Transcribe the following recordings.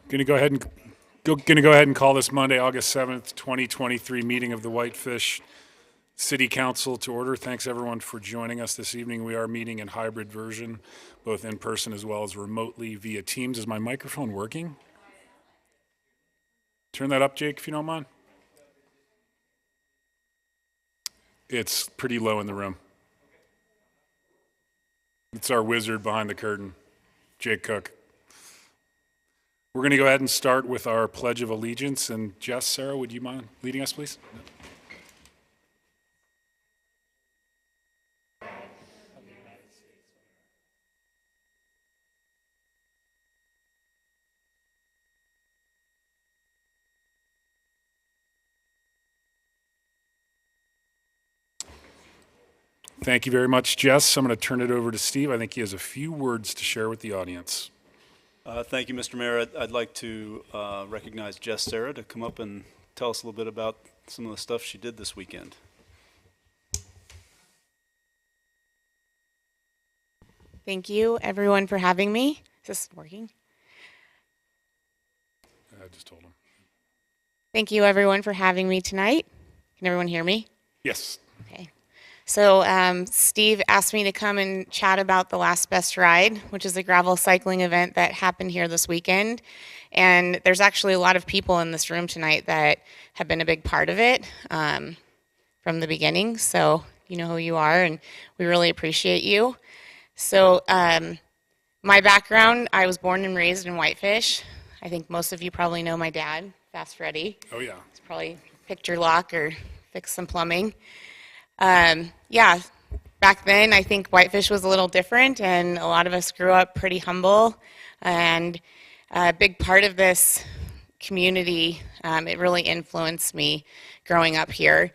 Going to go ahead and call this Monday, August 7th, 2023 meeting of the Whitefish City Council to order. Thanks everyone for joining us this evening. We are meeting in hybrid version, both in person as well as remotely via Teams. Is my microphone working? Turn that up, Jake, if you don't mind. It's pretty low in the room. It's our wizard behind the curtain, Jake Cook. We're going to go ahead and start with our Pledge of Allegiance. And Jess, Sarah, would you mind leading us, please? Thank you very much, Jess. I'm going to turn it over to Steve. I think he has a few words to share with the audience. Thank you, Mr. Mayor. I'd like to recognize Jess Sarah to come up and tell us a little bit about some of the stuff she did this weekend. Thank you, everyone, for having me. Is this working? I just told him. Thank you, everyone, for having me tonight. Can everyone hear me? Yes. Okay. So Steve asked me to come and chat about the Last Best Ride, which is a gravel cycling event that happened here this weekend. And there's actually a lot of people in this room tonight that have been a big part of it from the beginning. So you know who you are, and we really appreciate you. So my background, I was born and raised in Whitefish. I think most of you probably know my dad, Fast Freddy. Oh, yeah. He's probably picked your lock or fixed some plumbing. Back then I think Whitefish was a little different, and a lot of us grew up pretty humble. And a big part of this community, it really influenced me growing up here.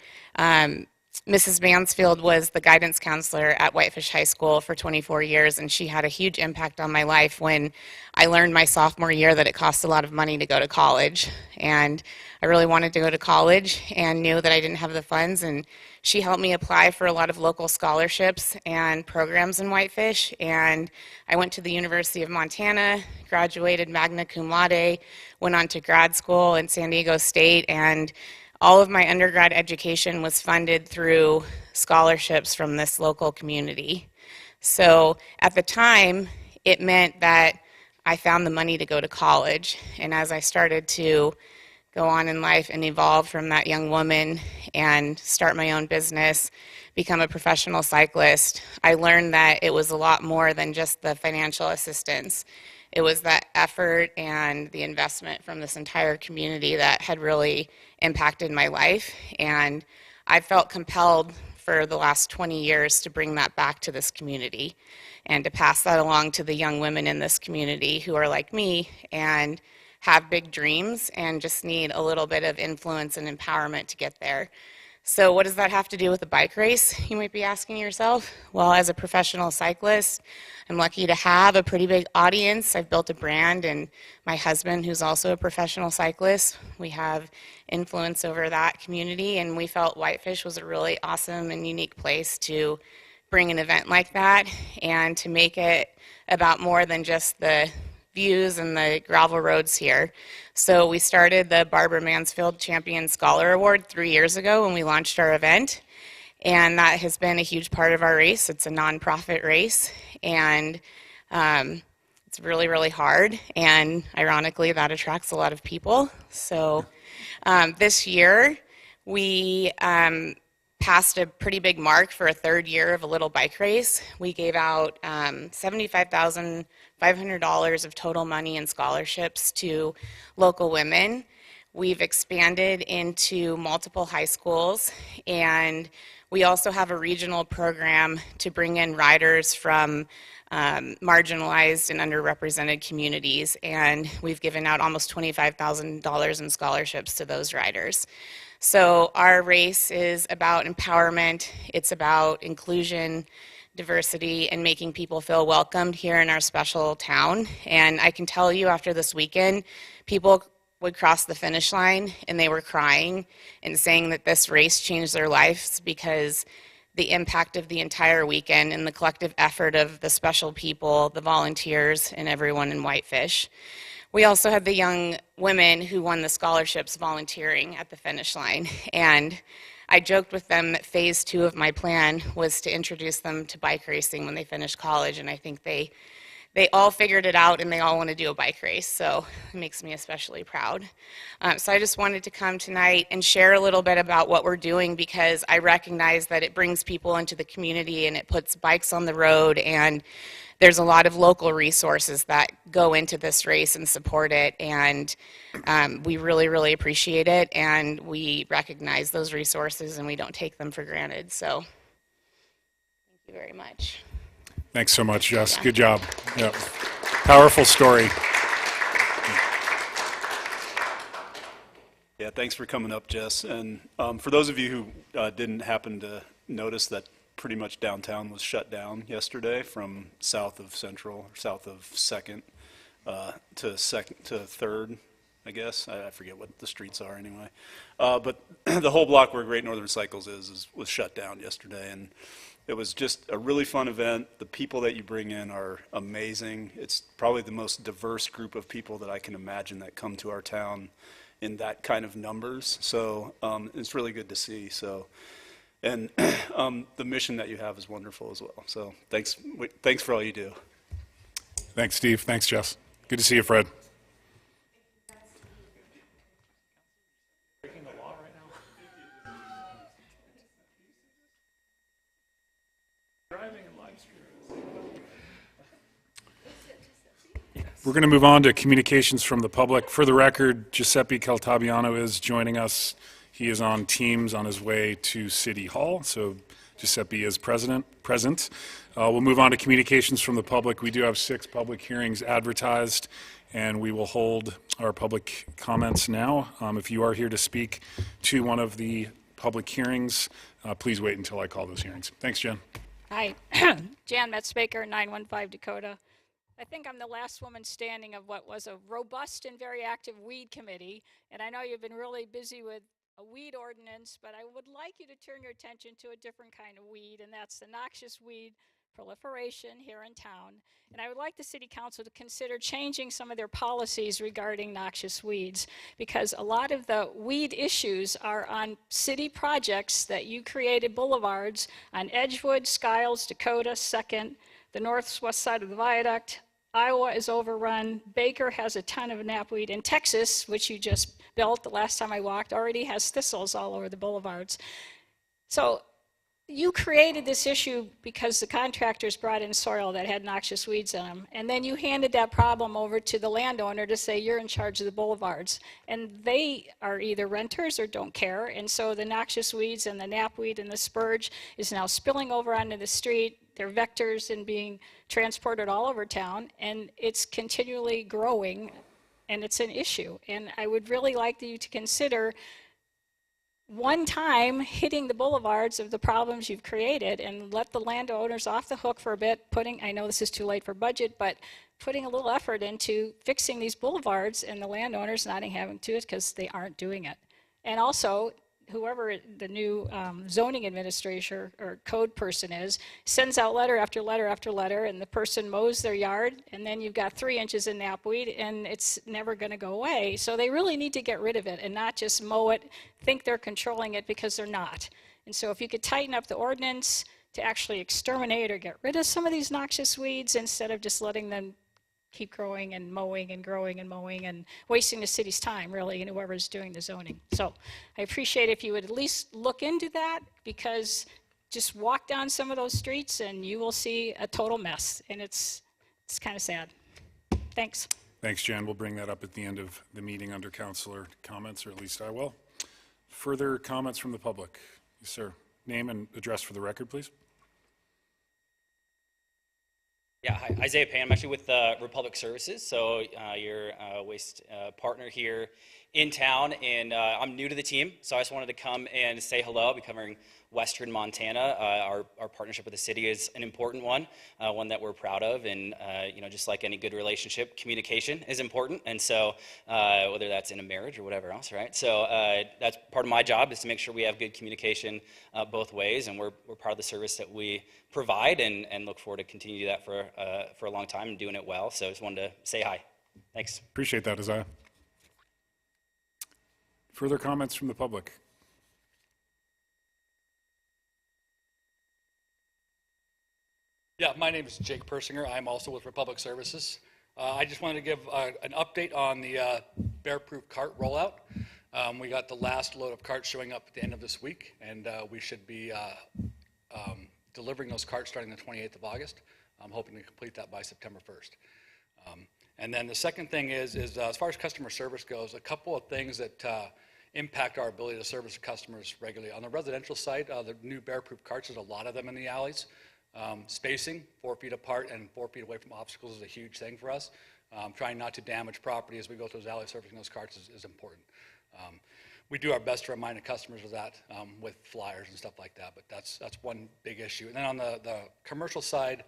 Mrs. Mansfield was the guidance counselor at Whitefish High School for 24 years, and she had a huge impact on my life when I learned my sophomore year that it cost a lot of money to go to college. And I really wanted to go to college and knew that I didn't have the funds, and she helped me apply for a lot of local scholarships and programs in Whitefish. And I went to the University of Montana, graduated magna cum laude, went on to grad school in San Diego State, and all of my undergrad education was funded through scholarships from this local community. So at the time, it meant that I found the money to go to college. And as I started to go on in life and evolve from that young woman and start my own business, become a professional cyclist, I learned that it was a lot more than just the financial assistance. It was that effort and the investment from this entire community that had really impacted my life. And I felt compelled for the last 20 years to bring that back to this community and to pass that along to the young women in this community who are like me and have big dreams and just need a little bit of influence and empowerment to get there. So what does that have to do with a bike race, you might be asking yourself? Well, as a professional cyclist, I'm lucky to have a pretty big audience. I've built a brand, and my husband, who's also a professional cyclist, we have influence over that community, and we felt Whitefish was a really awesome and unique place to bring an event like that and to make it about more than just the views and the gravel roads here. So we started the Barbara Mansfield Champion Scholar Award 3 years ago when we launched our event, and that has been a huge part of our race. It's a nonprofit race, and it's really, really hard, and ironically that attracts a lot of people. So this year we passed a pretty big mark for a third year of a little bike race. We gave out $75,500 of total money in scholarships to local women. We've expanded into multiple high schools, and we also have a regional program to bring in riders from marginalized and underrepresented communities, and we've given out almost $25,000 in scholarships to those riders. So our race is about empowerment, it's about inclusion, diversity, and making people feel welcomed here in our special town. And I can tell you after this weekend, people would cross the finish line and they were crying and saying that this race changed their lives because the impact of the entire weekend and the collective effort of the special people, the volunteers, and everyone in Whitefish. We also had the young women who won the scholarships volunteering at the finish line. And I joked with them that phase 2 of my plan was to introduce them to bike racing when they finish college. And I think they all figured it out and they all want to do a bike race. So it makes me especially proud. So I just wanted to come tonight and share a little bit about what we're doing, because I recognize that it brings people into the community and it puts bikes on the road, and there's a lot of local resources that go into this race and support it, and we really, really appreciate it, and we recognize those resources and we don't take them for granted. So thank you very much. Thanks so much, Jess. Good job. Yeah. Powerful story. Yeah, thanks for coming up, Jess. And for those of you who didn't happen to notice that pretty much downtown was shut down yesterday from south of Central, or south of 2nd to 3rd, I guess. I forget what the streets are anyway. But the whole block where Great Northern Cycles was shut down yesterday. And it was just a really fun event. The people that you bring in are amazing. It's probably the most diverse group of people that I can imagine that come to our town in that kind of numbers. So it's really good to see. So, and the mission that you have is wonderful as well. So thanks for all you do. Thanks, Steve. Thanks, Jess. Good to see you, Fred. We're going to move on to communications from the public. For the record, Giuseppe Caltabiano is joining us. He is on Teams on his way to City Hall, so Giuseppe is present. We'll move on to communications from the public. We do have 6 public hearings advertised, and we will hold our public comments now. If you are here to speak to one of the public hearings, please wait until I call those hearings. Thanks, Jen. Hi, Jan Metzbaker, 915 Dakota. I think I'm the last woman standing of what was a robust and very active weed committee, and I know you've been really busy with a weed ordinance, but I would like you to turn your attention to a different kind of weed, and that's the noxious weed proliferation here in town. And I would like the City Council to consider changing some of their policies regarding noxious weeds, because a lot of the weed issues are on city projects that you created, boulevards on Edgewood, Skiles, Dakota, 2nd, the northwest side of the viaduct. Iowa is overrun. Baker has a ton of knapweed. And Texas, which you just built the last time I walked, already has thistles all over the boulevards. So you created this issue because the contractors brought in soil that had noxious weeds in them. And then you handed that problem over to the landowner to say, you're in charge of the boulevards. And they are either renters or don't care. And so the noxious weeds and the knapweed and the spurge is now spilling over onto the street. They're vectors and being transported all over town, and it's continually growing, and it's an issue. And I would really like you to consider one time hitting the boulevards of the problems you've created and let the landowners off the hook for a bit, I know this is too late for budget, but putting a little effort into fixing these boulevards and the landowners not having to it because they aren't doing it. And also, whoever the new zoning administrator or code person is, sends out letter after letter after letter, and the person mows their yard, and then you've got 3 inches of knapweed, and it's never going to go away. So they really need to get rid of it and not just mow it, think they're controlling it, because they're not. And so if you could tighten up the ordinance to actually exterminate or get rid of some of these noxious weeds instead of just letting them keep growing and mowing and growing and mowing and wasting the city's time, really, and whoever's doing the zoning. So I appreciate if you would at least look into that, because just walk down some of those streets and you will see a total mess, and it's kind of sad. Thanks. Thanks, Jen. We'll bring that up at the end of the meeting under councilor comments, or at least I will. Further comments from the public? Yes, sir. Name and address for the record, please. Yeah, hi, Isaiah Payne. I'm actually with Republic Services, so your waste partner here in town, and I'm new to the team, so I just wanted to come and say hello. I'll be covering Western Montana. Our partnership with the city is an important one, one that we're proud of, and just like any good relationship, communication is important, and so whether that's in a marriage or whatever else, right? So that's part of my job, is to make sure we have good communication both ways, and we're part of the service that we provide, and look forward to continue to do that for a long time and doing it well. So I just wanted to say hi. Thanks. Appreciate that, Isaiah. Further comments from the public? Yeah, my name is Jake Persinger. I'm also with Republic Services. I just wanted to give an update on the bear-proof cart rollout. We got the last load of carts showing up at the end of this week, and we should be delivering those carts starting the 28th of August. I'm hoping to complete that by September 1st. And then the second thing is as far as customer service goes, a couple of things that impact our ability to service customers regularly. On the residential side, the new bear-proof carts, there's a lot of them in the alleys. Spacing, 4 feet apart and 4 feet away from obstacles is a huge thing for us. Trying not to damage property as we go through those alleys, servicing those carts is important. We do our best to remind the customers of that with flyers and stuff like that, but that's one big issue. And then on the commercial side,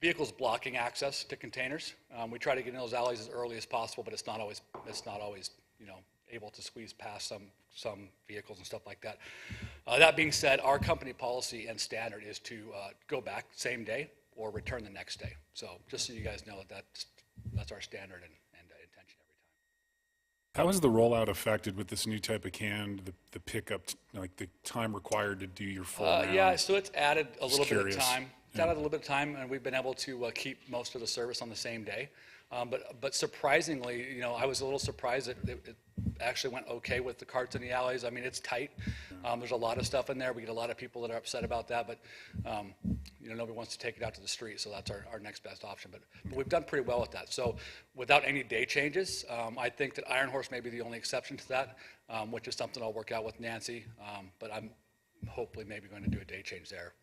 vehicles blocking access to containers. We try to get in those alleys as early as possible, but it's not always able to squeeze past some vehicles and stuff like that. That being said, our company policy and standard is to go back same day or return the next day. So just so you guys know that's our standard and intention every time. How is the rollout affected with this new type of can, the pickup, like the time required to do your full round? Yeah, so it's added a little bit of curious. time. It's added a little bit of time, and we've been able to keep most of the service on the same day. But surprisingly, I was a little surprised that it actually went okay with the carts in the alleys. I mean, it's tight. There's a lot of stuff in there. We get a lot of people that are upset about that, but nobody wants to take it out to the street, so that's our next best option. But we've done pretty well with that. So without any day changes, I think that Iron Horse may be the only exception to that, which is something I'll work out with Nancy. But I'm hopefully maybe going to do a day change there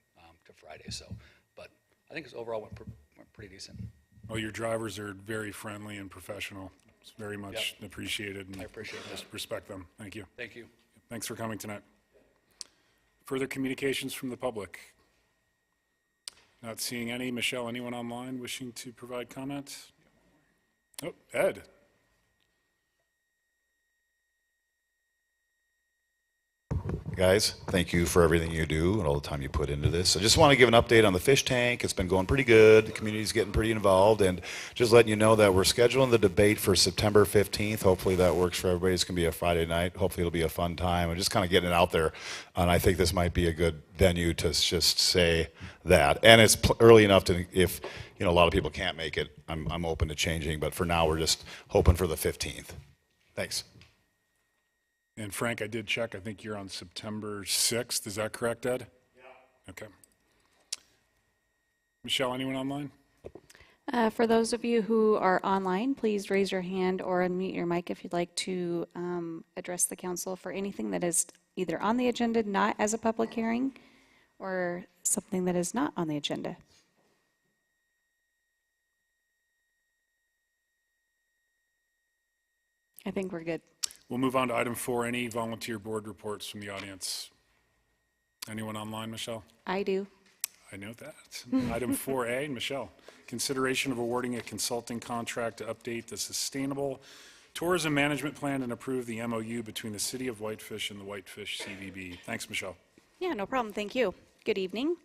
to Friday. So, but I think it's overall went pretty decent. Well, your drivers are very friendly and professional. It's very much appreciated. And I appreciate that. Just respect them. Thank you. Thank you. Thanks for coming tonight. Further communications from the public? Not seeing any. Michelle, anyone online wishing to provide comment? Oh, Ed. Guys, thank you for everything you do and all the time you put into this. I just want to give an update on the fish tank. It's been going pretty good. The community's getting pretty involved, and just letting you know that we're scheduling the debate for September 15th. Hopefully that works for everybody. It's going to be a Friday night. Hopefully it'll be a fun time. I'm just kind of getting it out there, and I think this might be a good venue to just say that. And it's early enough to, if a lot of people can't make it, I'm open to changing, but for now we're just hoping for the 15th. Thanks. And Frank, I did check. I think you're on September 6th. Is that correct, Ed? Yeah. Okay. Michelle, anyone online? For those of you who are online, please raise your hand or unmute your mic if you'd like to address the council for anything that is either on the agenda, not as a public hearing, or something that is not on the agenda. I think we're good. We'll move on to item 4. Any volunteer board reports from the audience? Anyone online, Michelle? I do. I know that. Item 4A, Michelle, consideration of awarding a consulting contract to update the Sustainable Tourism Management Plan and approve the MOU between the City of Whitefish and the Whitefish CVB. Thanks, Michelle. Yeah, no problem. Thank you. Good evening.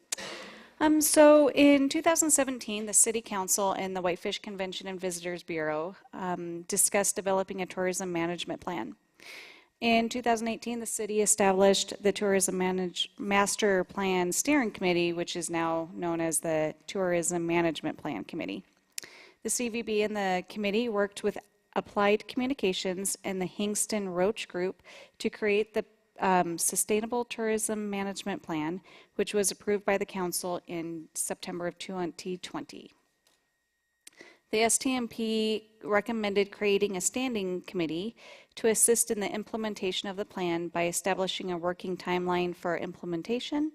So in 2017, the City Council and the Whitefish Convention and Visitors Bureau discussed developing a tourism management plan. In 2018, the city established the Tourism Master Plan Steering Committee, which is now known as the Tourism Management Plan Committee. The CVB and the committee worked with Applied Communications and the Hingston Roach Group to create the Sustainable Tourism Management Plan, which was approved by the council in September of 2020. The STMP recommended creating a standing committee to assist in the implementation of the plan by establishing a working timeline for implementation,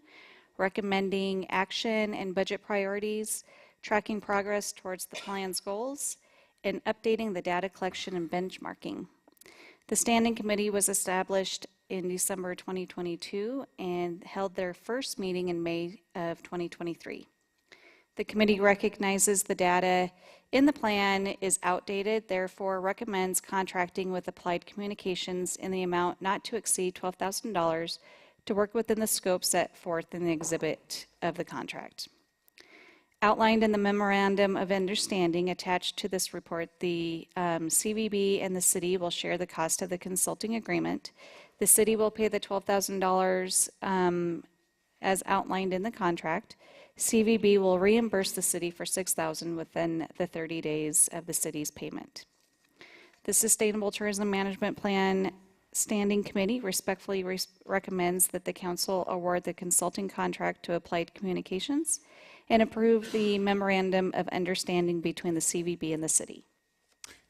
recommending action and budget priorities, tracking progress towards the plan's goals, and updating the data collection and benchmarking. The standing committee was established in December 2022 and held their first meeting in May of 2023. The committee recognizes the data in the plan is outdated, therefore recommends contracting with Applied Communications in the amount not to exceed $12,000 to work within the scope set forth in the exhibit of the contract. Outlined in the memorandum of understanding attached to this report, the CVB and the city will share the cost of the consulting agreement. The city will pay the $12,000 as outlined in the contract. CVB will reimburse the city for $6,000 within the 30 days of the city's payment. The Sustainable Tourism Management Plan Standing Committee respectfully recommends that the council award the consulting contract to Applied Communications and approve the memorandum of understanding between the CVB and the city.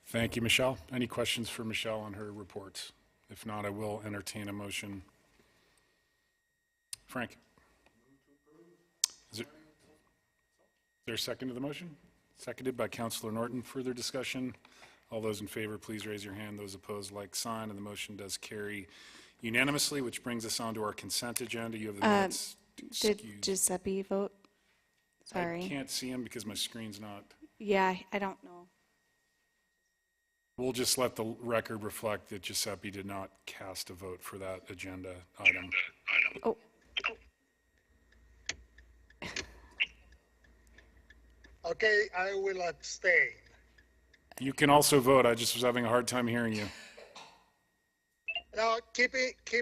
Thank you, Michelle. Any questions for Michelle on her reports? If not, I will entertain a motion. Frank? Is there a second to the motion? Seconded by Councilor Norton. Further discussion? All those in favor, please raise your hand. Those opposed, like sign, and the motion does carry unanimously, which brings us on to our consent agenda. You have the minutes. Did Giuseppe vote? Sorry. I can't see him because my screen's not. Yeah, I don't know. We'll just let the record reflect that Giuseppe did not cast a vote for that agenda item. Oh. Okay, I will abstain. You can also vote. I just was having a hard time hearing you. No, keep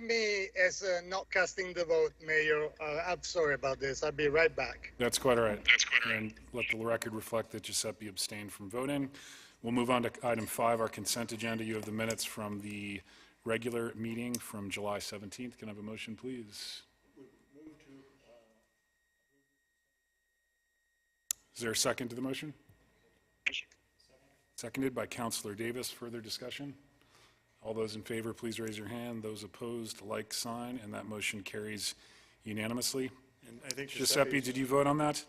me as not casting the vote, Mayor. I'm sorry about this. I'll be right back. That's quite all right. And let the record reflect that Giuseppe abstained from voting. We'll move on to item 5, our consent agenda. You have the minutes from the regular meeting from July 17th. Can I have a motion, please? Is there a second to the motion? Seconded by Councilor Davis. Further discussion? All those in favor, please raise your hand. Those opposed, like sign, and that motion carries unanimously. And I think Giuseppe, did you vote on that?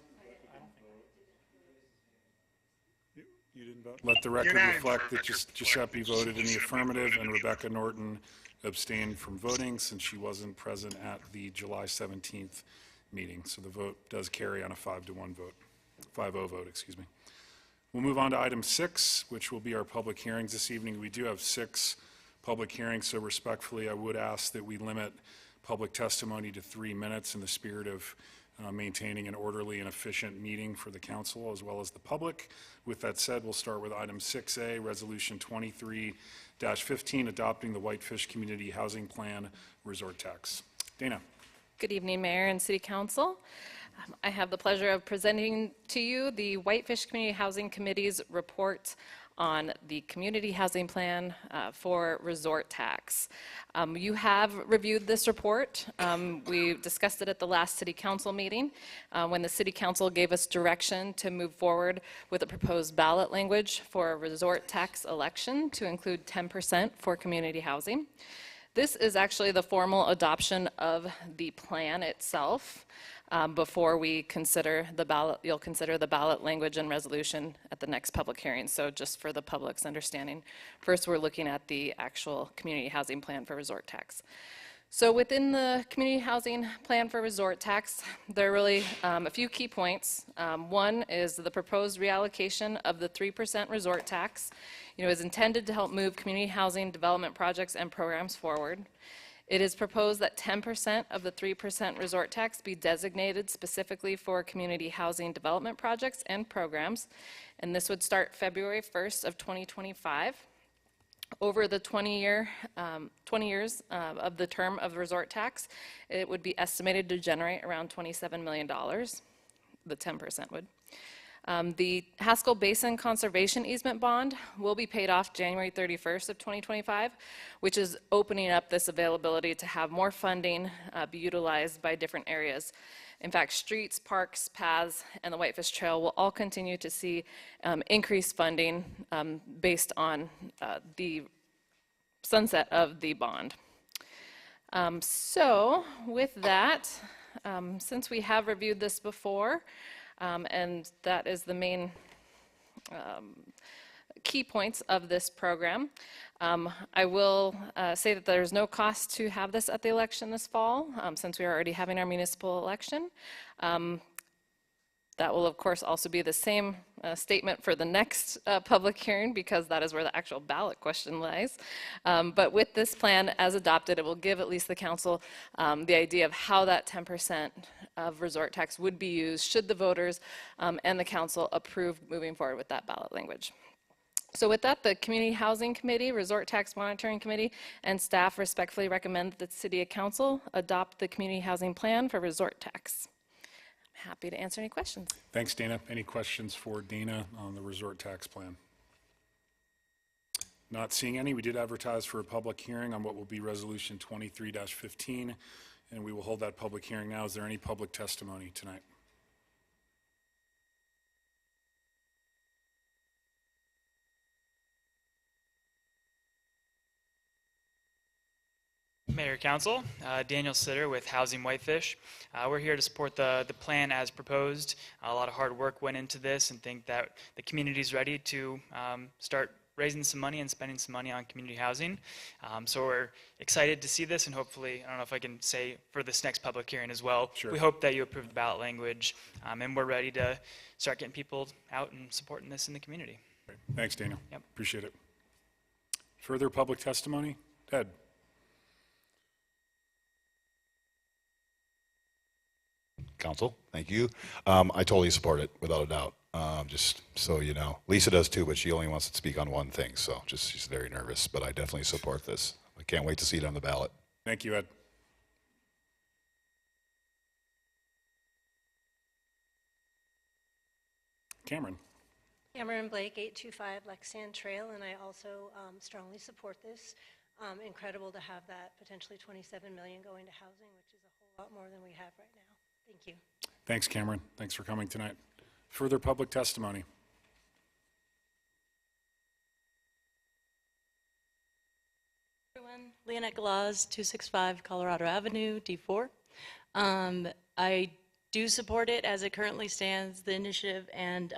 you didn't vote. Let the record reflect that Giuseppe voted in the affirmative and Rebecca Norton abstained from voting since she wasn't present at the July 17th meeting. So the vote does carry on a 5-1 vote, 5-0 vote, excuse me. We'll move on to item 6, which will be our public hearings this evening. We do have 6 public hearings, so respectfully, I would ask that we limit public testimony to 3 minutes in the spirit of maintaining an orderly and efficient meeting for the council as well as the public. With that said, we'll start with item 6A, Resolution 23-15, adopting the Whitefish Community Housing Plan Resort Tax. Dana. Good evening, Mayor and City Council. I have the pleasure of presenting to you the Whitefish Community Housing Committee's report on the community housing plan for resort tax. You have reviewed this report. We discussed it at the last City Council meeting when the City Council gave us direction to move forward with a proposed ballot language for a resort tax election to include 10% for community housing. This is actually the formal adoption of the plan itself. Before we consider the ballot, you'll consider the ballot language and resolution at the next public hearing. So just for the public's understanding, first we're looking at the actual community housing plan for resort tax. So within the community housing plan for resort tax, there are really a few key points. One is the proposed reallocation of the 3% resort tax, is intended to help move community housing development projects and programs forward. It is proposed that 10% of the 3% resort tax be designated specifically for community housing development projects and programs, and this would start February 1st of 2025. Over the 20 years of the term of resort tax, it would be estimated to generate around $27 million, the 10% would. The Haskell Basin Conservation Easement Bond will be paid off January 31st of 2025, which is opening up this availability to have more funding be utilized by different areas. In fact, streets, parks, paths, and the Whitefish Trail will all continue to see increased funding based on the sunset of the bond. So with that, since we have reviewed this before, and that is the main key points of this program. I will say that there's no cost to have this at the election this fall, since we are already having our municipal election. That will, of course, also be the same statement for the next public hearing because that is where the actual ballot question lies. But with this plan as adopted, it will give at least the council the idea of how that 10% of resort tax would be used should the voters and the council approve moving forward with that ballot language. So with that, the Community Housing Committee, Resort Tax Monitoring Committee, and staff respectfully recommend that the City Council adopt the Community Housing Plan for resort tax. I'm happy to answer any questions. Thanks, Dana. Any questions for Dana on the resort tax plan? Not seeing any. We did advertise for a public hearing on what will be Resolution 23-15, and we will hold that public hearing now. Is there any public testimony tonight? Mayor Council, Daniel Sitter with Housing Whitefish. We're here to support the plan as proposed. A lot of hard work went into this and think that the community is ready to start raising some money and spending some money on community housing. So we're excited to see this, and hopefully, I don't know if I can say for this next public hearing as well, Sure. We hope that you approve the ballot language, and we're ready to start getting people out and supporting this in the community. Great. Thanks, Daniel. Yep. Appreciate it. Further public testimony? Ed? Council, thank you. I totally support it, without a doubt. Just so you know, Lisa does too, but she only wants to speak on one thing, so she's very nervous. But I definitely support this. I can't wait to see it on the ballot. Thank you, Ed. Cameron? Cameron Blake, 825 Lexan Trail, and I also strongly support this. Incredible to have that potentially $27 million going to housing, which is a whole lot more than we have right now. Thank you. Thanks, Cameron. Thanks for coming tonight. Further public testimony? Everyone, Leonette Galaz, 265 Colorado Avenue, D4. I do support it as it currently stands, the initiative, and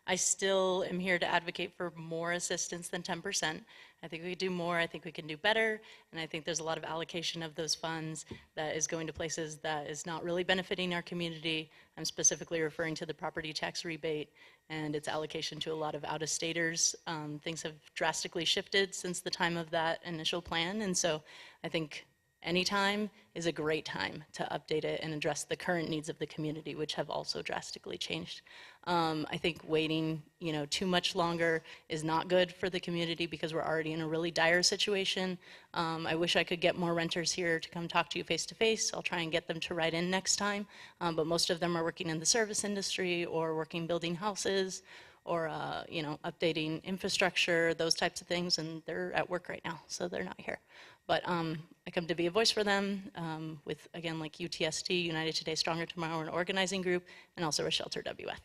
I still am here to advocate for more assistance than 10%. I think we could do more, I think we can do better, and I think there's a lot of allocation of those funds that is going to places that is not really benefiting our community. I'm specifically referring to the property tax rebate and its allocation to a lot of out-of-staters. Things have drastically shifted since the time of that initial plan, and so I think any time is a great time to update it and address the current needs of the community, which have also drastically changed. I think waiting, too much longer is not good for the community because we're already in a really dire situation. I wish I could get more renters here to come talk to you face to face. I'll try and get them to write in next time, but most of them are working in the service industry or working building houses or updating infrastructure, those types of things, and they're at work right now, so they're not here. But I come to be a voice for them with, again, like UTST, United Today, Stronger Tomorrow, an organizing group, and also a Shelter WF.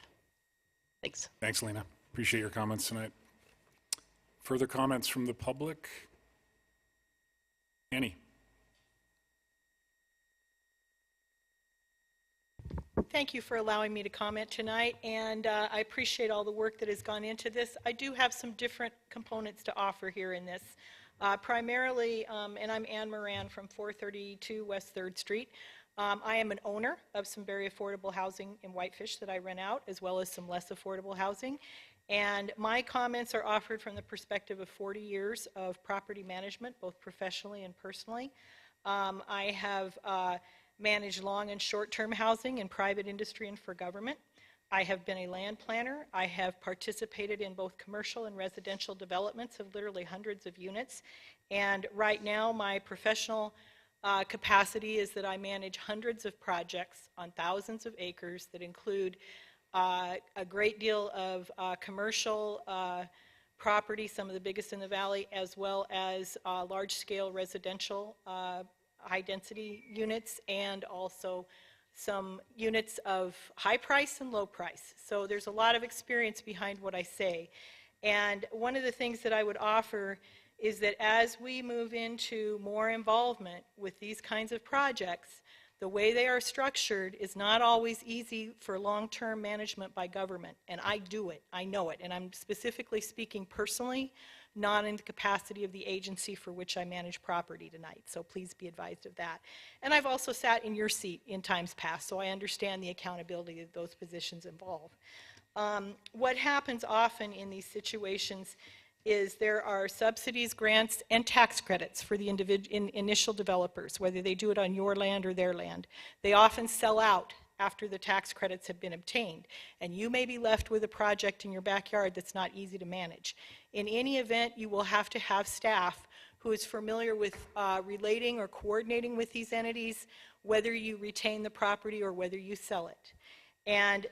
Thanks. Thanks, Lena. Appreciate your comments tonight. Further comments from the public? Annie? Thank you for allowing me to comment tonight, and I appreciate all the work that has gone into this. I do have some different components to offer here in this. Primarily, and I'm Ann Moran from 432 West 3rd Street. I am an owner of some very affordable housing in Whitefish that I rent out, as well as some less affordable housing. And my comments are offered from the perspective of 40 years of property management, both professionally and personally. I have managed long and short-term housing in private industry and for government. I have been a land planner. I have participated in both commercial and residential developments of literally hundreds of units. And right now, my professional capacity is that I manage hundreds of projects on thousands of acres that include a great deal of commercial property, some of the biggest in the valley, as well as large-scale residential high-density units, and also some units of high price and low price. So there's a lot of experience behind what I say. And one of the things that I would offer is that as we move into more involvement with these kinds of projects, the way they are structured is not always easy for long-term management by government. And I do it, I know it, and I'm specifically speaking personally, not in the capacity of the agency for which I manage property tonight. So please be advised of that. And I've also sat in your seat in times past, so I understand the accountability that those positions involve. What happens often in these situations is there are subsidies, grants, and tax credits for the initial developers, whether they do it on your land or their land. They often sell out after the tax credits have been obtained, and you may be left with a project in your backyard that's not easy to manage. In any event, you will have to have staff who is familiar with relating or coordinating with these entities, whether you retain the property or whether you sell it. And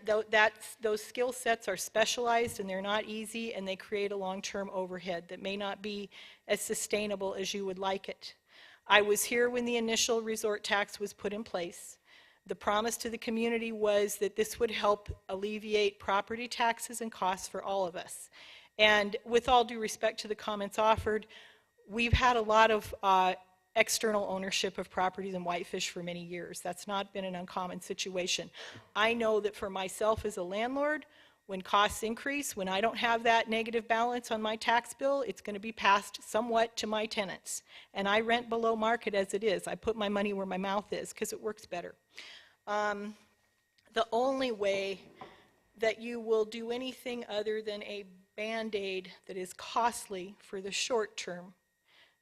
those skill sets are specialized and they're not easy, and they create a long-term overhead that may not be as sustainable as you would like it. I was here when the initial resort tax was put in place. The promise to the community was that this would help alleviate property taxes and costs for all of us. And with all due respect to the comments offered, we've had a lot of external ownership of properties in Whitefish for many years. That's not been an uncommon situation. I know that for myself as a landlord, when costs increase, when I don't have that negative balance on my tax bill, it's going to be passed somewhat to my tenants. And I rent below market as it is. I put my money where my mouth is because it works better. The only way that you will do anything other than a Band-Aid that is costly for the short term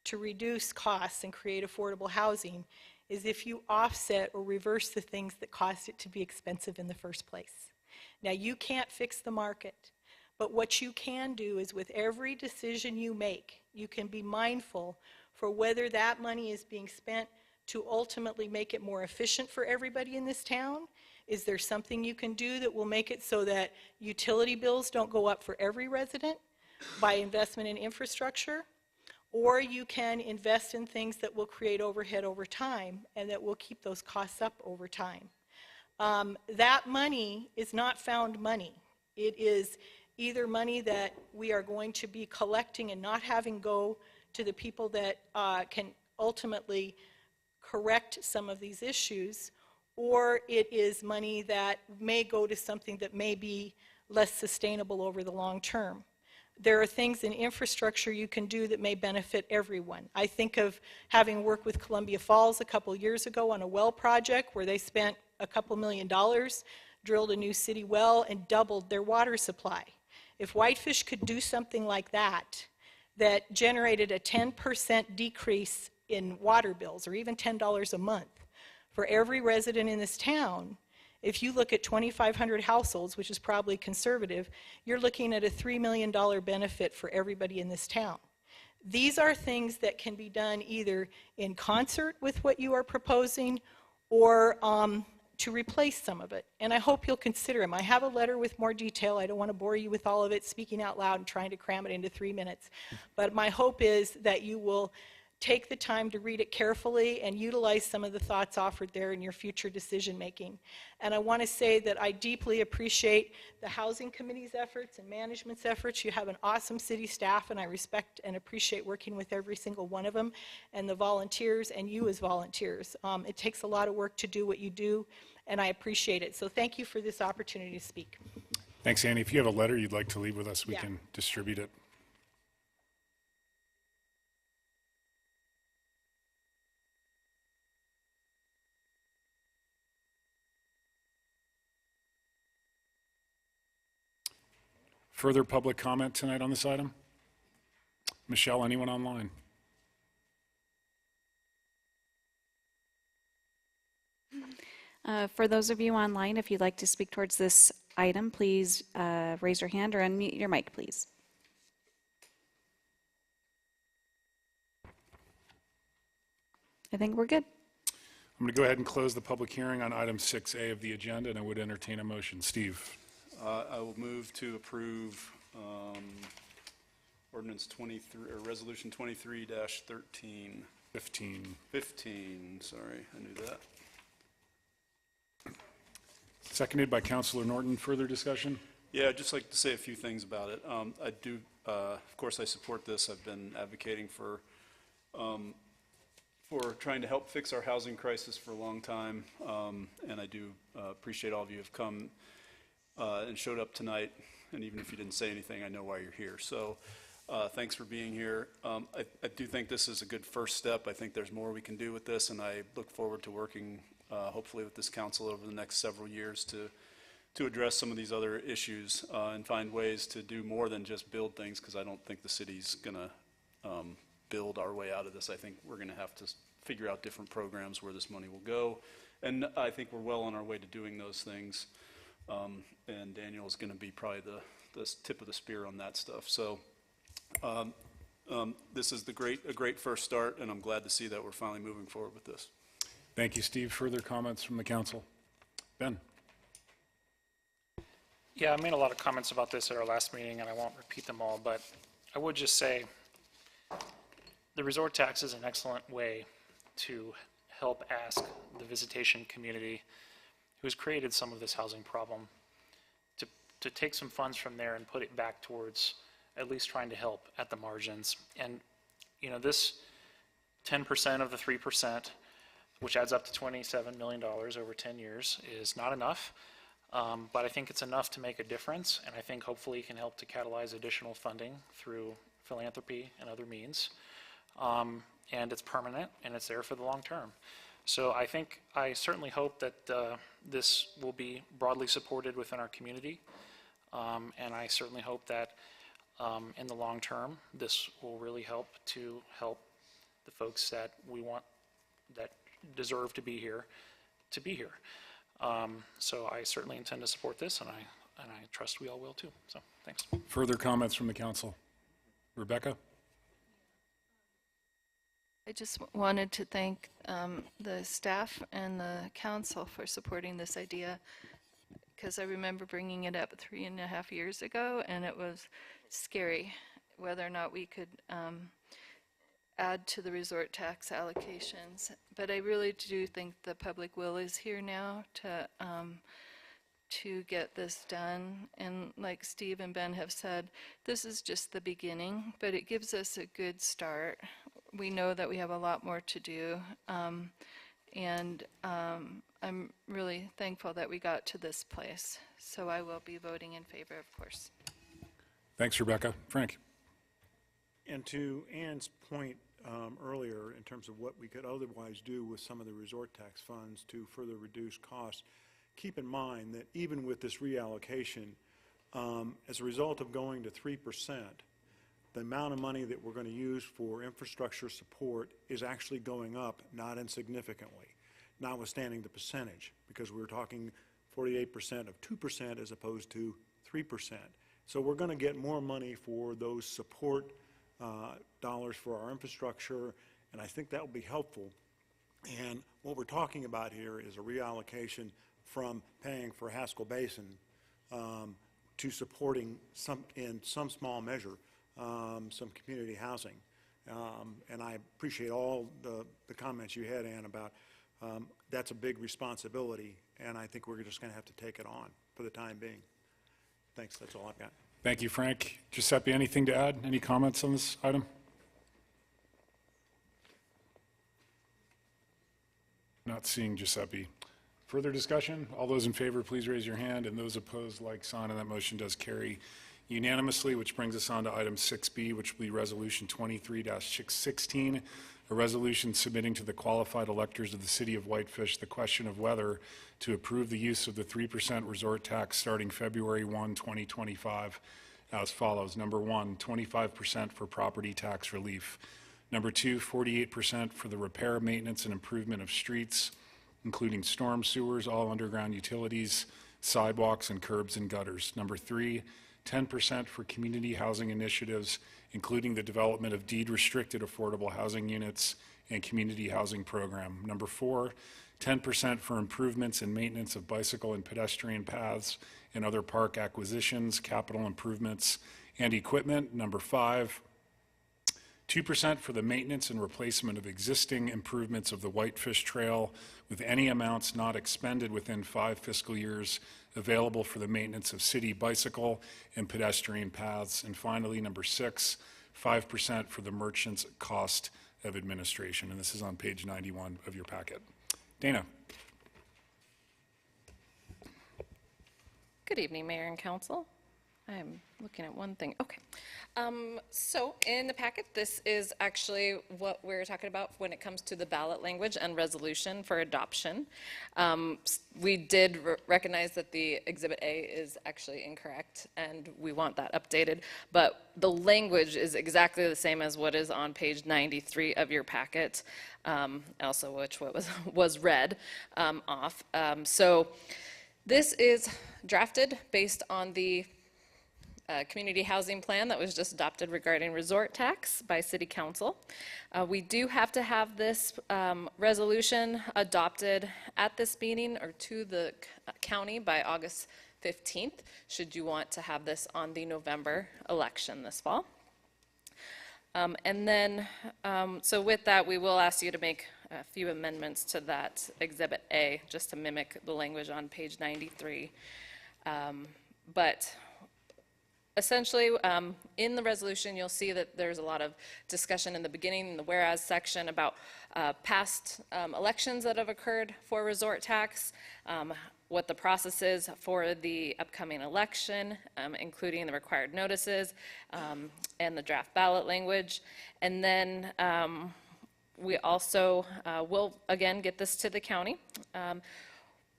to reduce costs and create affordable housing is if you offset or reverse the things that caused it to be expensive in the first place. Now, you can't fix the market, but what you can do is with every decision you make, you can be mindful for whether that money is being spent to ultimately make it more efficient for everybody in this town. Is there something you can do that will make it so that utility bills don't go up for every resident by investment in infrastructure? Or you can invest in things that will create overhead over time and that will keep those costs up over time. That money is not found money. It is either money that we are going to be collecting and not having go to the people that can ultimately correct some of these issues, or it is money that may go to something that may be less sustainable over the long term. There are things in infrastructure you can do that may benefit everyone. I think of having worked with Columbia Falls a couple years ago on a well project where they spent a couple $1 million, drilled a new city well, and doubled their water supply. If Whitefish could do something like that, that generated a 10% decrease in water bills, or even $10 a month, for every resident in this town, if you look at 2,500 households, which is probably conservative, you're looking at a $3 million benefit for everybody in this town. These are things that can be done either in concert with what you are proposing or to replace some of it. And I hope you'll consider them. I have a letter with more detail. I don't want to bore you with all of it, speaking out loud and trying to cram it into 3 minutes. But my hope is that you will take the time to read it carefully and utilize some of the thoughts offered there in your future decision making. And I want to say that I deeply appreciate the Housing Committee's efforts and management's efforts. You have an awesome city staff, and I respect and appreciate working with every single one of them, and the volunteers and you as volunteers. It takes a lot of work to do what you do, and I appreciate it. So thank you for this opportunity to speak. Thanks, Annie. If you have a letter you'd like to leave with us, we Yeah. can distribute it. Further public comment tonight on this item? Michelle, anyone online? For those of you online, if you'd like to speak towards this item, please raise your hand or unmute your mic, please. I think we're good. I'm going to go ahead and close the public hearing on item 6A of the agenda, and I would entertain a motion. Steve? I will move to approve ordinance 23, or resolution 23-13. 15, sorry, I knew that. Seconded by Councilor Norton. Further discussion? Yeah, I'd just like to say a few things about it. I do, of course, I support this. I've been advocating for trying to help fix our housing crisis for a long time, and I do appreciate all of you who have come and showed up tonight, and even if you didn't say anything, I know why you're here. So thanks for being here. I do think this is a good first step. I think there's more we can do with this, and I look forward to working hopefully with this council over the next several years to to address some of these other issues and find ways to do more than just build things, because I don't think the city's going to build our way out of this. I think we're going to have to figure out different programs where this money will go, and I think we're well on our way to doing those things. And Daniel is going to be probably the tip of the spear on that stuff. So this is a great first start, and I'm glad to see that we're finally moving forward with this. Thank you, Steve. Further comments from the council? Ben? Yeah, I made a lot of comments about this at our last meeting, and I won't repeat them all, but I would just say the resort tax is an excellent way to help ask the visitation community who's created some of this housing problem to take some funds from there and put it back towards at least trying to help at the margins. And, you know, this 10% of the 3%, which adds up to $27 million over 10 years, is not enough. But I think it's enough to make a difference, and I think hopefully it can help to catalyze additional funding through philanthropy and other means. And it's permanent, and it's there for the long term. So I certainly hope that this will be broadly supported within our community, and I certainly hope that in the long term, this will really help the folks that we want, that deserve to be here. So I certainly intend to support this, and I trust we all will too. So thanks. Further comments from the council? Rebecca? I just wanted to thank the staff and the council for supporting this idea, because I remember bringing it up 3.5 years ago, and it was scary whether or not we could add to the resort tax allocations. But I really do think the public will is here now to get this done. And like Steve and Ben have said, this is just the beginning, but it gives us a good start. We know that we have a lot more to do, and I'm really thankful that we got to this place. So I will be voting in favor, of course. Thanks, Rebecca. Frank? And to Ann's point earlier, in terms of what we could otherwise do with some of the resort tax funds to further reduce costs, keep in mind that even with this reallocation, as a result of going to 3%, the amount of money that we're going to use for infrastructure support is actually going up, not insignificantly, notwithstanding the percentage, because we were talking 48% of 2% as opposed to 3%. So we're going to get more money for those support dollars for our infrastructure, and I think that will be helpful. And what we're talking about here is a reallocation from paying for Haskell Basin to supporting in some small measure some community housing. And I appreciate all the comments you had, Ann, about that's a big responsibility, and I think we're just going to have to take it on for the time being. Thanks. That's all I've got. Thank you, Frank. Giuseppe, anything to add? Any comments on this item? Not seeing Giuseppe. Further discussion? All those in favor, please raise your hand, and those opposed, like sign, and that motion does carry unanimously, which brings us on to item 6B, which will be Resolution 23-616, a resolution submitting to the qualified electors of the City of Whitefish the question of whether to approve the use of the 3% resort tax starting February 1, 2025 as follows. Number 1, 25% for property tax relief. Number 2, 48% for the repair, maintenance, and improvement of streets, including storm sewers, all underground utilities, sidewalks, and curbs and gutters. Number 3, 10% for community housing initiatives, including the development of deed-restricted affordable housing units and community housing program. Number 4, 10% for improvements and maintenance of bicycle and pedestrian paths and other park acquisitions, capital improvements, and equipment. Number 5, 2% for the maintenance and replacement of existing improvements of the Whitefish Trail, with any amounts not expended within 5 fiscal years available for the maintenance of city bicycle and pedestrian paths. And finally, number 6, 5% for the merchant's cost of administration. And this is on page 91 of your packet. Dana. Good evening, Mayor and Council. I'm looking at one thing. Okay. So in the packet, this is actually what we're talking about when it comes to the ballot language and resolution for adoption. We did recognize that the Exhibit A is actually incorrect, and we want that updated. But the language is exactly the same as what is on page 93 of your packet, also which was read off. So this is drafted based on the community housing plan that was just adopted regarding resort tax by City Council. We do have to have this resolution adopted at this meeting or to the county by August 15th, should you want to have this on the November election this fall. And then, so with that, we will ask you to make a few amendments to that Exhibit A, just to mimic the language on page 93. But essentially, in the resolution, you'll see that there's a lot of discussion in the beginning, in the whereas section, about past elections that have occurred for resort tax, what the process is for the upcoming election, including the required notices and the draft ballot language. And then we also will, again, get this to the county.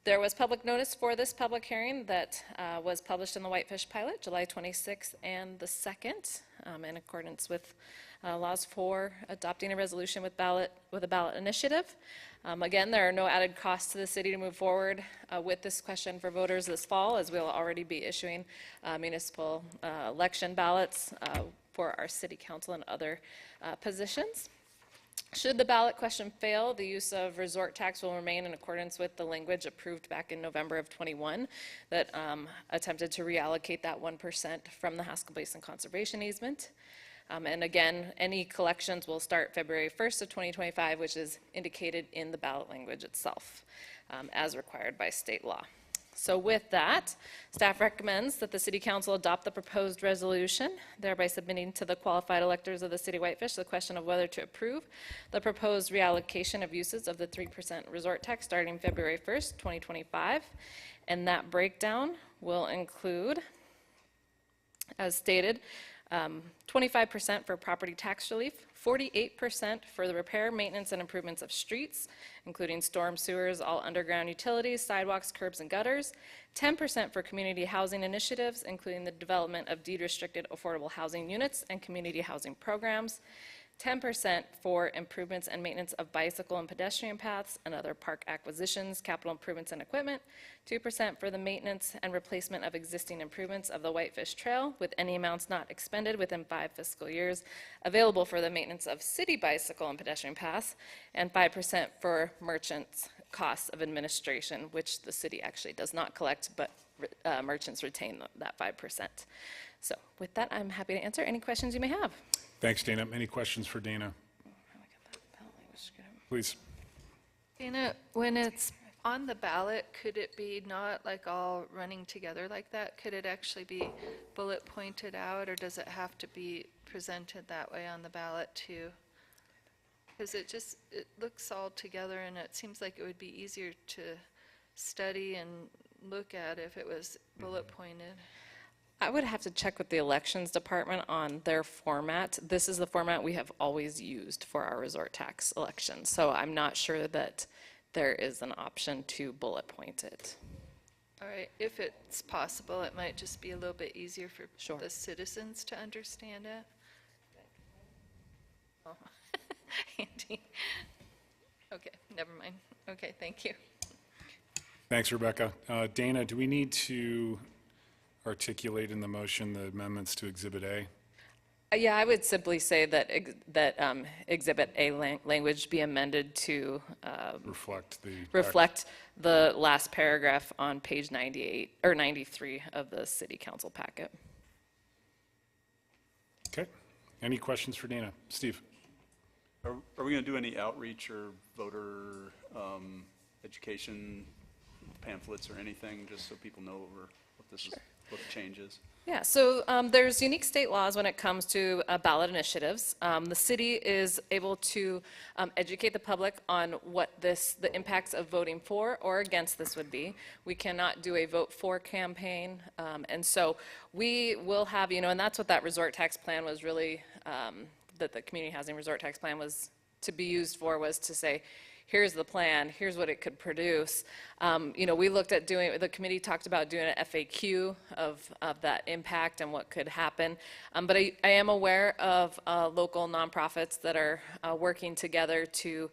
There was public notice for this public hearing that was published in the Whitefish Pilot, July 26th and the 2nd, in accordance with laws for adopting a resolution with a ballot initiative. Again, there are no added costs to the city to move forward with this question for voters this fall, as we'll already be issuing municipal election ballots for our city council and other positions. Should the ballot question fail, the use of resort tax will remain in accordance with the language approved back in November of 21 that attempted to reallocate that 1% from the Haskell Basin Conservation Easement. And again, any collections will start February 1st of 2025, which is indicated in the ballot language itself, as required by state law. So with that, staff recommends that the City Council adopt the proposed resolution, thereby submitting to the qualified electors of the City of Whitefish the question of whether to approve the proposed reallocation of uses of the 3% resort tax starting February 1st, 2025. And that breakdown will include, as stated, 25% for property tax relief, 48% for the repair, maintenance, and improvements of streets, including storm sewers, all underground utilities, sidewalks, curbs, and gutters, 10% for community housing initiatives, including the development of deed-restricted affordable housing units and community housing programs, 10% for improvements and maintenance of bicycle and pedestrian paths and other park acquisitions, capital improvements and equipment, 2% for the maintenance and replacement of existing improvements of the Whitefish Trail, with any amounts not expended within 5 fiscal years available for the maintenance of city bicycle and pedestrian paths, and 5% for merchants' costs of administration, which the city actually does not collect, but merchants retain that 5%. So with that, I'm happy to answer any questions you may have. Thanks, Dana. Any questions for Dana? Please. Dana, when it's on the ballot, could it be not like all running together like that? Could it actually be bullet pointed out, or does it have to be presented that way on the ballot too? Because it looks all together, and it seems like it would be easier to study and look at if it was bullet pointed. I would have to check with the elections department on their format. This is the format we have always used for our resort tax elections, so I'm not sure that there is an option to bullet point it. All right, if it's possible, it might just be a little bit easier for the citizens to understand it. Oh, Andy. Okay, never mind. Okay, thank you. Thanks, Rebecca. Dana, do we need to articulate in the motion the amendments to Exhibit A? Yeah, I would simply say that Exhibit A language be amended to reflect the last paragraph on page 98 or 93 of the City Council packet. Okay. Any questions for Dana? Steve? Are we going to do any outreach or voter education pamphlets or anything, just so people know what this is? what the change is. Yeah, so there's unique state laws when it comes to ballot initiatives. The city is able to educate the public on what the impacts of voting for or against this would be. We cannot do a vote for campaign, and so we will have, and that's what that resort tax plan was really, that the community housing resort tax plan was to be used for, was to say, here's the plan, here's what it could produce. We looked at the committee talked about doing an FAQ of that impact and what could happen. But I am aware of local nonprofits that are working together to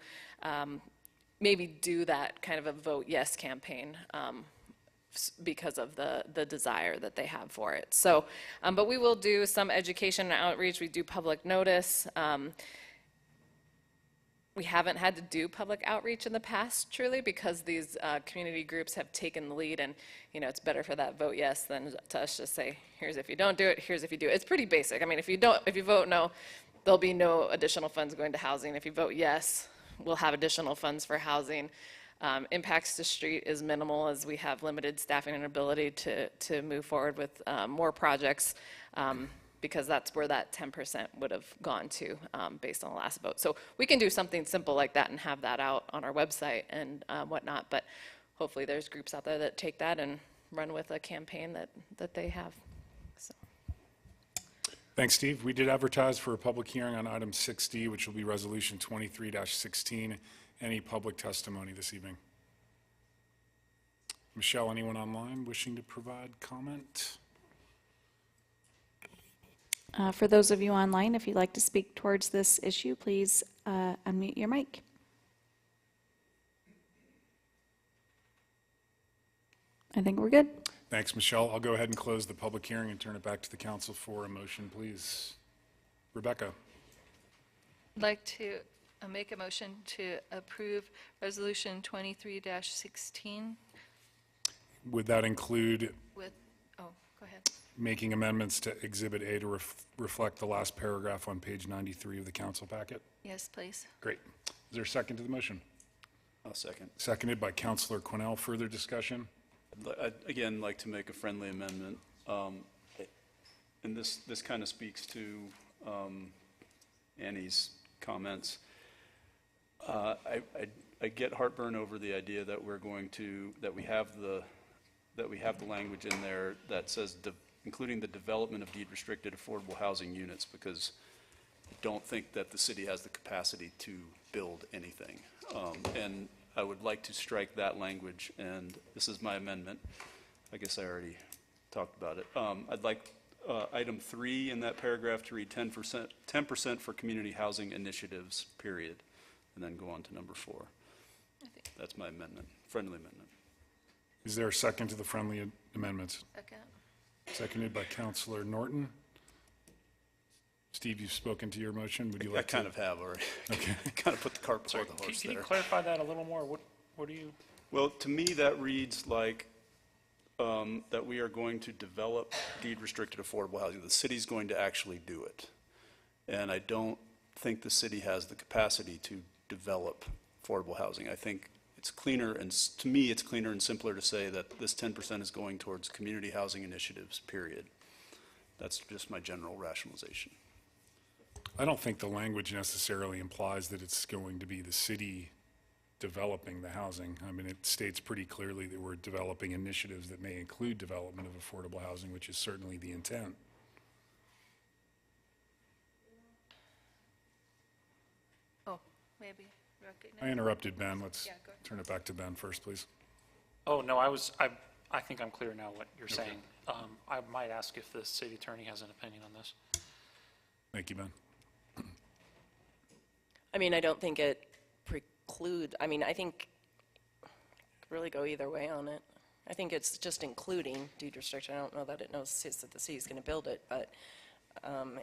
maybe do that kind of a vote yes campaign because of the desire that they have for it. So, but we will do some education and outreach. We do public notice. We haven't had to do public outreach in the past, truly, because these community groups have taken the lead, and it's better for that vote yes than to us just say, here's if you don't do it, here's if you do it. It's pretty basic. I mean, if you vote no, there'll be no additional funds going to housing. If you vote yes, we'll have additional funds for housing. Impacts to street is minimal, as we have limited staffing and ability to move forward with more projects. Because that's where that 10% would have gone to based on the last vote. So we can do something simple like that and have that out on our website and whatnot, but hopefully there's groups out there that take that and run with a campaign that they have. So. Thanks, Steve. We did advertise for a public hearing on item 6D, which will be resolution 23-16. Any public testimony this evening? Michelle, anyone online wishing to provide comment? For those of you online, if you'd like to speak towards this issue, please unmute your mic. I think we're good. Thanks, Michelle. I'll go ahead and close the public hearing and turn it back to the council for a motion, please. Rebecca. I'd like to make a motion to approve resolution 23-16. Would that include Go ahead. making amendments to Exhibit A to reflect the last paragraph on page 93 of the council packet? Yes, please. Great. Is there a second to the motion? I'll second. Seconded by Councilor Quinnell. Further discussion? I'd again like to make a friendly amendment. And this kind of speaks to Annie's comments. I get heartburn over the idea that we have the language in there that says including the development of deed-restricted affordable housing units, because I don't think that the city has the capacity to build anything. And I would like to strike that language, and this is my amendment. I guess I already talked about it. I'd like item 3 in that paragraph to read 10% for community housing initiatives, period, and then go on to number 4. That's my amendment, friendly amendment. Is there a second to the friendly amendments? Second. Seconded by Councilor Norton. Steve, you've spoken to your motion. Would you like I kind of have already. Okay. Kind of put the cart before the horse Can there. you clarify that a little more? What do you? Well, to me, that reads like that we are going to develop deed-restricted affordable housing. The city's going to actually do it. And I don't think the city has the capacity to develop affordable housing. I think it's cleaner, and to me, it's cleaner and simpler to say that this 10% is going towards community housing initiatives, period. That's just my general rationalization. I don't think the language necessarily implies that it's going to be the city developing the housing. I mean, it states pretty clearly that we're developing initiatives that may include development of affordable housing, which is certainly the intent. Oh, maybe recognize. I interrupted Ben. Let's Yeah, go ahead. turn it back to Ben first, please. Oh, no, I think I'm clear now what you're saying. I might ask if the city attorney has an opinion on this. Thank you, Ben. I mean, I don't think it I think it could really go either way on it. I think it's just including deed restriction. I don't know that it knows that the city's going to build it, but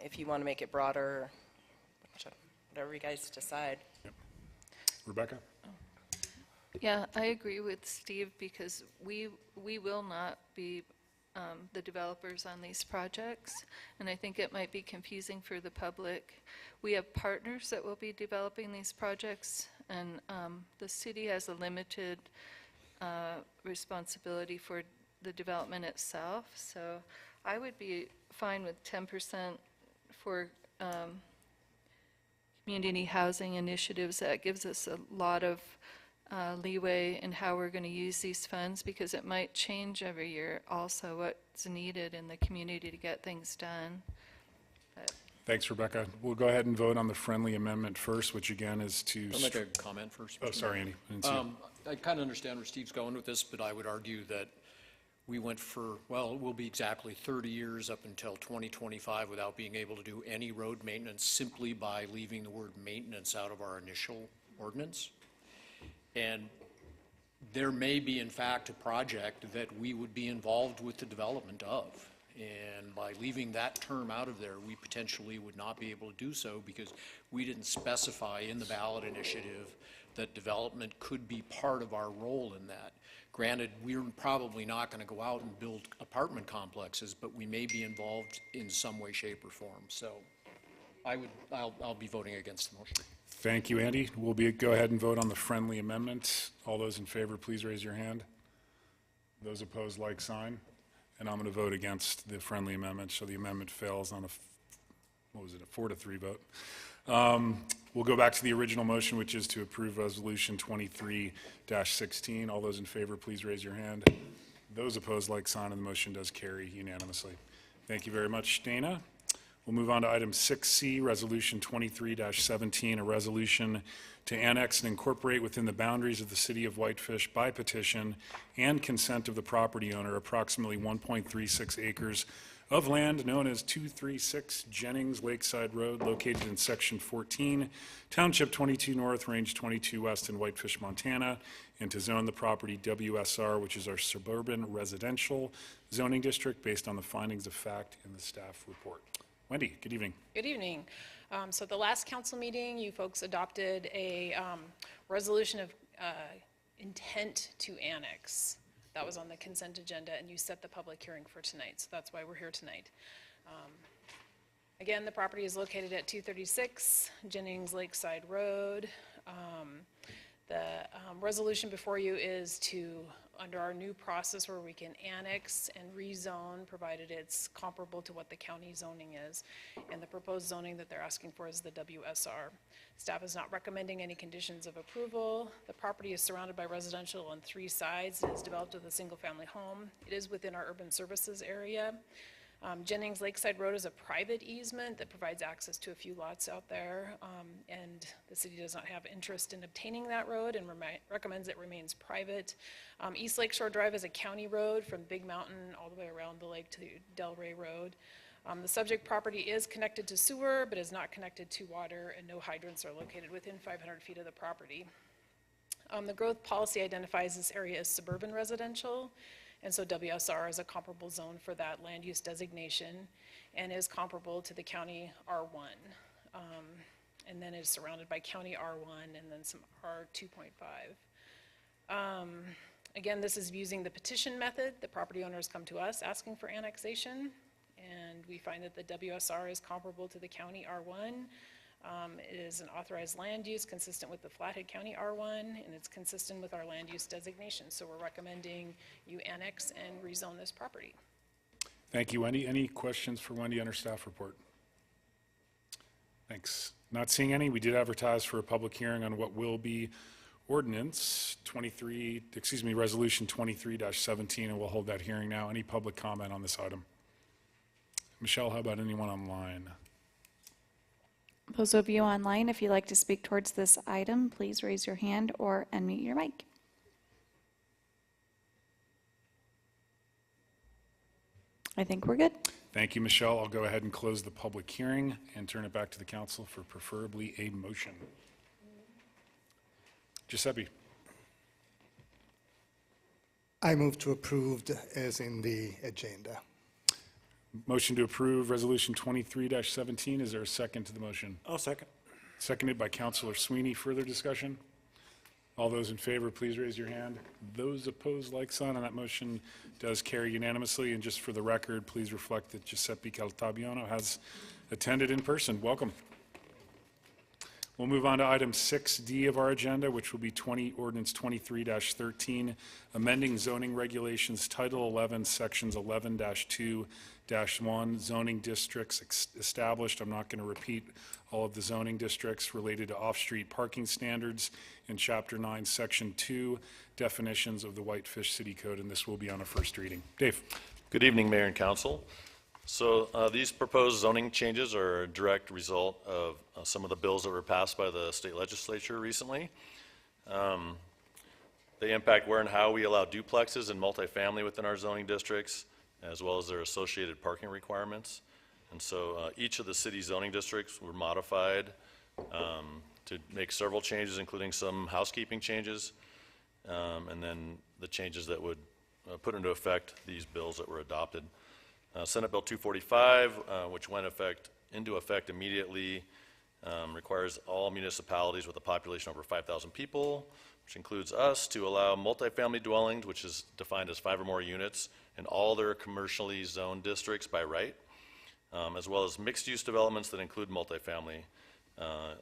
if you want to make it broader, whatever you guys decide. Yep. Rebecca? Yeah, I agree with Steve, because we will not be the developers on these projects, and I think it might be confusing for the public. We have partners that will be developing these projects, and the city has a limited responsibility for the development itself. So I would be fine with 10% for community housing initiatives. That gives us a lot of leeway in how we're going to use these funds, because it might change every year also what's needed in the community to get things done. But Thanks, Rebecca. We'll go ahead and vote on the friendly amendment first, which again is to... I'll make a comment first. Oh, sorry, Andy. I didn't see you. I kind of understand where Steve's going with this, but I would argue that we went for, well, it will be exactly 30 years up until 2025 without being able to do any road maintenance simply by leaving the word maintenance out of our initial ordinance. And there may be, in fact, a project that we would be involved with the development of. And by leaving that term out of there, we potentially would not be able to do so because we didn't specify in the ballot initiative that development could be part of our role in that. Granted, we're probably not going to go out and build apartment complexes, but we may be involved in some way, shape, or form. So I'll be voting against the motion. Thank you, Andy. We'll go ahead and vote on the friendly amendment. All those in favor, please raise your hand. Those opposed, like sign. And I'm going to vote against the friendly amendment, so the amendment fails on a 4-3 vote. We'll go back to the original motion, which is to approve Resolution 23-16. All those in favor, please raise your hand. Those opposed, like sign, and the motion does carry unanimously. Thank you very much, Dana. We'll move on to item 6C, Resolution 23-17, a resolution to annex and incorporate within the boundaries of the city of Whitefish by petition and consent of the property owner approximately 1.36 acres of land known as 236 Jennings Lakeside Road, located in Section 14, Township 22 North, Range 22 West in Whitefish, Montana, and to zone the property WSR, which is our suburban residential zoning district, based on the findings of fact in the staff report. Wendy, good evening. Good evening. So at the last council meeting, you folks adopted a resolution of intent to annex. That was on the consent agenda, and you set the public hearing for tonight, so that's why we're here tonight. Again, the property is located at 236 Jennings Lakeside Road. The resolution before you is to, under our new process where we can annex and rezone, provided it's comparable to what the county zoning is, and the proposed zoning that they're asking for is the WSR. Staff is not recommending any conditions of approval. The property is surrounded by residential on 3 sides. It is developed as a single-family home. It is within our urban services area. Jennings Lakeside Road is a private easement that provides access to a few lots out there, and the city does not have interest in obtaining that road and recommends it remains private. East Lakeshore Drive is a county road from Big Mountain all the way around the lake to Delray Road. The subject property is connected to sewer, but is not connected to water, and no hydrants are located within 500 feet of the property. The growth policy identifies this area as suburban residential, and so WSR is a comparable zone for that land use designation and is comparable to the county R1. And then is surrounded by county R1 and then some R2.5. Again, this is using the petition method. The property owners come to us asking for annexation, and we find that the WSR is comparable to the county R1. It is an authorized land use consistent with the Flathead County R1, and it's consistent with our land use designation. So we're recommending you annex and rezone this property. Thank you, Wendy. Any questions for Wendy on her staff report? Thanks. Not seeing any. We did advertise for a public hearing on what will be Resolution 23-17, and we'll hold that hearing now. Any public comment on this item? Michelle, how about anyone online? Those of you online, if you'd like to speak towards this item, please raise your hand or unmute your mic. I think we're good. Thank you, Michelle. I'll go ahead and close the public hearing and turn it back to the council for preferably a motion. Giuseppe. I move to approve as in the agenda. Motion to approve Resolution 23-17. Is there a second to the motion? I'll second. Seconded by Councilor Sweeney. Further discussion? All those in favor, please raise your hand. Those opposed, like sign, and that motion does carry unanimously. And just for the record, please reflect that Giuseppe Caltabiano has attended in person. Welcome. We'll move on to item 6D of our agenda, which will be ordinance 23-13, amending zoning regulations, Title 11, Sections 11-2-1, zoning districts established. I'm not going to repeat all of the zoning districts related to off-street parking standards in Chapter 9, Section 2, definitions of the Whitefish City Code, and this will be on a first reading. Dave. Good evening, Mayor and Council. So these proposed zoning changes are a direct result of some of the bills that were passed by the state legislature recently. They impact where and how we allow duplexes and multifamily within our zoning districts, as well as their associated parking requirements. And so each of the city zoning districts were modified to make several changes, including some housekeeping changes, and then the changes that would put into effect these bills that were adopted. Senate Bill 245, which went into effect immediately, requires all municipalities with a population over 5,000 people, which includes us, to allow multifamily dwellings, which is defined as 5 or more units, in all their commercially zoned districts by right, as well as mixed-use developments that include multifamily,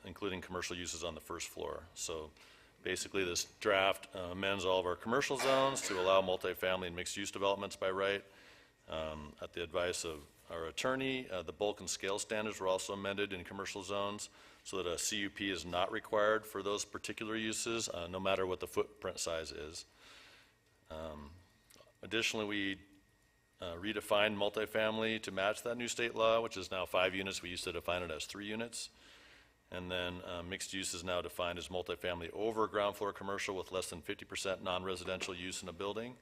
including commercial uses on the first floor. So basically, this draft amends all of our commercial zones to allow multifamily and mixed-use developments by right. At the advice of our attorney, the bulk and scale standards were also amended in commercial zones so that a CUP is not required for those particular uses, no matter what the footprint size is. Additionally, we redefined multifamily to match that new state law, which is now 5 units. We used to define it as 3 units. And then mixed use is now defined as multifamily over ground floor commercial with less than 50% non-residential use in a building.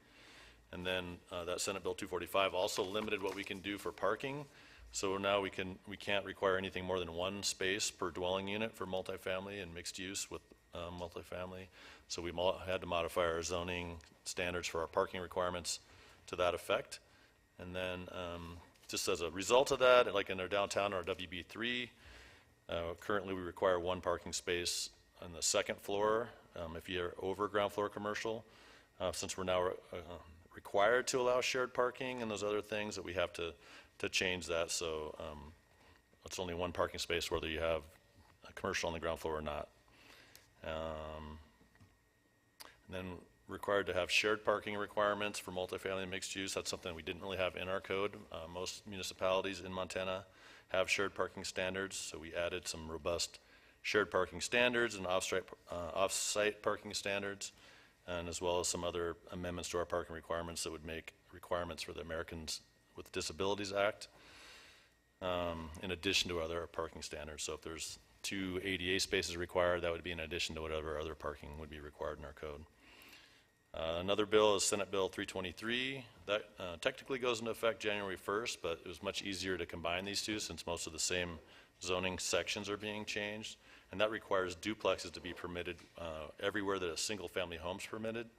And then that Senate Bill 245 also limited what we can do for parking. So now we can't require anything more than 1 space per dwelling unit for multifamily and mixed use with multifamily. So we had to modify our zoning standards for our parking requirements to that effect. And then just as a result of that, like in our downtown, our WB3, currently we require 1 parking space on the 2nd floor if you're over ground floor commercial. Since we're now required to allow shared parking and those other things, that we have to change that. So it's only 1 parking space whether you have a commercial on the ground floor or not. And then required to have shared parking requirements for multifamily and mixed use. That's something we didn't really have in our code. Most municipalities in Montana have shared parking standards, so we added some robust shared parking standards and off-site parking standards, and as well as some other amendments to our parking requirements that would make requirements for the Americans with Disabilities Act, in addition to other parking standards. So if there's 2 ADA spaces required, that would be in addition to whatever other parking would be required in our code. Another bill is Senate Bill 323. That technically goes into effect January 1st, but it was much easier to combine these two since most of the same zoning sections are being changed. And that requires duplexes to be permitted everywhere that a single-family home is permitted.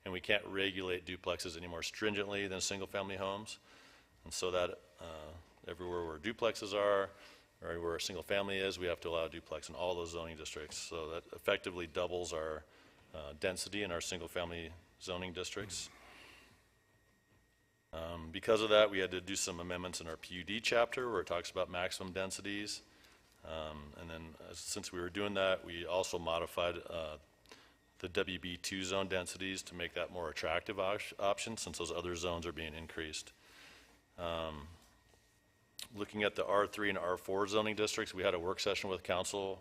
And we can't regulate duplexes any more stringently than single-family homes. And so that everywhere where duplexes are, or where a single family is, we have to allow a duplex in all those zoning districts. So that effectively doubles our density in our single-family zoning districts. Because of that, we had to do some amendments in our PUD chapter where it talks about maximum densities. And then since we were doing that, we also modified the WB2 zone densities to make that more attractive option since those other zones are being increased. Looking at the R3 and R4 zoning districts, we had a work session with council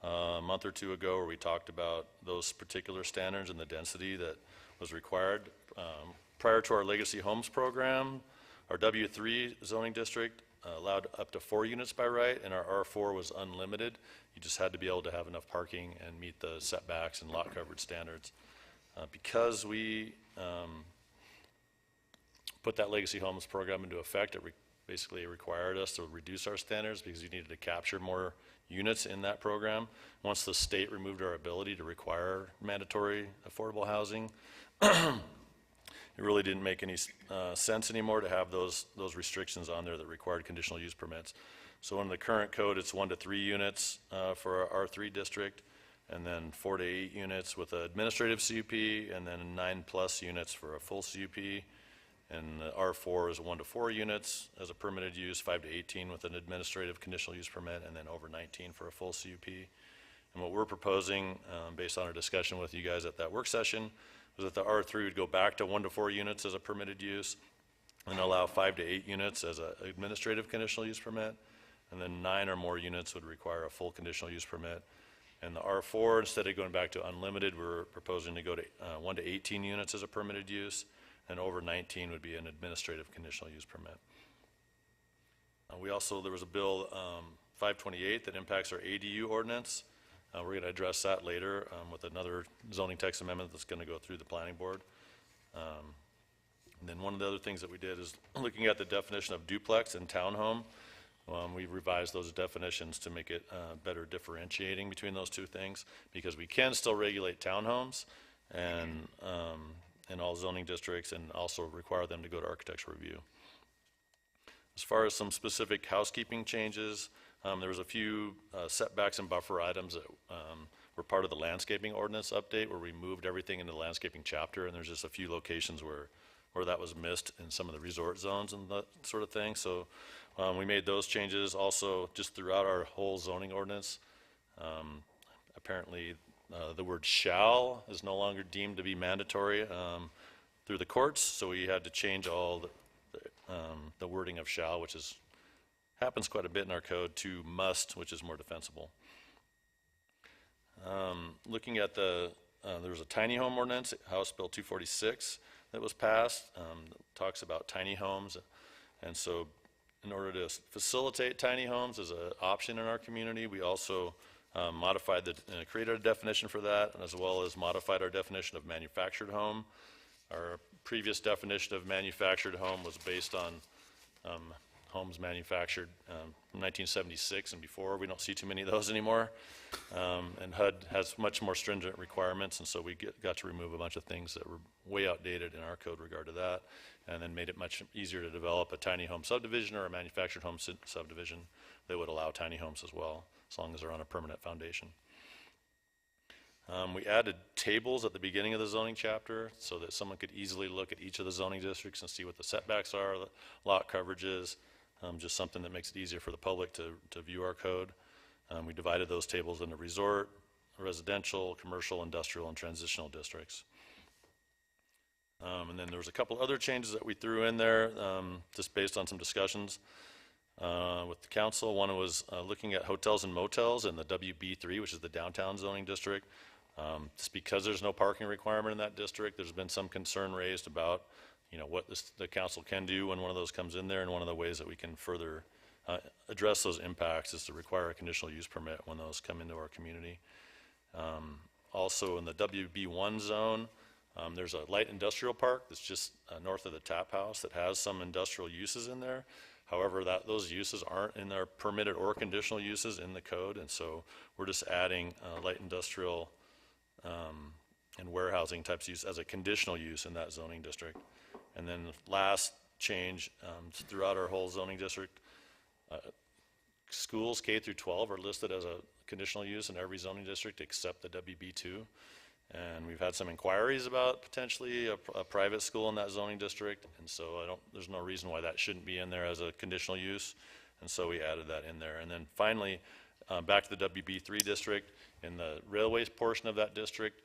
a month or 2 ago where we talked about those particular standards and the density that was required. Prior to our Legacy Homes program, our W3 zoning district allowed up to 4 units by right, and our R4 was unlimited. You just had to be able to have enough parking and meet the setbacks and lot coverage standards. Because we put that Legacy Homes program into effect, it basically required us to reduce our standards because you needed to capture more units in that program. Once the state removed our ability to require mandatory affordable housing, it really didn't make any sense anymore to have those restrictions on there that required conditional use permits. So in the current code, it's 1 to 3 units for our R3 district, and then 4 to 8 units with an administrative CUP, and then 9+ units for a full CUP. And the R4 is 1 to 4 units as a permitted use, 5 to 18 with an administrative conditional use permit, and then over 19 for a full CUP. And what we're proposing, based on our discussion with you guys at that work session, was that the R3 would go back to 1 to 4 units as a permitted use, and allow 5 to 8 units as an administrative conditional use permit, and then 9 or more units would require a full conditional use permit. And the R4, instead of going back to unlimited, we're proposing to go to 1 to 18 units as a permitted use, and over 19 would be an administrative conditional use permit. There was a bill 528 that impacts our ADU ordinance. We're going to address that later with another zoning text amendment that's going to go through the planning board. And then one of the other things that we did is looking at the definition of duplex and townhome. We revised those definitions to make it better differentiating between those two things, because we can still regulate townhomes and in all zoning districts, and also require them to go to architectural review. As far as some specific housekeeping changes, there was a few setbacks and buffer items that were part of the landscaping ordinance update, where we moved everything into the landscaping chapter, and there's just a few locations where that was missed in some of the resort zones and that sort of thing. So we made those changes. Also, just throughout our whole zoning ordinance, apparently the word shall is no longer deemed to be mandatory through the courts, so we had to change all the wording of shall, which happens quite a bit in our code, to must, which is more defensible. Looking at there was a tiny home ordinance, House Bill 246, that was passed. That talks about tiny homes, and so in order to facilitate tiny homes as an option in our community, we also created a definition for that, and as well as modified our definition of manufactured home. Our previous definition of manufactured home was based on homes manufactured from 1976 and before. We don't see too many of those anymore. And HUD has much more stringent requirements, and so we got to remove a bunch of things that were way outdated in our code regard to that, and then made it much easier to develop a tiny home subdivision or a manufactured home subdivision that would allow tiny homes as well, as long as they're on a permanent foundation. We added tables at the beginning of the zoning chapter so that someone could easily look at each of the zoning districts and see what the setbacks are, the lot coverages, just something that makes it easier for the public to view our code. We divided those tables into resort, residential, commercial, industrial, and transitional districts. And then there was a couple other changes that we threw in there just based on some discussions with the council. One was looking at hotels and motels in the WB3, which is the downtown zoning district. Just because there's no parking requirement in that district, there's been some concern raised about what the council can do when one of those comes in there, and one of the ways that we can further address those impacts is to require a conditional use permit when those come into our community. Also in the WB1 zone, there's a light industrial park that's just north of the tap house that has some industrial uses in there. However, those uses aren't in their permitted or conditional uses in the code, and so we're just adding light industrial and warehousing types use as a conditional use in that zoning district. And then the last change throughout our whole zoning district, schools K through 12 are listed as a conditional use in every zoning district except the WB2. And we've had some inquiries about potentially a private school in that zoning district, and so there's no reason why that shouldn't be in there as a conditional use, and so we added that in there. And then finally, back to the WB3 district, in the railways portion of that district,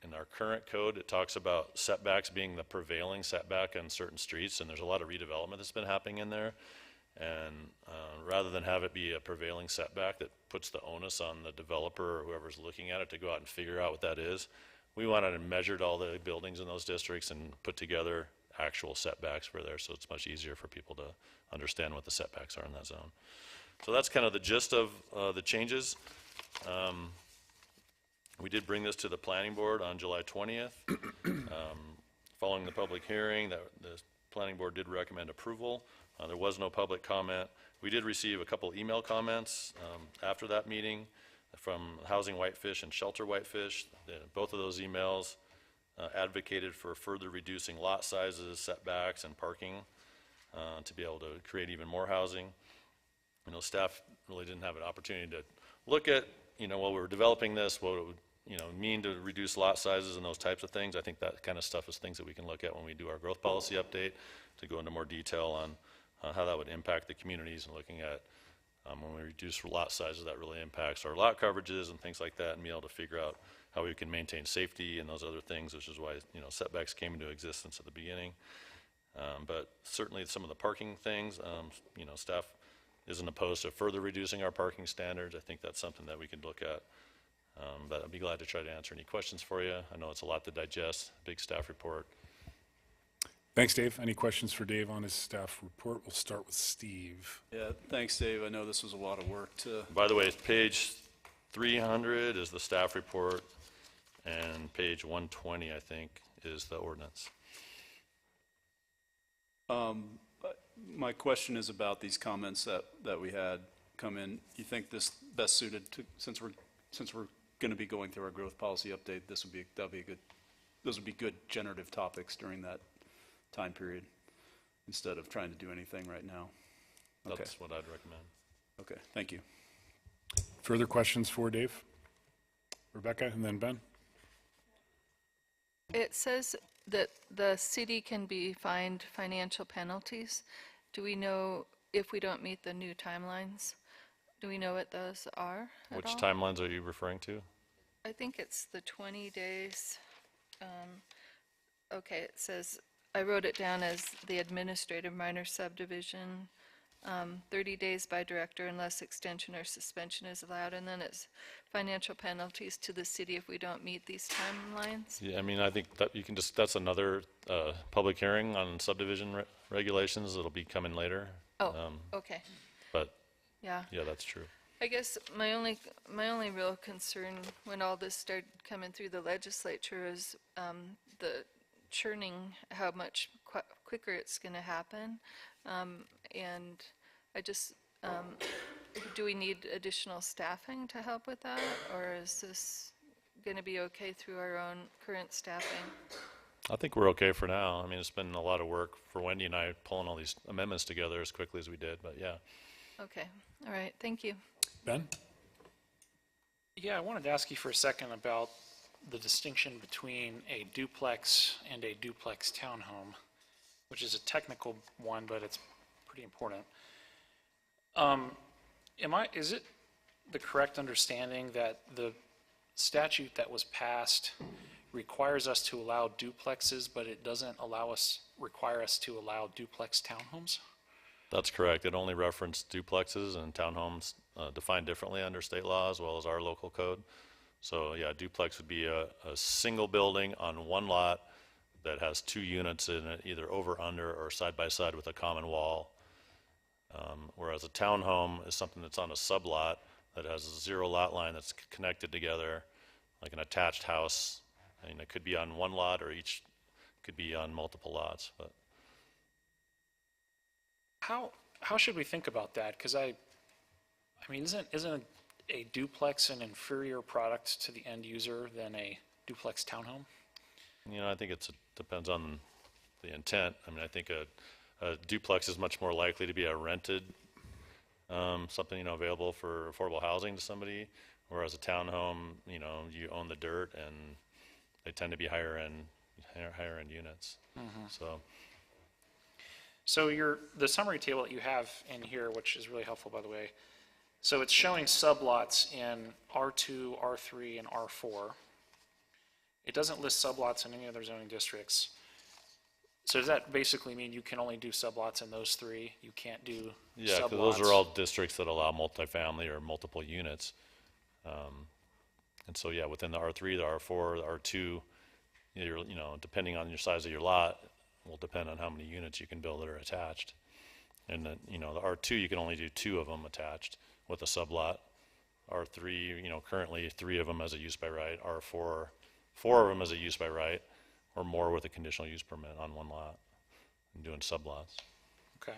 in our current code, it talks about setbacks being the prevailing setback on certain streets, and there's a lot of redevelopment that's been happening in there. And rather than have it be a prevailing setback that puts the onus on the developer or whoever's looking at it to go out and figure out what that is, we went out and measured all the buildings in those districts and put together actual setbacks for there, so it's much easier for people to understand what the setbacks are in that zone. So that's kind of the gist of the changes. We did bring this to the planning board on July 20th. Following the public hearing, the planning board did recommend approval. There was no public comment. We did receive a couple email comments after that meeting from Housing Whitefish and Shelter Whitefish. Both of those emails advocated for further reducing lot sizes, setbacks, and parking to be able to create even more housing. Staff really didn't have an opportunity to look at, while we were developing this, what it would mean to reduce lot sizes and those types of things. I think that kind of stuff is things that we can look at when we do our growth policy update to go into more detail on how that would impact the communities, and looking at When we reduce lot sizes, that really impacts our lot coverages and things like that, and be able to figure out how we can maintain safety and those other things, which is why, setbacks came into existence at the beginning. But certainly some of the parking things, staff isn't opposed to further reducing our parking standards. I think that's something that we could look at. But I'd be glad to try to answer any questions for you. I know it's a lot to digest, big staff report. Thanks, Dave. Any questions for Dave on his staff report? We'll start with Steve. Yeah, thanks, Dave. I know this was a lot of work to. By the way, page 300 is the staff report, and page 120, I think, is the ordinance. My question is about these comments that we had come in. You think this best suited to, since we're going to be going through our growth policy update, those would be good generative topics during that time period instead of trying to do anything right now. Okay. That's what I'd recommend. Okay, thank you. Further questions for Dave? Rebecca, and then Ben. It says that the city can be fined financial penalties. Do we know if we don't meet the new timelines? Do we know what those are at Which all? timelines are you referring to? I think it's the 20 days. Okay, it says, I wrote it down as the administrative minor subdivision, 30 days by director unless extension or suspension is allowed, and then it's financial penalties to the city if we don't meet these timelines. Yeah, I mean, I think that you can just, that's another public hearing on subdivision regulations that'll be coming later. Oh, okay. But, yeah, that's true. I guess my only real concern when all this started coming through the legislature is the churning, how much quicker it's going to happen. And I just, do we need additional staffing to help with that? Or is this going to be okay through our own current staffing? I think we're okay for now. I mean, it's been a lot of work for Wendy and I pulling all these amendments together as quickly as we did, but yeah. Okay, all right, thank you. Ben? Yeah, I wanted to ask you for a second about the distinction between a duplex and a duplex townhome, which is a technical one, but it's pretty important. Is it the correct understanding that the statute that was passed requires us to allow duplexes, but it doesn't require us to allow duplex townhomes? That's correct. It only referenced duplexes, and townhomes defined differently under state law as well as our local code. So yeah, duplex would be a single building on one lot that has 2 units in it, either over, under, or side by side with a common wall. Whereas a townhome is something that's on a sublot that has a 0 lot line that's connected together, like an attached house. And it could be on one lot, or each could be on multiple lots. But How should we think about that? Because I mean, isn't a duplex an inferior product to the end user than a duplex townhome? I think it depends on the intent. I mean, I think a duplex is much more likely to be a rented something available for affordable housing to somebody, whereas a townhome, you own the dirt, and they tend to be higher end units. Mm-hmm. So the summary table that you have in here, which is really helpful, by the way, so it's showing sublots in R2, R3, and R4. It doesn't list sublots in any other zoning districts. So does that basically mean you can only do sublots in those 3? You can't do Yeah, sublots? because those are all districts that allow multifamily or multiple units. And so, yeah, within the R3, the R4, the R2, depending on your size of your lot, will depend on how many units you can build that are attached. And then, the R2, you can only do 2 of them attached with a sublot. R3, currently 3 of them as a use by right. R4, 4 of them as a use by right, or more with a conditional use permit on one lot, and doing sublots. Okay.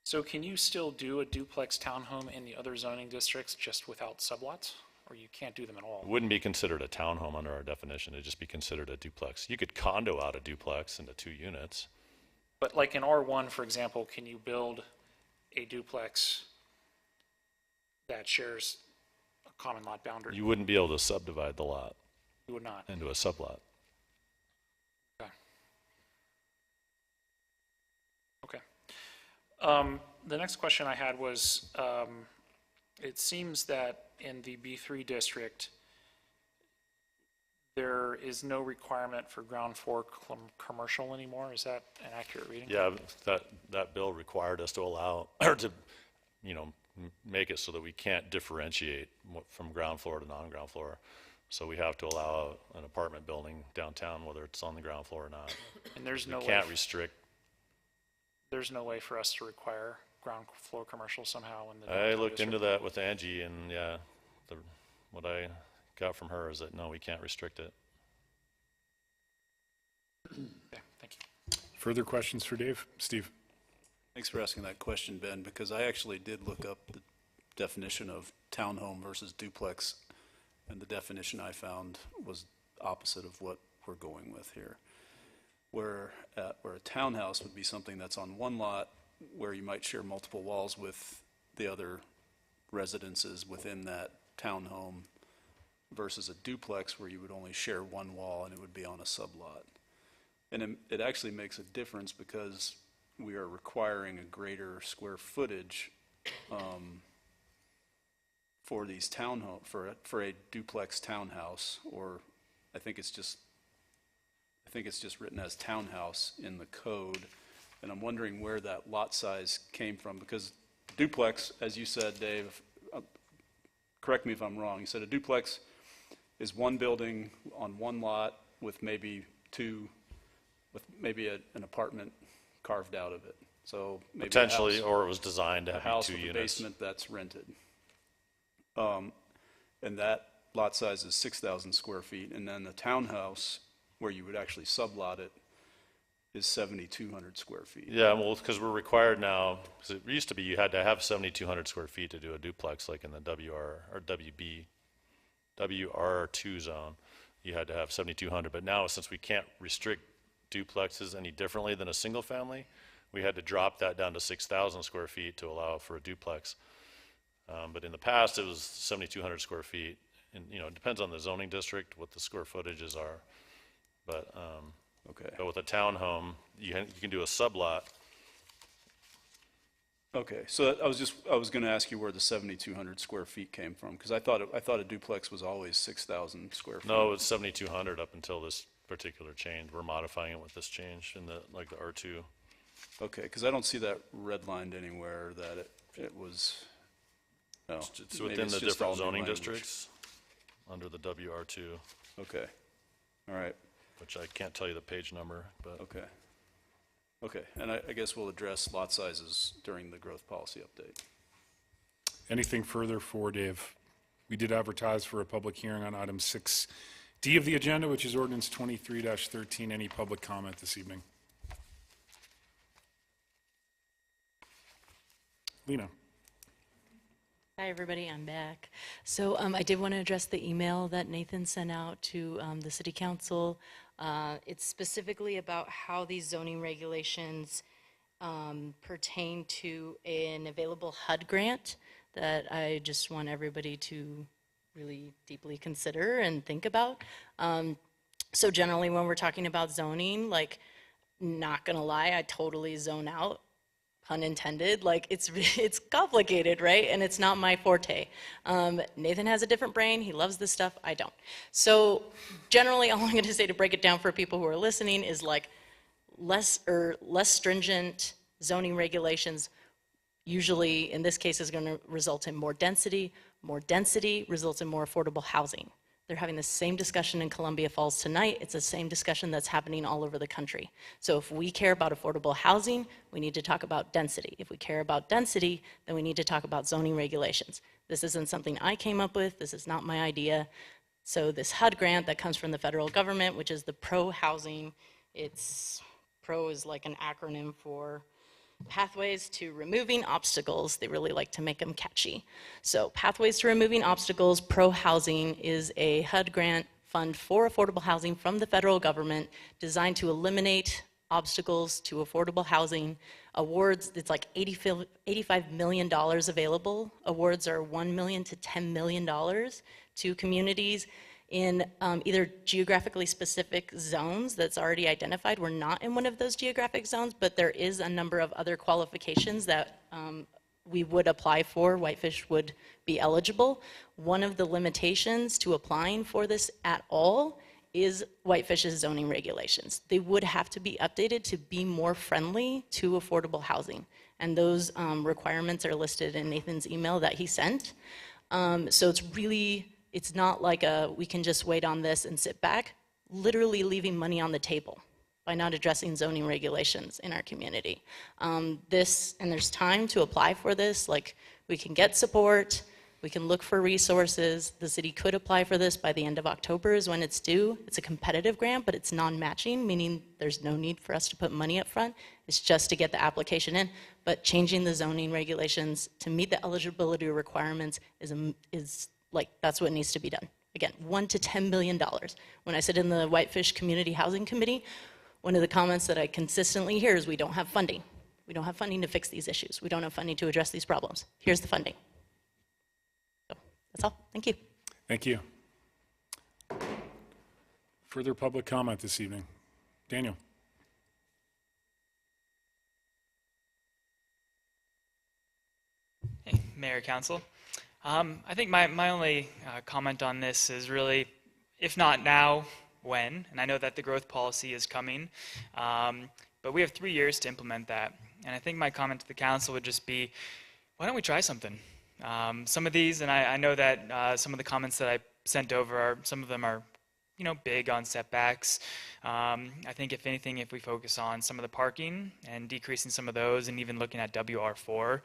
So can you still do a duplex townhome in the other zoning districts just without sublots? Or you can't do them at all? It wouldn't be considered a townhome under our definition. It'd just be considered a duplex. You could condo out a duplex into 2 units. But like in R1, for example, can you build a duplex that shares a common lot boundary? You wouldn't be able to subdivide the lot. You would not? Into a sublot. Okay. Okay. The next question I had was, it seems that in the B3 district, there is no requirement for ground floor commercial anymore. Is that an accurate reading? Yeah, that bill required us to allow, or to, make it so that we can't differentiate from ground floor to non-ground floor. So we have to allow an apartment building downtown, whether it's on the ground floor or not. And there's We no way. can't restrict. There's no way for us to require ground floor commercial somehow in the I downtown looked into district? that with Angie, and yeah, what I got from her is that no, we can't restrict it. Okay, thank you. Further questions for Dave? Steve? Thanks for asking that question, Ben, because I actually did look up the definition of townhome versus duplex, and the definition I found was opposite of what we're going with here. Where a townhouse would be something that's on one lot where you might share multiple walls with the other residences within that townhome, versus a duplex where you would only share one wall and it would be on a sublot. And it actually makes a difference because we are requiring a greater square footage for these for a duplex townhouse, or I think it's just written as townhouse in the code. And I'm wondering where that lot size came from, because duplex, as you said, Dave, correct me if I'm wrong, you said a duplex is one building on one lot with maybe an apartment carved out of it. So maybe Potentially, or it was designed to a have house two with a units. basement that's rented. And that lot size is 6,000 square feet. And then the townhouse, where you would actually sublot it, is 7,200 square feet. Yeah, well, because we're required now, because it used to be you had to have 7,200 square feet to do a duplex, like in the WR2 zone, you had to have 7,200. But now, since we can't restrict duplexes any differently than a single family, we had to drop that down to 6,000 square feet to allow for a duplex. But in the past, it was 7,200 square feet. And, it depends on the zoning district, what the square footages are. But, okay. But with a townhome, you can do a sublot. Okay, so I was going to ask you where the 7,200 square feet came from, because I thought a duplex was always 6,000 square feet. No, it's 7,200 up until this particular change. We're modifying it with this change in the R2. Okay, because I don't see that redlined anywhere that it was. No, It's maybe within the just all different new zoning language. districts under the WR2. Okay, all right. Which I can't tell you the page number, but. Okay. Okay, and I guess we'll address lot sizes during the growth policy update. Anything further for Dave? We did advertise for a public hearing on item 6D of the agenda, which is ordinance 23-13. Any public comment this evening? Lena. Hi, everybody, I'm back. So I did want to address the email that Nathan sent out to the City Council. It's specifically about how these zoning regulations pertain to an available HUD grant that I just want everybody to really deeply consider and think about. So generally, when we're talking about zoning, like, not gonna lie, I totally zone out. Pun intended. Like, it's complicated, right? And it's not my forte. Nathan has a different brain. He loves this stuff. I don't. So generally, all I'm going to say to break it down for people who are listening is, like, less stringent zoning regulations usually, in this case, is going to result in more density. More density results in more affordable housing. They're having the same discussion in Columbia Falls tonight. It's the same discussion that's happening all over the country. So if we care about affordable housing, we need to talk about density. If we care about density, then we need to talk about zoning regulations. This isn't something I came up with. This is not my idea. So this HUD grant that comes from the federal government, which is the PRO housing, PRO is like an acronym for Pathways to Removing Obstacles. They really like to make them catchy. So Pathways to Removing Obstacles, PRO Housing, is a HUD grant fund for affordable housing from the federal government designed to eliminate obstacles to affordable housing. Awards, it's like $85 million available. Awards are $1 million to $10 million to communities in either geographically specific zones that's already identified. We're not in one of those geographic zones, but there is a number of other qualifications that we would apply for, Whitefish would be eligible. One of the limitations to applying for this at all is Whitefish's zoning regulations. They would have to be updated to be more friendly to affordable housing. And those requirements are listed in Nathan's email that he sent. So it's not like we can just wait on this and sit back, literally leaving money on the table by not addressing zoning regulations in our community. And there's time to apply for this, like we can get support, we can look for resources. The city could apply for this by the end of October is when it's due. It's a competitive grant, but it's non-matching, meaning there's no need for us to put money up front. It's just to get the application in. But changing the zoning regulations to meet the eligibility requirements is like, that's what needs to be done. Again, $1 to $10 billion. When I sit in the Whitefish Community Housing Committee, one of the comments that I consistently hear is we don't have funding. We don't have funding to fix these issues. We don't have funding to address these problems. Here's the funding. So that's all. Thank you. Thank you. Further public comment this evening? Daniel. Hey, Mayor, Council. I think my only comment on this is really, if not now, when? And I know that the growth policy is coming, but we have 3 years to implement that. And I think my comment to the council would just be, why don't we try something? Some of these, and I know that some of the comments that I sent over, some of them are big on setbacks. I think if anything, if we focus on some of the parking and decreasing some of those and even looking at WR4,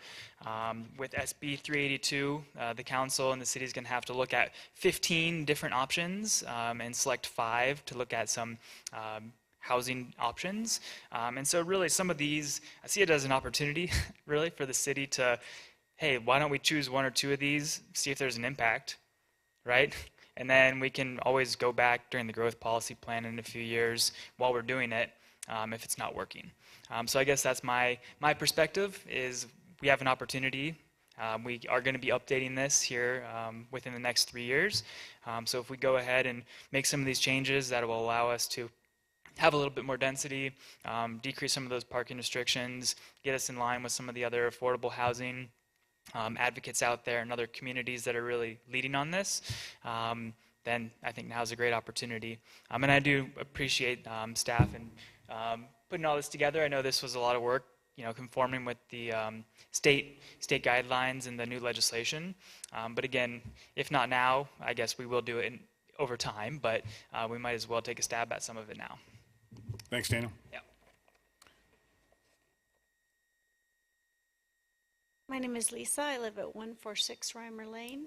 with SB 382, the council and the city is going to have to look at 15 different options and select 5 to look at some housing options. And so really some of these, I see it as an opportunity really for the city to, hey, why don't we choose 1 or 2 of these, see if there's an impact, right? And then we can always go back during the growth policy plan in a few years while we're doing it if it's not working. So I guess that's my perspective is we have an opportunity. We are going to be updating this here within the next 3 years. So if we go ahead and make some of these changes that will allow us to have a little bit more density, decrease some of those parking restrictions, get us in line with some of the other affordable housing advocates out there and other communities that are really leading on this, then I think now's a great opportunity. And I do appreciate staff and putting all this together. I know this was a lot of work, conforming with the state guidelines and the new legislation. But again, if not now, I guess we will do it over time, but we might as well take a stab at some of it now. Thanks, Daniel. Yeah. My name is Lisa. I live at 146 Reimer Lane.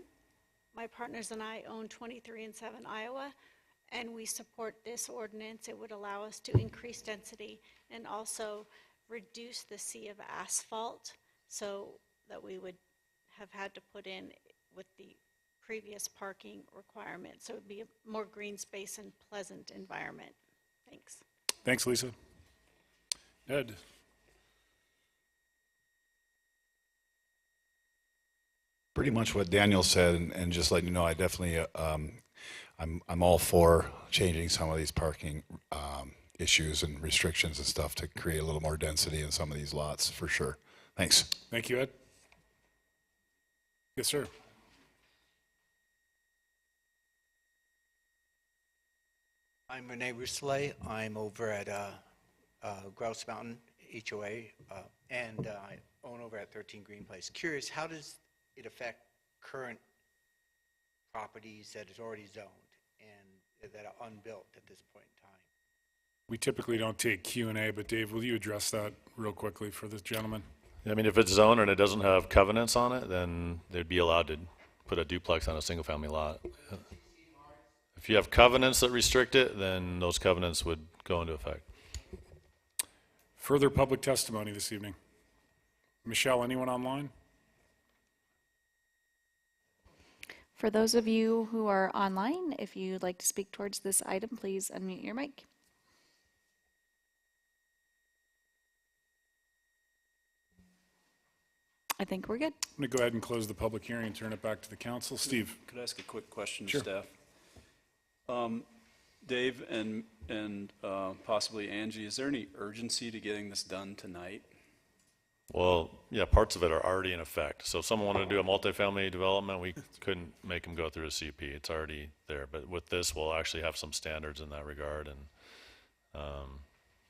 My partners and I own 23 and 7 Iowa, and we support this ordinance. It would allow us to increase density and also reduce the sea of asphalt so that we would have had to put in with the previous parking requirements. So it would be a more green space and pleasant environment. Thanks. Thanks, Lisa. Ed. Pretty much what Daniel said, and just letting you know, I definitely, I'm all for changing some of these parking issues and restrictions and stuff to create a little more density in some of these lots, for sure. Thanks. Thank you, Ed. Yes, sir. I'm Rene Rousselet. I'm over at Grouse Mountain HOA, and I own over at 13 Green Place. Curious, how does it affect current properties that is already zoned and that are unbuilt at this point in time? We typically don't take Q&A, but Dave, will you address that real quickly for this gentleman? I mean, if it's zoned and it doesn't have covenants on it, then they'd be allowed to put a duplex on a single-family lot. If you have covenants that restrict it, then those covenants would go into effect. Further public testimony this evening? Michelle, anyone online? For those of you who are online, if you'd like to speak towards this item, please unmute your mic. I think we're good. I'm going to go ahead and close the public hearing and turn it back to the council. Steve. Could I ask a quick question Sure. to staff? Dave and possibly Angie, is there any urgency to getting this done tonight? Well, yeah, parts of it are already in effect. So if someone wanted to do a multifamily development, we couldn't make them go through a CP. It's already there. But with this, we'll actually have some standards in that regard. And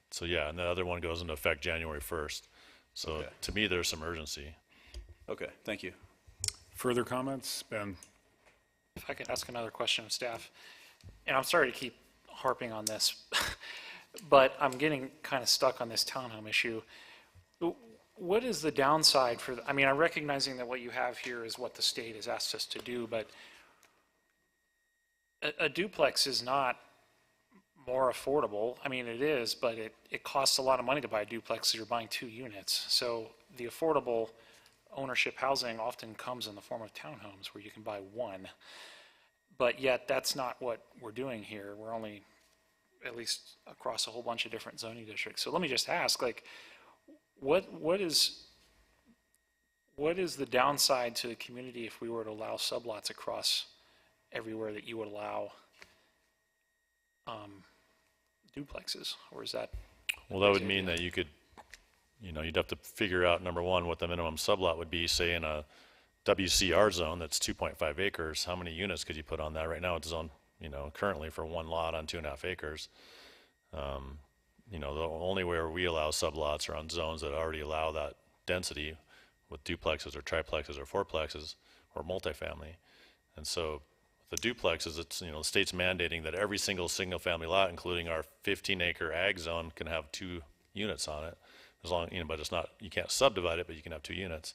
so, yeah, and the other one goes into effect January 1st. So Okay. to me, there's some urgency. Okay, thank you. Further comments? Ben? If I could ask another question of staff, and I'm sorry to keep harping on this, but I'm getting kind of stuck on this townhome issue. What is the downside for, I mean, I'm recognizing that what you have here is what the state has asked us to do, but a duplex is not more affordable. I mean, it is, but it costs a lot of money to buy a duplex because you're buying 2 units. So the affordable ownership housing often comes in the form of townhomes where you can buy 1. But yet that's not what we're doing here. We're only, at least across a whole bunch of different zoning districts. So let me just ask, like, what is the downside to the community if we were to allow sublots across everywhere that you would allow duplexes, or is that? Well, that would mean that you could, you'd have to figure out, number one, what the minimum sublot would be, say in a WCR zone that's 2.5 acres. How many units could you put on that? Right now it's zoned, currently for 1 lot on 2.5 acres. The only where we allow sublots are on zones that already allow that density with duplexes or triplexes or fourplexes or multifamily. And so the duplexes, it's, the state's mandating that every single family lot, including our 15-acre ag zone, can have 2 units on it. As long, but it's not, you can't subdivide it, but you can have 2 units.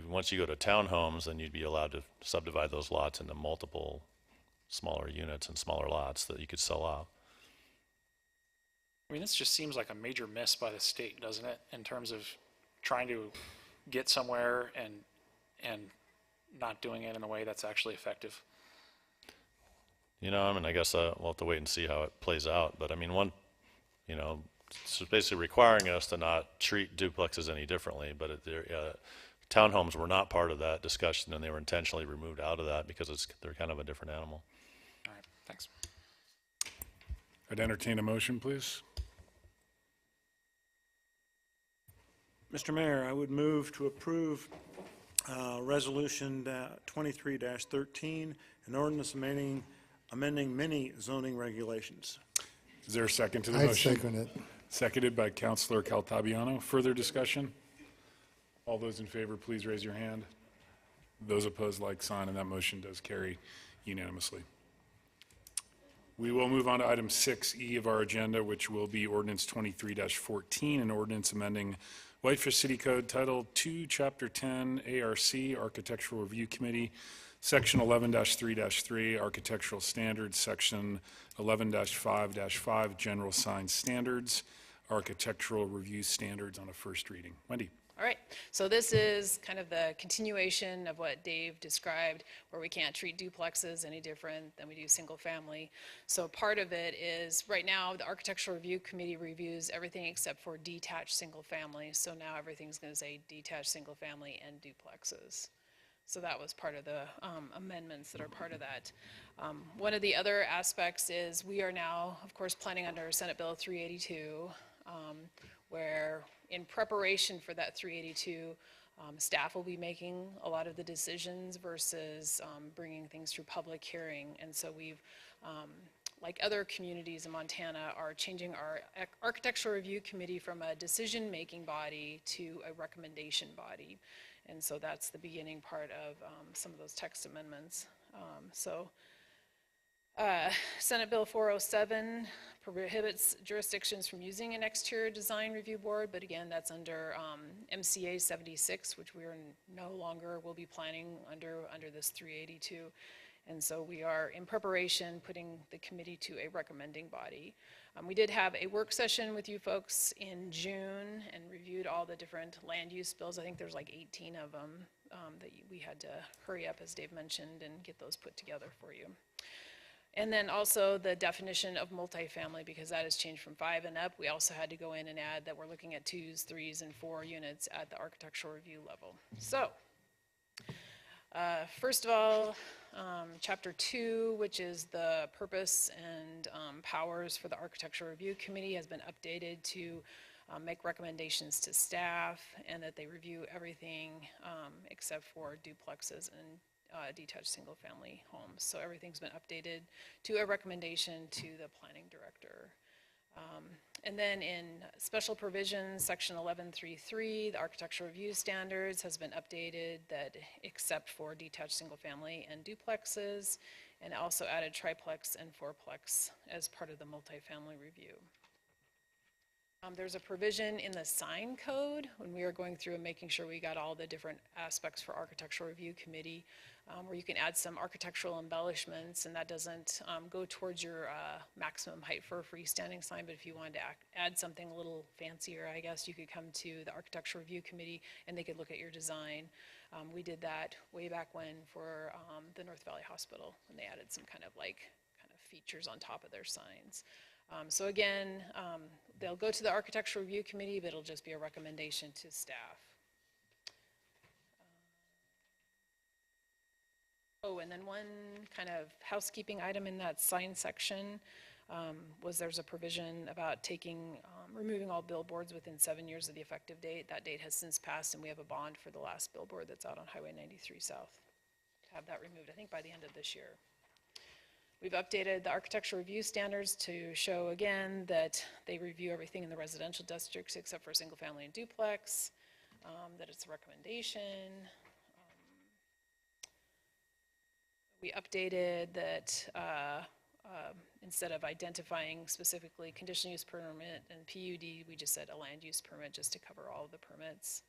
Once you go to townhomes, then you'd be allowed to subdivide those lots into multiple smaller units and smaller lots that you could sell off. I mean, this just seems like a major miss by the state, doesn't it, in terms of trying to get somewhere and not doing it in a way that's actually effective. I guess we'll have to wait and see how it plays out. But I mean, it's basically requiring us to not treat duplexes any differently. But townhomes were not part of that discussion, and they were intentionally removed out of that because they're kind of a different animal. All right, thanks. I'd entertain a motion, please. Mr. Mayor, I would move to approve Resolution 23-13, an ordinance amending many zoning regulations. Is there a second to the I motion? second it. Seconded by Councilor Caltabiano. Further discussion? All those in favor, please raise your hand. Those opposed, like sign, and that motion does carry unanimously. We will move on to item 6E of our agenda, which will be ordinance 23-14, an ordinance amending Whitefish City Code Title 2, Chapter 10, ARC, Architectural Review Committee, Section 11-3-3, Architectural Standards, Section 11-5-5, General Sign Standards, Architectural Review Standards on a first reading. Wendy. All right, so this is kind of the continuation of what Dave described, where we can't treat duplexes any different than we do single family. So part of it is, right now, the Architectural Review Committee reviews everything except for detached single family. So now everything's going to say detached single family and duplexes. So that was part of the amendments that are part of that. One of the other aspects is we are now, of course, planning under Senate Bill 382, where in preparation for that 382, staff will be making a lot of the decisions versus bringing things through public hearing. And so we've, like other communities in Montana, are changing our Architectural Review Committee from a decision-making body to a recommendation body. And so that's the beginning part of some of those text amendments. Senate Bill 407 prohibits jurisdictions from using an exterior design review board, but again, that's under MCA 76, which we are no longer will be planning under this 382. And so we are in preparation putting the committee to a recommending body. We did have a work session with you folks in June and reviewed all the different land use bills. I think there's like 18 of them that we had to hurry up, as Dave mentioned, and get those put together for you. And then also the definition of multifamily, because that has changed from 5 and up. We also had to go in and add that we're looking at 2s, 3s, and 4 units at the architectural review level. So, first of all, Chapter 2, which is the purpose and powers for the Architectural Review Committee, has been updated to make recommendations to staff, and that they review everything except for duplexes and detached single-family homes. So everything's been updated to a recommendation to the planning director. And then in special provisions, section 1133, the architectural review standards has been updated that except for detached single-family and duplexes, and also added triplex and fourplex as part of the multifamily review. There's a provision in the sign code when we were going through and making sure we got all the different aspects for architectural review committee, where you can add some architectural embellishments, and that doesn't go towards your maximum height for a freestanding sign, but if you wanted to add something a little fancier, I guess you could come to the architectural review committee and they could look at your design. We did that way back when for the North Valley Hospital, and they added some kind of features on top of their signs. So again, they'll go to the architectural review committee, but it'll just be a recommendation to staff. Oh, and then one kind of housekeeping item in that sign section was there's a provision about removing all billboards within 7 years of the effective date. That date has since passed, and we have a bond for the last billboard that's out on Highway 93 South to have that removed, I think by the end of this year. We've updated the architectural review standards to show again that they review everything in the residential districts except for single family and duplex, that it's a recommendation. We updated that instead of identifying specifically conditional use permit and PUD, we just said a land use permit just to cover all of the permits.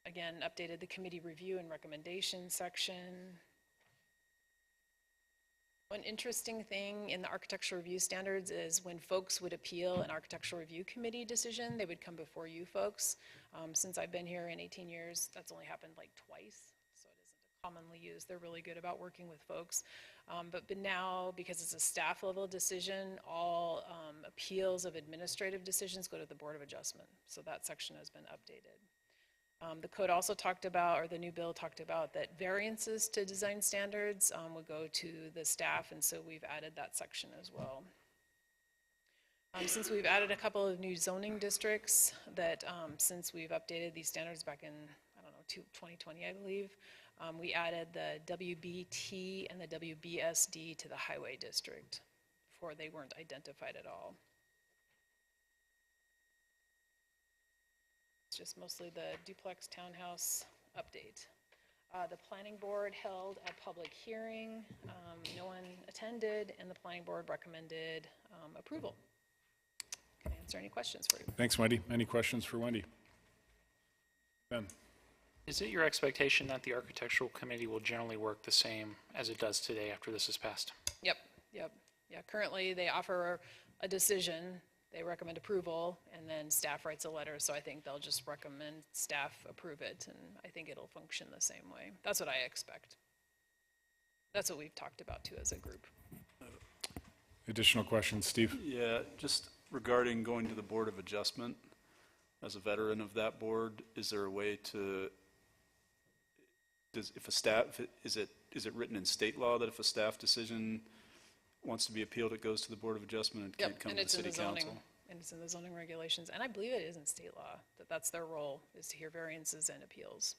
Again, updated the committee review and recommendation section. One interesting thing in the architectural review standards is when folks would appeal an architectural review committee decision, they would come before you folks. Since I've been here in 18 years, that's only happened like twice, so it isn't commonly used. They're really good about working with folks. But now, because it's a staff level decision, all appeals of administrative decisions go to the Board of Adjustment. So that section has been updated. The code also talked about, or the new bill talked about, that variances to design standards would go to the staff, and so we've added that section as well. Since we've added a couple of new zoning districts, that since we've updated these standards back in, I don't know, 2020, I believe, we added the WBT and the WBSD to the highway district. Before, they weren't identified at all. It's just mostly the duplex townhouse update. The planning board held a public hearing. No one attended, and the planning board recommended approval. Can I answer any questions for you? Thanks, Wendy. Any questions for Wendy? Ben? Is it your expectation that the architectural committee will generally work the same as it does today after this is passed? Yep. Yeah, currently they offer a decision. They recommend approval, and then staff writes a letter, so I think they'll just recommend staff approve it, and I think it'll function the same way. That's what I expect. That's what we've talked about, too, as a group. Additional questions, Steve? Yeah, just regarding going to the Board of Adjustment, as a veteran of that board, is there a way to, is it written in state law that if a staff decision wants to be appealed, it goes to the Board of Adjustment and can't come to the City Council? And it's in the zoning regulations, and I believe it is in state law, that that's their role, is to hear variances and appeals.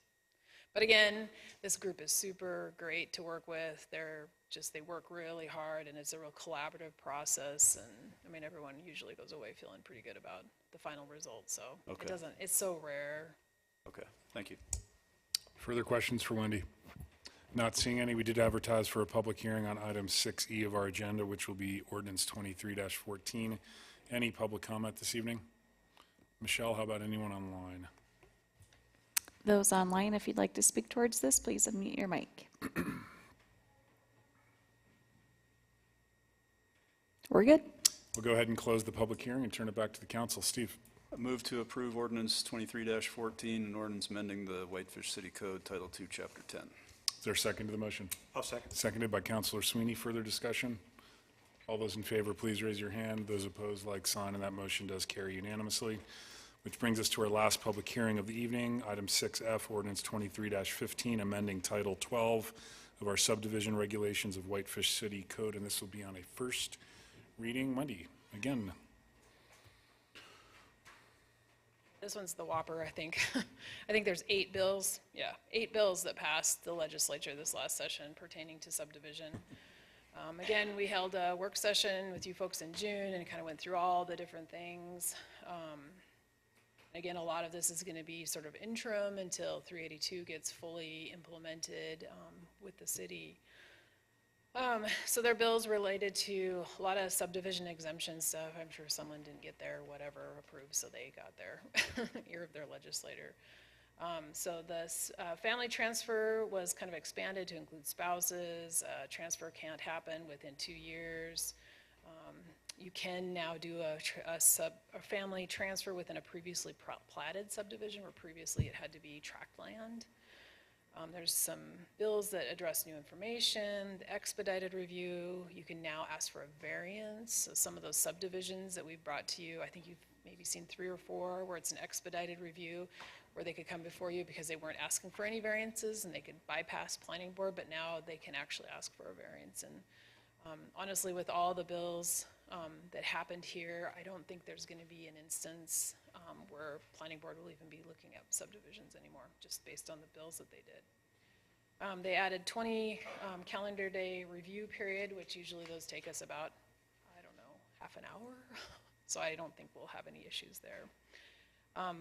But again, this group is super great to work with. They work really hard, and it's a real collaborative process, and I mean, everyone usually goes away feeling pretty good about the final result, so Okay. It's so rare. Okay, thank you. Further questions for Wendy? Not seeing any. We did advertise for a public hearing on item 6E of our agenda, which will be ordinance 23-14. Any public comment this evening? Michelle, how about anyone online? Those online, if you'd like to speak towards this, please unmute your mic. We're good. We'll go ahead and close the public hearing and turn it back to the council. Steve? I move to approve ordinance 23-14, an ordinance amending the Whitefish City Code, Title II, Chapter 10. Is there a second to the motion? I'll second. Seconded by Councilor Sweeney. Further discussion? All those in favor, please raise your hand. Those opposed, like sign, and that motion does carry unanimously. Which brings us to our last public hearing of the evening, item 6F, ordinance 23-15, amending Title 12 of our subdivision regulations of Whitefish City Code, and this will be on a first reading Monday. Again, This one's the whopper, I think. I think there's 8 bills, 8 bills that passed the legislature this last session pertaining to subdivision. Again, we held a work session with you folks in June and kind of went through all the different things. Again, a lot of this is going to be sort of interim until 382 gets fully implemented with the city. So their bills related to a lot of subdivision exemption stuff. I'm sure someone didn't get their whatever approved, so they got their ear of their legislator. So this family transfer was kind of expanded to include spouses. Transfer can't happen within 2 years. You can now do a family transfer within a previously platted subdivision where previously it had to be tract land. There's some bills that address new information, the expedited review. You can now ask for a variance. So some of those subdivisions that we've brought to you, I think you've maybe seen 3 or 4 where it's an expedited review where they could come before you because they weren't asking for any variances and they could bypass planning board, but now they can actually ask for a variance. And honestly, with all the bills that happened here, I don't think there's going to be an instance where planning board will even be looking at subdivisions anymore, just based on the bills that they did. They added 20 calendar day review period, which usually those take us about, I don't know, half an hour. So I don't think we'll have any issues there.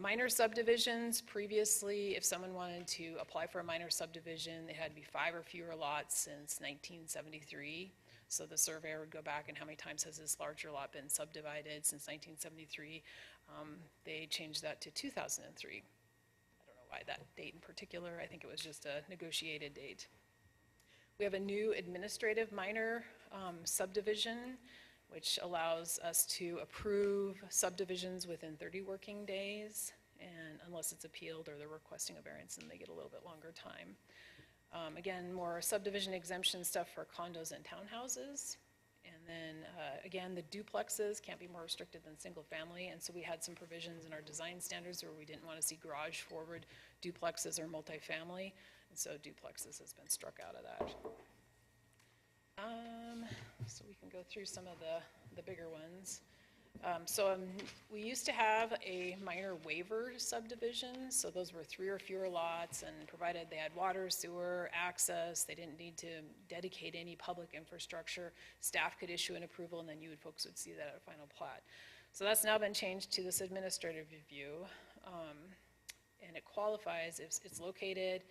Minor subdivisions, previously, if someone wanted to apply for a minor subdivision, they had to be 5 or fewer lots since 1973. So the surveyor would go back and how many times has this larger lot been subdivided since 1973. They changed that to 2003. I don't know why that date in particular. I think it was just a negotiated date. We have a new administrative minor subdivision, which allows us to approve subdivisions within 30 working days, and unless it's appealed or they're requesting a variance, then they get a little bit longer time. Again, more subdivision exemption stuff for condos and townhouses. And then, again, the duplexes can't be more restricted than single family, and so we had some provisions in our design standards where we didn't want to see garage forward duplexes or multifamily, and so duplexes has been struck out of that. So we can go through some of the bigger ones. We used to have a minor waiver subdivision, so those were 3 or fewer lots, and provided they had water, sewer, access, they didn't need to dedicate any public infrastructure, staff could issue an approval, and then you folks would see that at a final plat. So that's now been changed to this administrative review, and it qualifies if it's located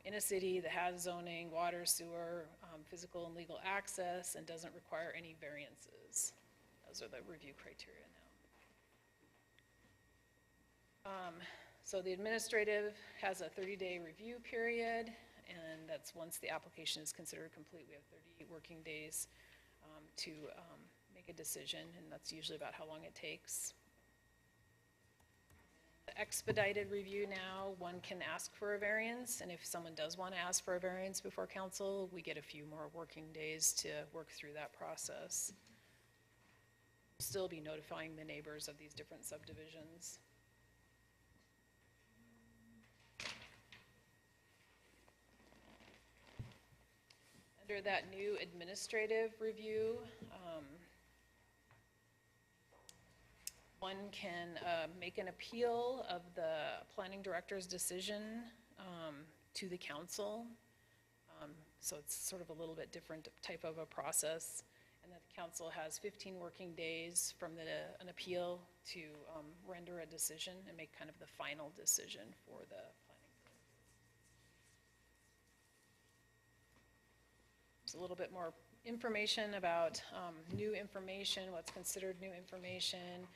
in a city that has zoning, water, sewer, physical and legal access, and doesn't require any variances. Those are the review criteria now. So the administrative has a 30-day review period, and that's once the application is considered complete. We have 30 working days to make a decision, and that's usually about how long it takes. The expedited review now, one can ask for a variance, and if someone does want to ask for a variance before council, we get a few more working days to work through that process. We'll still be notifying the neighbors of these different subdivisions. Under that new administrative review, one can make an appeal of the planning director's decision to the council. So it's sort of a little bit different type of a process. And that the council has 15 working days from an appeal to render a decision and make kind of the final decision for the planning board. It's a little bit more information about new information, what's considered new information.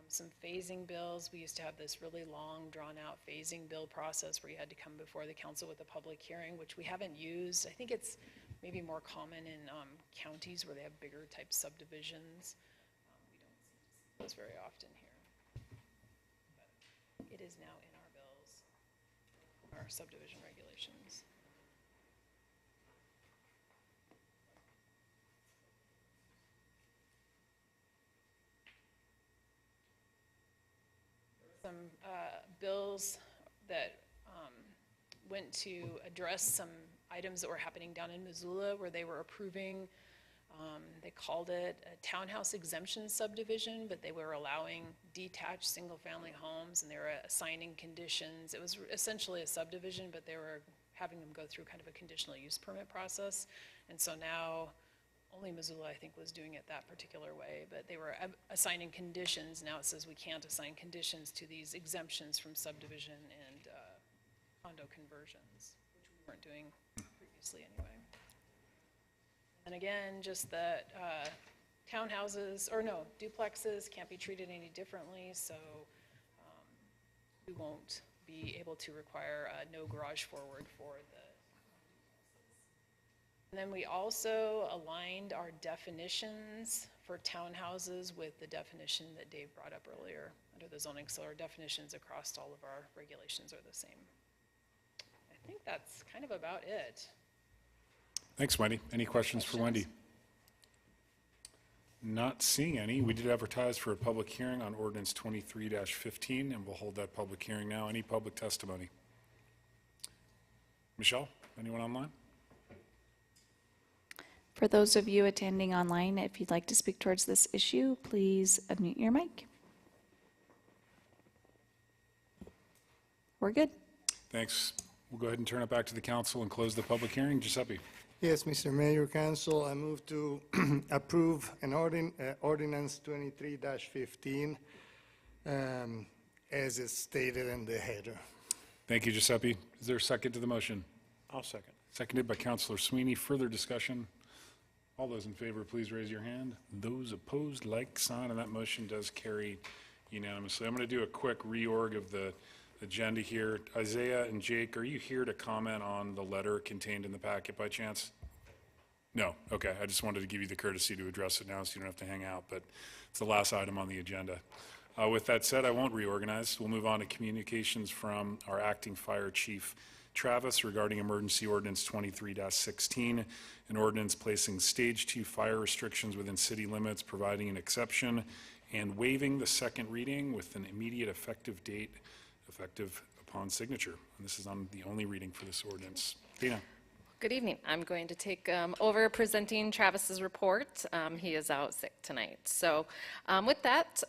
Some phasing bills. We used to have this really long, drawn-out phasing bill process where you had to come before the council with a public hearing, which we haven't used. I think it's maybe more common in counties where they have bigger type subdivisions. We don't see those very often here. But it is now in our bills, our subdivision regulations. Some bills that went to address some items that were happening down in Missoula where they were approving, they called it a townhouse exemption subdivision, but they were allowing detached single-family homes, and they were assigning conditions. It was essentially a subdivision, but they were having them go through kind of a conditional use permit process. And so now, only Missoula, I think, was doing it that particular way, but they were assigning conditions. Now it says we can't assign conditions to these exemptions from subdivision and condo conversions, which we weren't doing previously anyway. And again, just that townhouses, or no, duplexes can't be treated any differently, so we won't be able to require no garage forward for the duplexes. And then we also aligned our definitions for townhouses with the definition that Dave brought up earlier under the zoning, so our definitions across all of our regulations are the same. I think that's kind of about it. Thanks, Wendy. Any questions for Wendy? Not seeing any. We did advertise for a public hearing on ordinance 23-15, and we'll hold that public hearing now. Any public testimony? Michelle, anyone online? For those of you attending online, if you'd like to speak towards this issue, please unmute your mic. We're good. Thanks. We'll go ahead and turn it back to the council and close the public hearing. Giuseppe. Yes, Mr. Mayor, Council, I move to approve an ordinance 23-15 as is stated in the header. Thank you, Giuseppe. Is there a second to the motion? I'll second. Seconded by Councilor Sweeney. Further discussion? All those in favor, please raise your hand. Those opposed, like sign, and that motion does carry unanimously. I'm going to do a quick reorg of the agenda here. Isaiah and Jake, are you here to comment on the letter contained in the packet by chance? No? Okay. I just wanted to give you the courtesy to address it now so you don't have to hang out, but it's the last item on the agenda. With that said, I won't reorganize. We'll move on to communications from our acting fire chief, Travis, regarding emergency ordinance 23-16, an ordinance placing stage 2 fire restrictions within city limits, providing an exception, and waiving the second reading with an immediate effective date, effective upon signature. And this is on the only reading for this ordinance. Dana. Good evening. I'm going to take over presenting Travis's report. He is out sick tonight. So with that,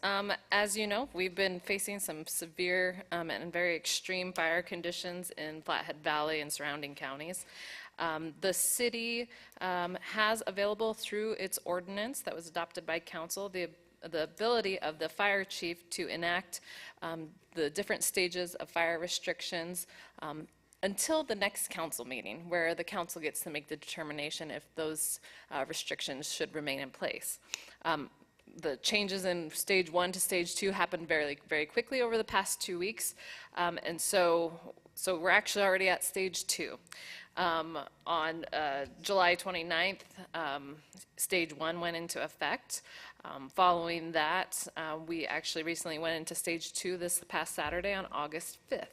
as you know, we've been facing some severe and very extreme fire conditions in Flathead Valley and surrounding counties. The city has available through its ordinance that was adopted by council the ability of the fire chief to enact the different stages of fire restrictions until the next council meeting, where the council gets to make the determination if those restrictions should remain in place. The changes in stage 1 to stage 2 happened very, very quickly over the past 2 weeks, and so we're actually already at stage 2. On July 29th, stage 1 went into effect. Following that, we actually recently went into stage 2 this past Saturday on August 5th.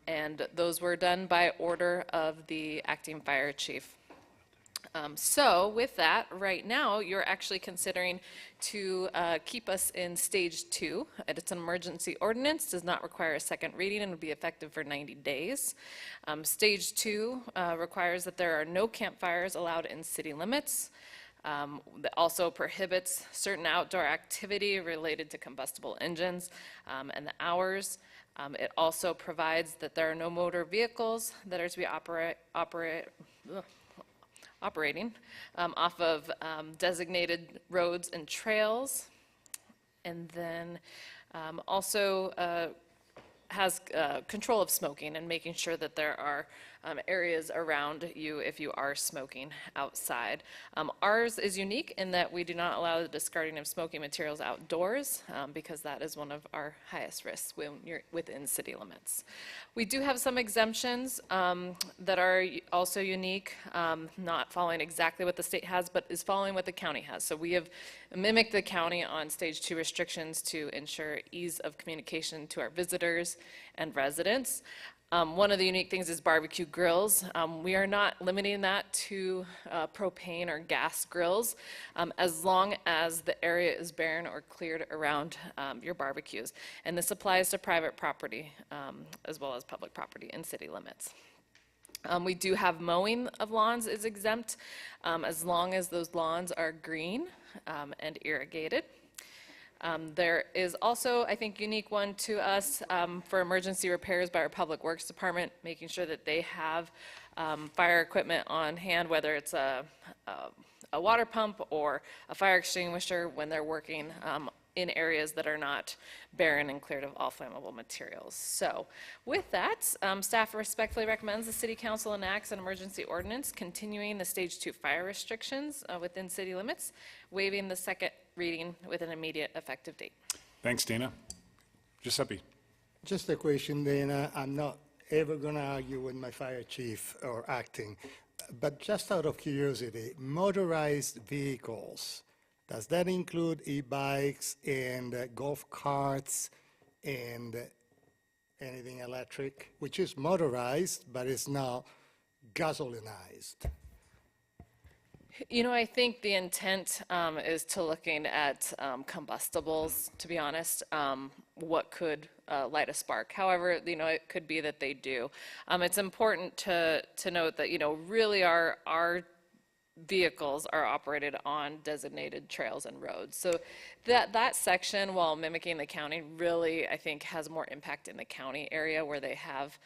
And those were done by order of the acting fire chief. So with that, right now, you're actually considering to keep us in stage 2. It's an emergency ordinance, does not require a second reading, and will be effective for 90 days. Stage 2 requires that there are no campfires allowed in city limits. That also prohibits certain outdoor activity related to combustible engines and the hours. It also provides that there are no motor vehicles that are to be operating off of designated roads and trails. And then also has control of smoking and making sure that there are areas around you if you are smoking outside. Ours is unique in that we do not allow the discarding of smoking materials outdoors because that is one of our highest risks when you're within city limits. We do have some exemptions that are also unique, not following exactly what the state has, but is following what the county has. So we have mimicked the county on stage 2 restrictions to ensure ease of communication to our visitors and residents. One of the unique things is barbecue grills. We are not limiting that to propane or gas grills as long as the area is barren or cleared around your barbecues. And this applies to private property as well as public property in city limits. We do have mowing of lawns is exempt as long as those lawns are green and irrigated. There is also, I think, unique one to us for emergency repairs by our Public Works Department, making sure that they have fire equipment on hand, whether it's a water pump or a fire extinguisher when they're working in areas that are not barren and cleared of all flammable materials. So with that, staff respectfully recommends the City Council enacts an emergency ordinance continuing the Stage 2 fire restrictions within city limits, waiving the second reading with an immediate effective date. Thanks, Dana. Giuseppe. Just a question, Dana. I'm not ever going to argue with my fire chief or acting, but just out of curiosity, motorized vehicles, does that include e-bikes and golf carts and anything electric, which is motorized, but it's not gasolinized? You know, I think the intent is to looking at combustibles, to be honest, what could light a spark. However, you know, it could be that they do. It's important to note that, you know, really our vehicles are operated on designated trails and roads. So that section, while mimicking the county, really, I think, has more impact in the county area where they have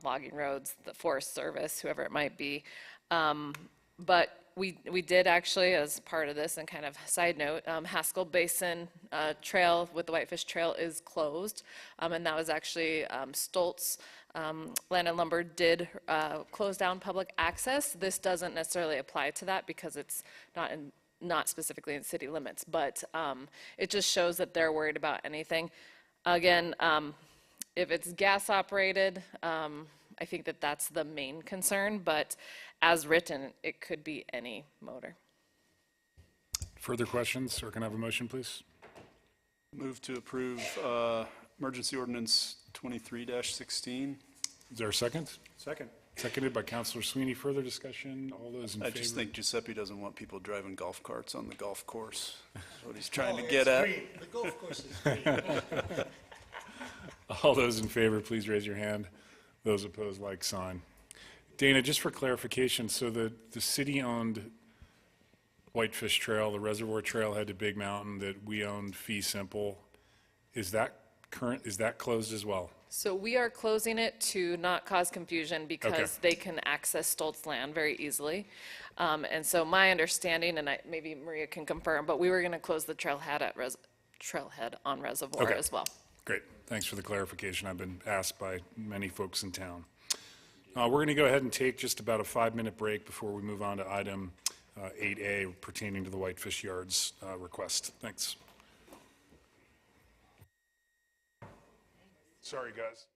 logging roads, the Forest Service, whoever it might be. But we did actually, as part of this, and kind of side note, Haskell Basin Trail with the Whitefish Trail is closed, and that was actually Stoltz Land and Lumber did close down public access. This doesn't necessarily apply to that because it's not specifically in city limits, but it just shows that they're worried about anything. Again, if it's gas operated, I think that that's the main concern, but as written, it could be any motor. Further questions, or can I have a motion, please? Move to approve emergency ordinance 23-16. Is there a second? Second. Seconded by Councilor Sweeney. Further discussion? All those in I favor? just think Giuseppe doesn't want people driving golf carts on the golf course. That's what he's trying to get at. The golf course is green. All those in favor, please raise your hand. Those opposed, like sign. Dana, just for clarification, so the city-owned Whitefish Trail, the Reservoir Trailhead to Big Mountain that we owned fee simple, is that closed as well? So we are closing it to not cause confusion because they can access Stoltz land very easily. And so my understanding, and maybe Maria can confirm, but we were going to close the trailhead on Reservoir as well. Great. Thanks for the clarification. I've been asked by many folks in town. We're going to go ahead and take just about a 5-minute break before we move on to item 8A pertaining to the Whitefish Yards request. Thanks. Sorry, guys.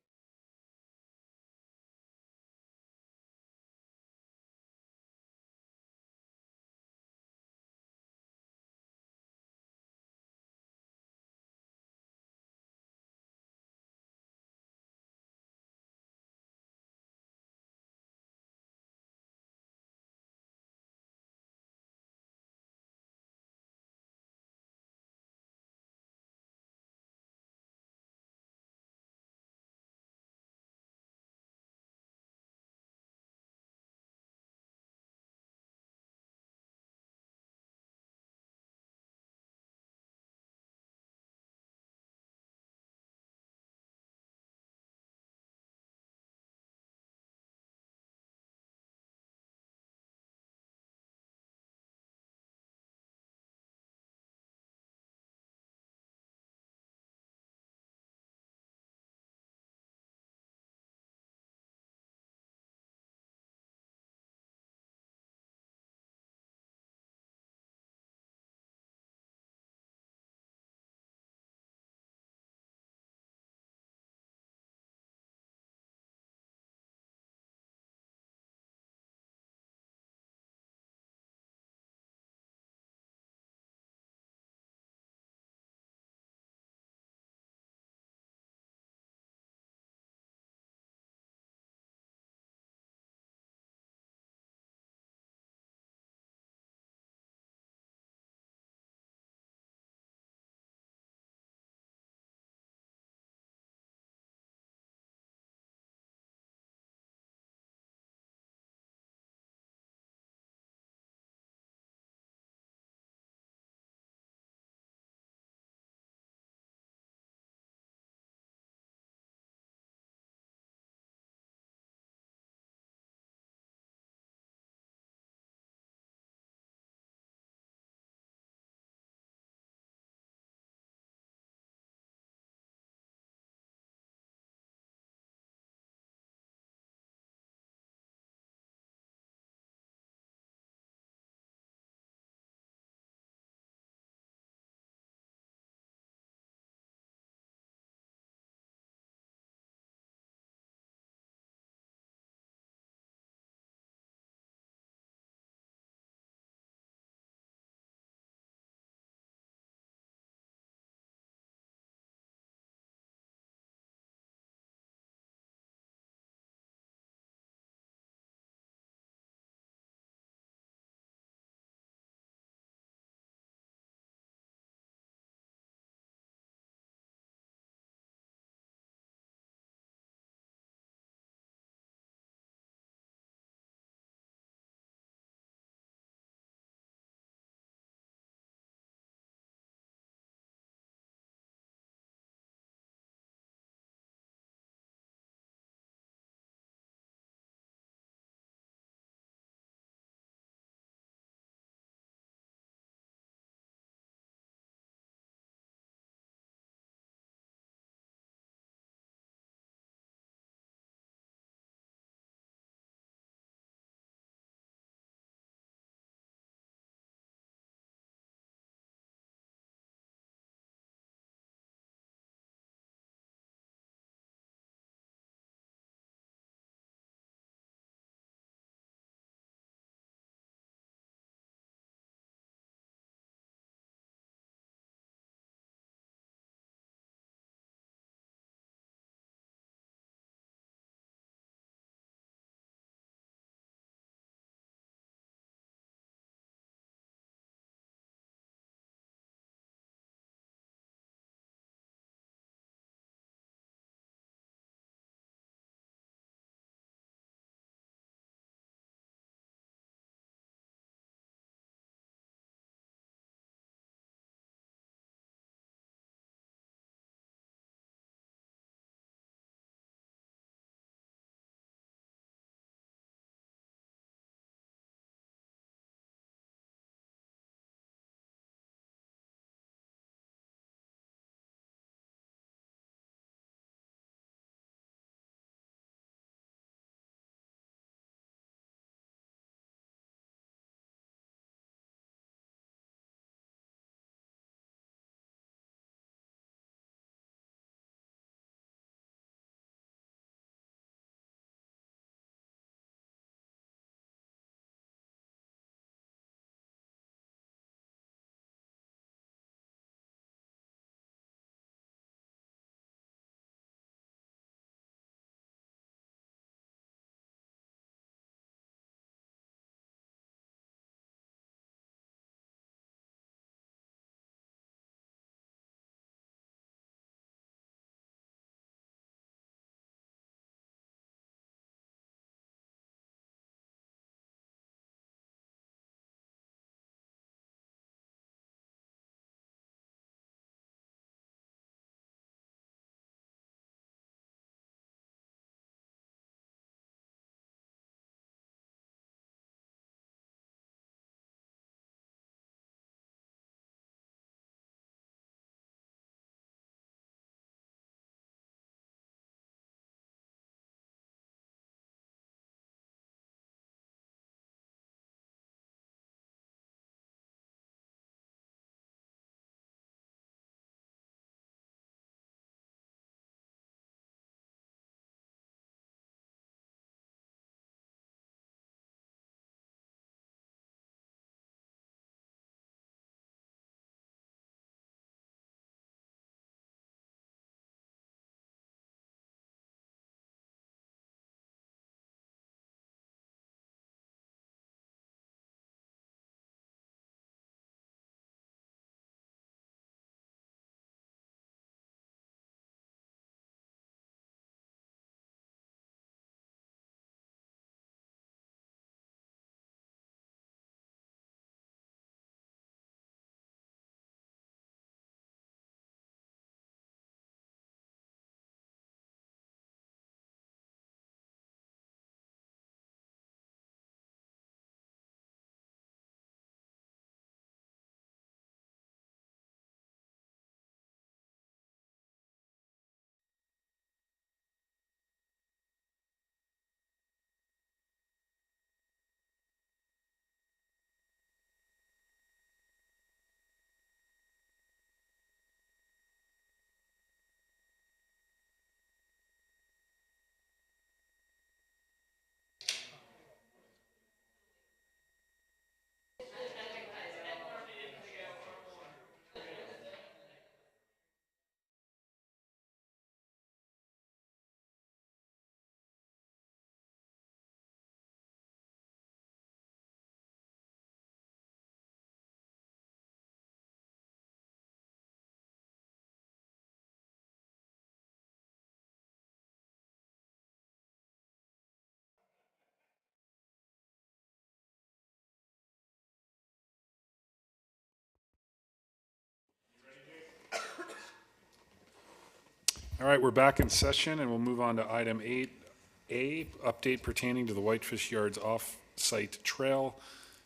All right, we're back in session, and we'll move on to item 8A, update pertaining to the Whitefish Yards off-site trail,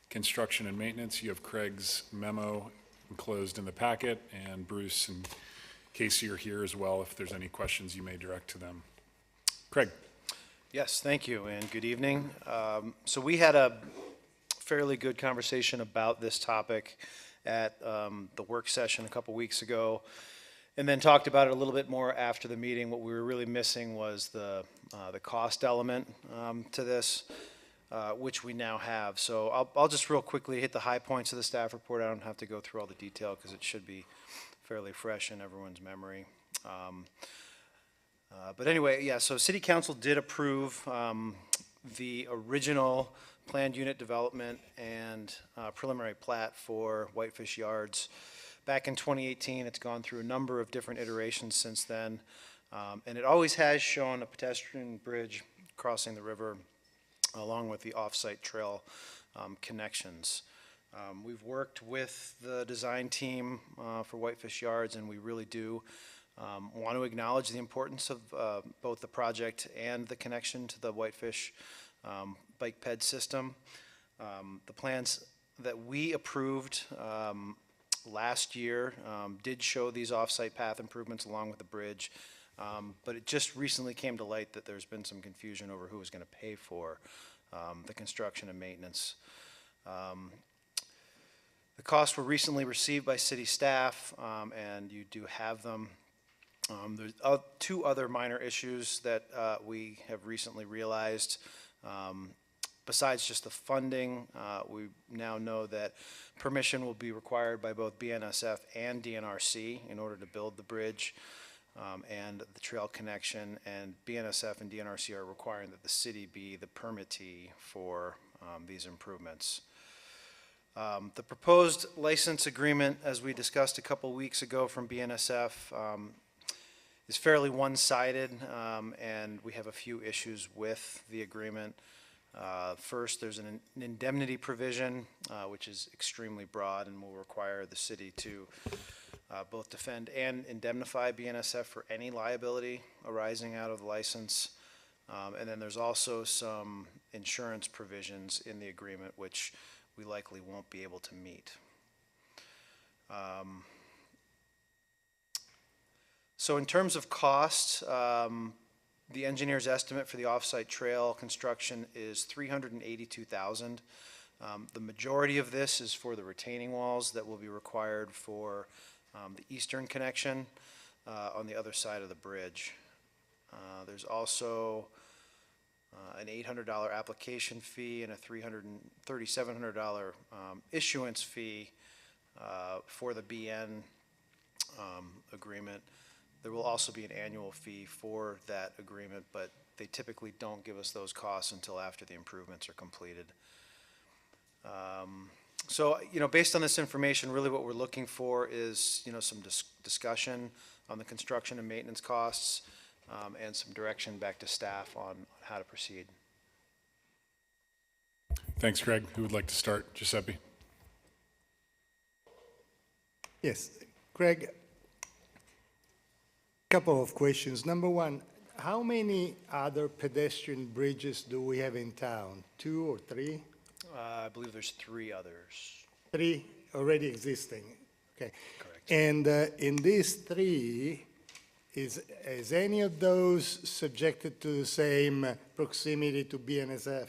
construction and maintenance. You have Craig's memo enclosed in the packet, and Bruce and Casey are here as well if there's any questions you may direct to them. Craig. Yes, thank you, and good evening. So we had a fairly good conversation about this topic at the work session a couple weeks ago, and then talked about it a little bit more after the meeting. What we were really missing was the cost element to this, which we now have. So I'll just real quickly hit the high points of the staff report. I don't have to go through all the detail because it should be fairly fresh in everyone's memory. But anyway, yeah, so City Council did approve the original planned unit development and preliminary plat for Whitefish Yards back in 2018. It's gone through a number of different iterations since then, and it always has shown a pedestrian bridge crossing the river along with the off-site trail connections. We've worked with the design team for Whitefish Yards, and we really do want to acknowledge the importance of both the project and the connection to the Whitefish bike ped system. The plans that we approved last year did show these off-site path improvements along with the bridge, but it just recently came to light that there's been some confusion over who was going to pay for the construction and maintenance. The costs were recently received by city staff, and you do have them. There's two other minor issues that we have recently realized. Besides just the funding, we now know that permission will be required by both BNSF and DNRC in order to build the bridge and the trail connection, and BNSF and DNRC are requiring that the city be the permittee for these improvements. The proposed license agreement, as we discussed a couple weeks ago from BNSF, is fairly one-sided, and we have a few issues with the agreement. First, there's an indemnity provision, which is extremely broad and will require the city to both defend and indemnify BNSF for any liability arising out of the license. And then there's also some insurance provisions in the agreement, which we likely won't be able to meet. So in terms of cost, the engineer's estimate for the off-site trail construction is $382,000. The majority of this is for the retaining walls that will be required for the eastern connection on the other side of the bridge. There's also an $800 application fee and a $3,700 issuance fee for the BN agreement. There will also be an annual fee for that agreement, but they typically don't give us those costs until after the improvements are completed. So, based on this information, really what we're looking for is, some discussion on the construction and maintenance costs, and some direction back to staff on how to proceed. Thanks, Craig. Who would like to start? Giuseppe? Yes, Craig, couple of questions. Number one, how many other pedestrian bridges do we have in town? 2 or 3? I believe there's 3 others. 3 already existing. Okay. Correct. And in these 3, is any of those subjected to the same proximity to BNSF?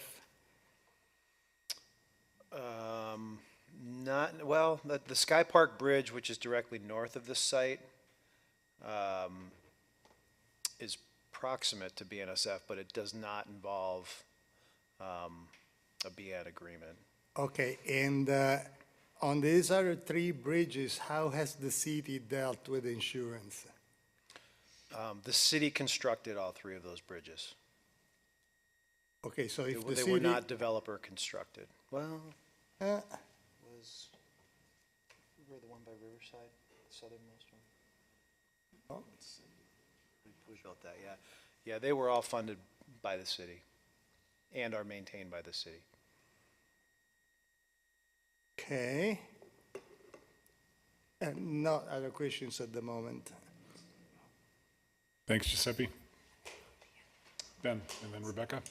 The Sky Park Bridge, which is directly north of this site, is proximate to BNSF, but it does not involve a BN agreement. Okay, and on these other 3 bridges, how has the city dealt with insurance? The city constructed all 3 of those bridges. Okay, so if They were not developer constructed. Well, was the one by Riverside, the southernmost one? We built that, yeah. Yeah, they were all funded by the city and are maintained by the city. Okay. And no other questions at the moment. Thanks, Giuseppe. Ben, and then Rebecca.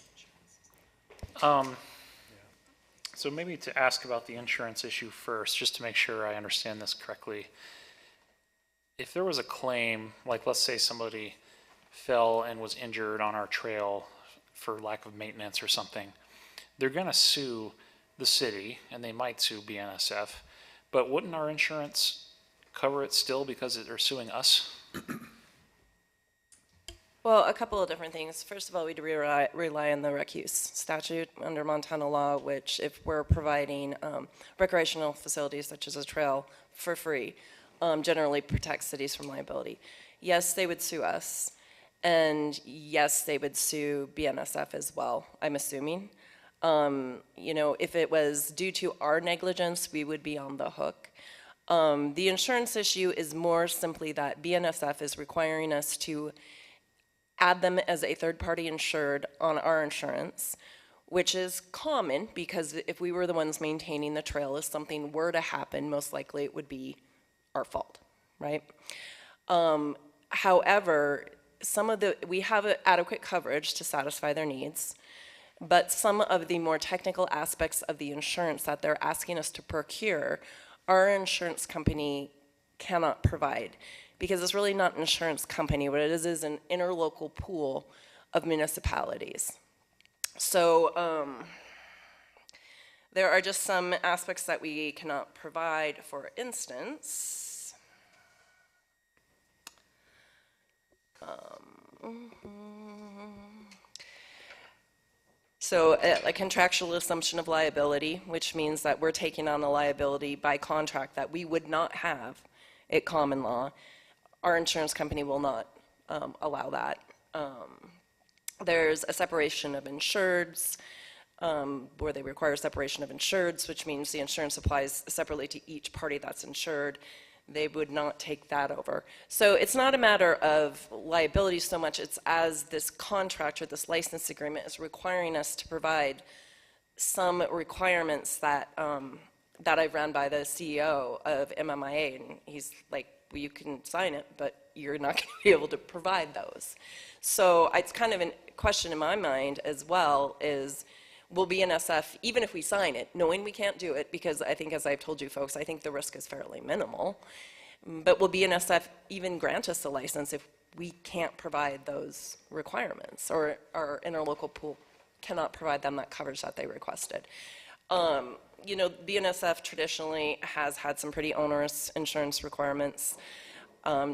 So maybe to ask about the insurance issue first, just to make sure I understand this correctly. If there was a claim, like let's say somebody fell and was injured on our trail for lack of maintenance or something, they're going to sue the city, and they might sue BNSF, but wouldn't our insurance cover it still because they're suing us? Well, a couple of different things. First of all, we'd rely on the rec use statute under Montana law, which if we're providing recreational facilities such as a trail for free, generally protects cities from liability. Yes, they would sue us, and yes, they would sue BNSF as well, I'm assuming. You know, if it was due to our negligence, we would be on the hook. The insurance issue is more simply that BNSF is requiring us to add them as a third-party insured on our insurance, which is common because if we were the ones maintaining the trail, if something were to happen, most likely it would be our fault, right? However, we have adequate coverage to satisfy their needs, but some of the more technical aspects of the insurance that they're asking us to procure, our insurance company cannot provide. Because it's really not an insurance company. What it is an interlocal pool of municipalities. So there are just some aspects that we cannot provide. For instance, so a contractual assumption of liability, which means that we're taking on a liability by contract that we would not have at common law. Our insurance company will not allow that. There's a separation of insureds, where they require separation of insureds, which means the insurance applies separately to each party that's insured. They would not take that over. So it's not a matter of liability so much, it's as this contract or this license agreement is requiring us to provide some requirements that, that I've ran by the CEO of MMIA, and he's like, well, you can sign it, but you're not going to be able to provide those. So it's kind of a question in my mind as well is, will BNSF, even if we sign it, knowing we can't do it, because I think, as I've told you folks, I think the risk is fairly minimal, but will BNSF even grant us a license if we can't provide those requirements, or our interlocal pool cannot provide them that coverage that they requested? You know, BNSF traditionally has had some pretty onerous insurance requirements.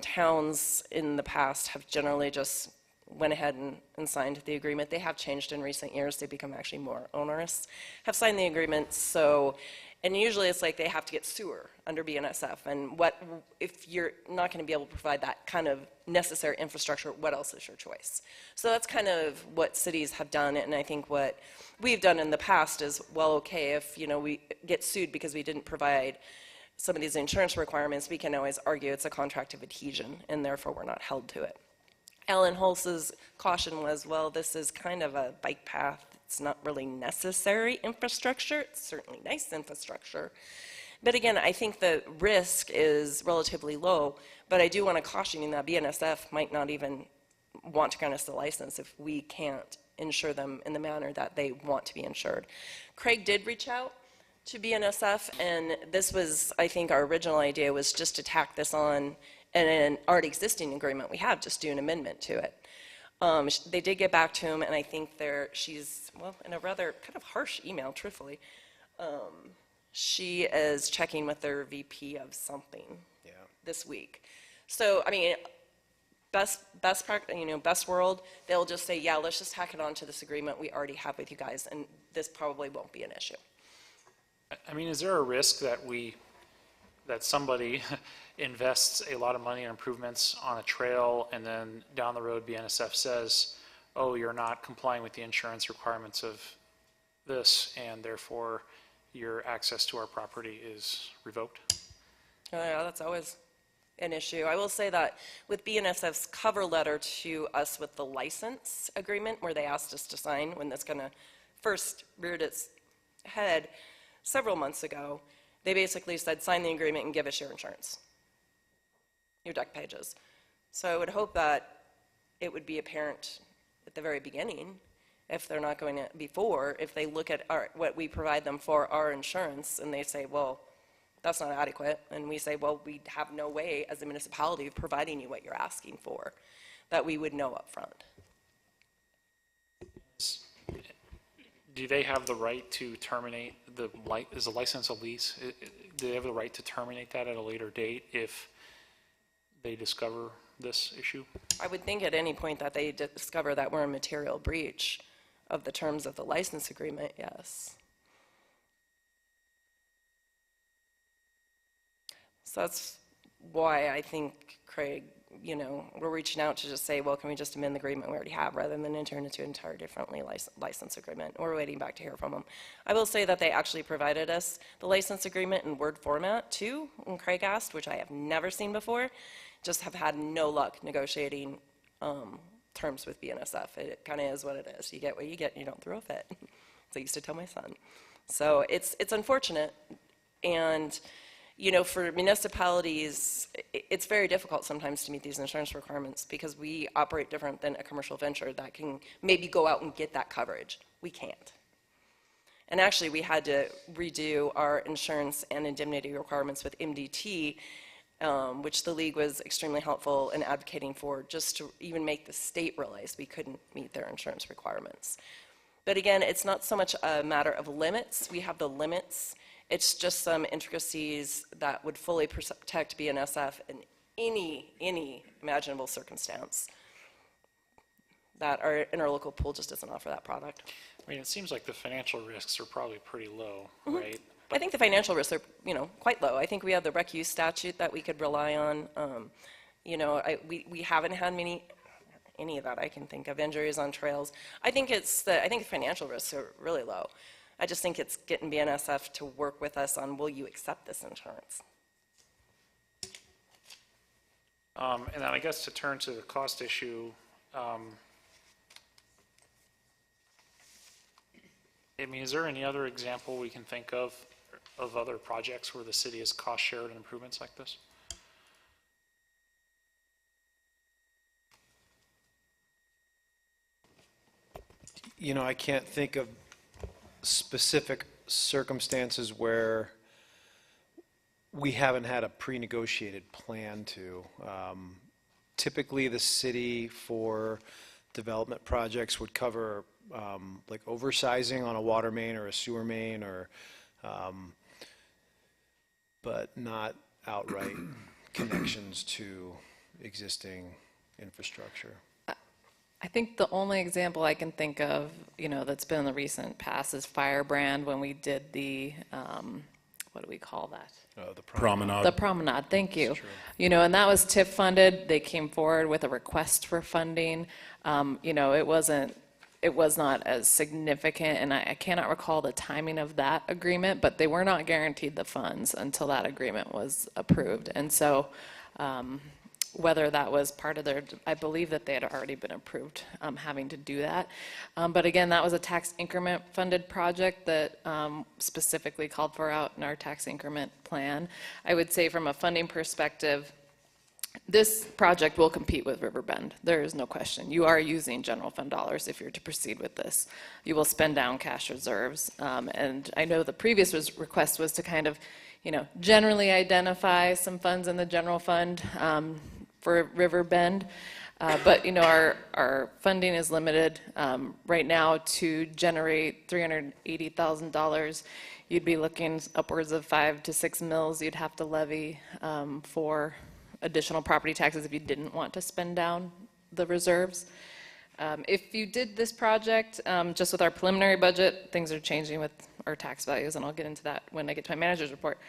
Towns in the past have generally just went ahead and signed the agreement. They have changed in recent years. They become actually more onerous, have signed the agreement. So, and usually it's like they have to get sewer under BNSF. And what, if you're not going to be able to provide that kind of necessary infrastructure, what else is your choice? So that's kind of what cities have done. And I think what we've done in the past is, well, okay, if, you know, we get sued because we didn't provide some of these insurance requirements, we can always argue it's a contract of adhesion, and therefore we're not held to it. Alan Holz's caution was, well, this is kind of a bike path. It's not really necessary infrastructure. It's certainly nice infrastructure. But again, I think the risk is relatively low, but I do want to caution you that BNSF might not even want to grant us the license if we can't insure them in the manner that they want to be insured. Craig did reach out to BNSF, and this was, I think, our original idea was just to tack this on an already existing agreement we have, just do an amendment to it. They did get back to him, and I think she's, well, in a rather kind of harsh email, truthfully. She is checking with their VP of something this week. So, I mean, best world, they'll just say, yeah, let's just tack it on to this agreement we already have with you guys, and this probably won't be an issue. I mean, is there a risk that somebody invests a lot of money in improvements on a trail, and then down the road BNSF says, oh, you're not complying with the insurance requirements of this, and therefore your access to our property is revoked? Oh, yeah, that's always an issue. I will say that with BNSF's cover letter to us with the license agreement, where they asked us to sign when this kind of first reared its head several months ago, they basically said, sign the agreement and give us your insurance, your deck pages. So I would hope that it would be apparent at the very beginning, if they're not going to, before, if they look at what we provide them for our insurance, and they say, well, that's not adequate, and we say, well, we have no way as a municipality of providing you what you're asking for, that we would know up front. Do they have the right to terminate is the license a lease? Do they have the right to terminate that at a later date if they discover this issue? I would think at any point that they discover that we're in material breach of the terms of the license agreement, yes. So that's why I think, Craig, you know, we're reaching out to just say, well, can we just amend the agreement we already have rather than enter into an entire differently license agreement? We're waiting back to hear from them. I will say that they actually provided us the license agreement in Word format too, when Craig asked, which I have never seen before. Just have had no luck negotiating terms with BNSF. It kind of is what it is. You get what you get, and you don't throw a fit. So I used to tell my son. So it's unfortunate, and you know, for municipalities, it's very difficult sometimes to meet these insurance requirements because we operate different than a commercial venture that can maybe go out and get that coverage. We can't. And actually, we had to redo our insurance and indemnity requirements with MDT, which the league was extremely helpful in advocating for, just to even make the state realize we couldn't meet their insurance requirements. But again, it's not so much a matter of limits. We have the limits. It's just some intricacies that would fully protect BNSF in any imaginable circumstance that our interlocal pool just doesn't offer that product. I mean, it seems like the financial risks are probably pretty low, right? I think the financial risks are, you know, quite low. I think we have the rec use statute that we could rely on. You know, we haven't had any of that I can think of, injuries on trails. I think the financial risks are really low. I just think it's getting BNSF to work with us on, will you accept this insurance? And then I guess to turn to the cost issue, I mean, is there any other example we can think of other projects where the city has cost shared in improvements like this? You know, I can't think of specific circumstances where we haven't had a pre-negotiated plan to. Typically, the city for development projects would cover like oversizing on a water main or a sewer main, or but not outright connections to existing infrastructure. I think the only example I can think of, you know, that's been in the recent past is Firebrand when we did the, what do we call that? The promenade. The promenade, thank you. You know, and that was TIF funded. They came forward with a request for funding. You know, it was not as significant, and I cannot recall the timing of that agreement, but they were not guaranteed the funds until that agreement was approved. And so, whether that was part of their, I believe that they had already been approved having to do that. But again, that was a tax increment funded project that specifically called for out in our tax increment plan. I would say from a funding perspective, this project will compete with Riverbend. There is no question. You are using general fund dollars if you're to proceed with this. You will spend down cash reserves. And I know the previous request was to kind of, you know, generally identify some funds in the general fund for Riverbend. But, you know, our funding is limited right now to generate $380,000. You'd be looking upwards of 5 to 6 mills you'd have to levy for additional property taxes if you didn't want to spend down the reserves. If you did this project, just with our preliminary budget, things are changing with our tax values, and I'll get into that when I get to my manager's report.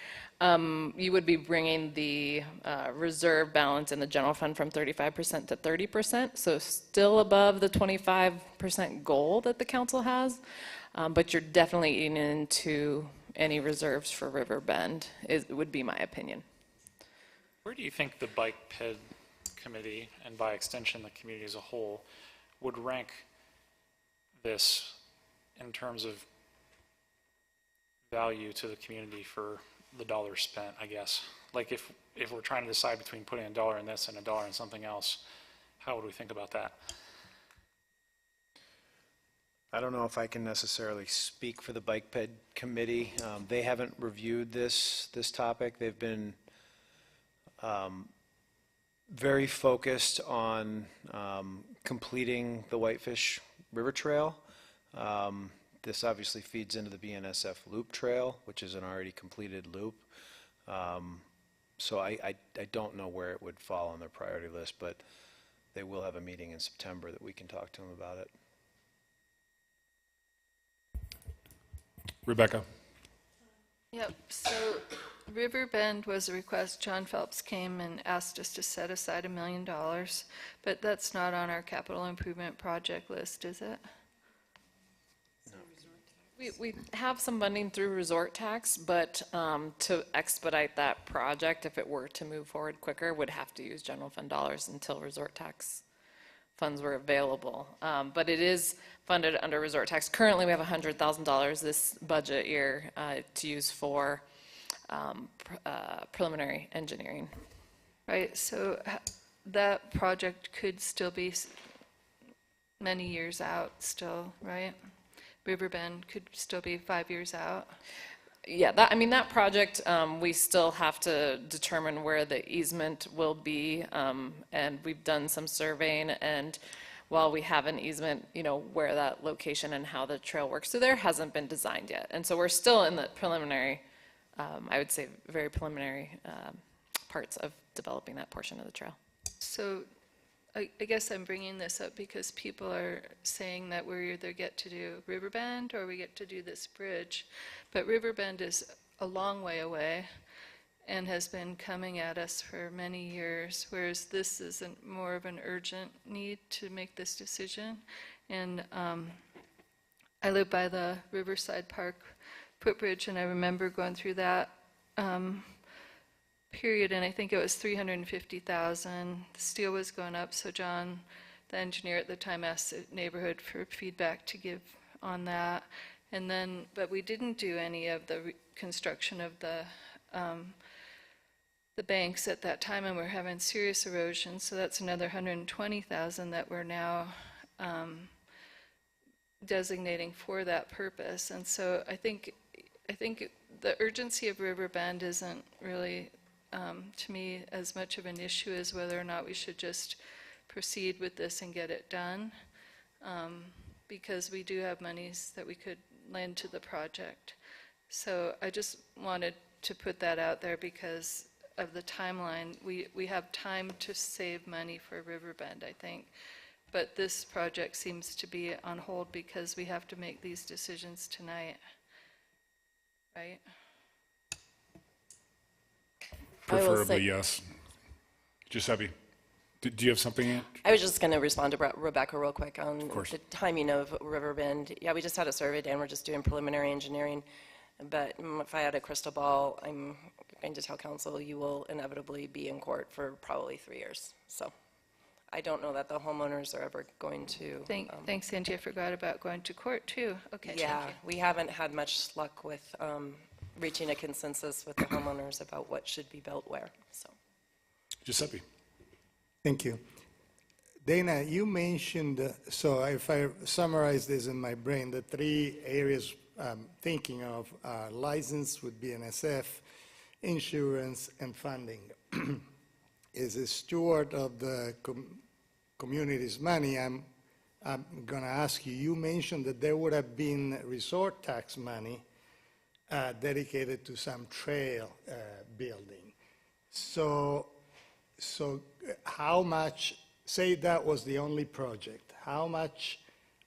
You would be bringing the reserve balance in the general fund from 35% to 30%, so still above the 25% goal that the council has, but you're definitely eating into any reserves for Riverbend, would be my opinion. Where do you think the Bike PED committee, and by extension the community as a whole, would rank this in terms of value to the community for the dollar spent, I guess? Like if we're trying to decide between putting $1 in this and $1 in something else, how would we think about that? I don't know if I can necessarily speak for the Bike Ped Committee. They haven't reviewed this topic. They've been very focused on completing the Whitefish River Trail. This obviously feeds into the BNSF Loop Trail, which is an already completed loop. So I don't know where it would fall on their priority list, but they will have a meeting in September that we can talk to them about it. Rebecca. Yep, so Riverbend was a request. John Phelps came and asked us to set aside $1 million, but that's not on our capital improvement project list, is it? We have some funding through resort tax, but to expedite that project, if it were to move forward quicker, would have to use general fund dollars until resort tax funds were available. But it is funded under resort tax. Currently, we have $100,000 this budget year to use for preliminary engineering. Right, so that project could still be many years out still, right? Riverbend could still be 5 years out. Yeah, that project, we still have to determine where the easement will be, and we've done some surveying, and while we have an easement, where that location and how the trail works, so there hasn't been designed yet, and so we're still in the preliminary, I would say very preliminary parts of developing that portion of the trail. So I guess I'm bringing this up because people are saying that we either get to do Riverbend or we get to do this bridge. But Riverbend is a long way away and has been coming at us for many years, whereas this isn't more of an urgent need to make this decision. And I live by the Riverside Park footbridge, and I remember going through that period, and I think it was $350,000. The steel was going up, so John, the engineer at the time, asked the neighborhood for feedback to give on that. And then, but we didn't do any of the construction of the banks at that time, and we're having serious erosion, so that's another $120,000 that we're now designating for that purpose. And so I think the urgency of Riverbend isn't really to me as much of an issue as whether or not we should just proceed with this and get it done, because we do have monies that we could lend to the project. So I just wanted to put that out there because of the timeline. We have time to save money for Riverbend, I think, but this project seems to be on hold because we have to make these decisions tonight, right? Preferably, yes. Giuseppe, do you have something, Ann? I was just going to respond to Rebecca real quick on course. the timing of Riverbend. Yeah, we just had a survey done. We're just doing preliminary engineering. But if I had a crystal ball, I'm going to tell council you will inevitably be in court for probably 3 years. So I don't know that the homeowners are ever going to. Thanks, Angie. I forgot about going to court too. Okay. Yeah, thank you. we haven't had much luck with reaching a consensus with the homeowners about what should be built where. So. Giuseppe. Thank you. Dana, you mentioned, so if I summarize this in my brain, the 3 areas I'm thinking of are license with BNSF, insurance, and funding. As a steward of the community's money, I'm going to ask you, you mentioned that there would have been resort tax money dedicated to some trail building. So how much, say that was the only project, how much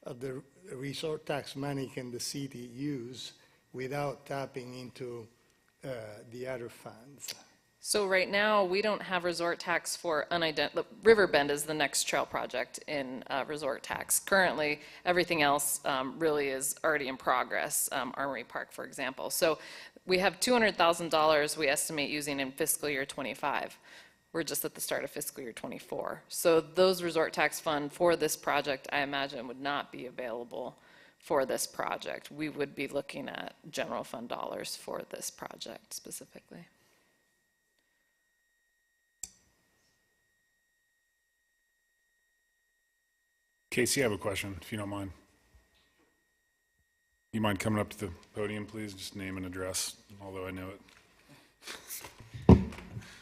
of the resort tax money can the city use without tapping into the other funds? So right now, we don't have resort tax for unidentified. Riverbend is the next trail project in resort tax. Currently, everything else really is already in progress, Armory Park, for example. So we have $200,000 we estimate using in fiscal year 25. We're just at the start of fiscal year 24. So those resort tax fund for this project, I imagine, would not be available for this project. We would be looking at general fund dollars for this project specifically. Casey, I have a question, if you don't mind. You mind coming up to the podium, please? Just name and address, although I know it.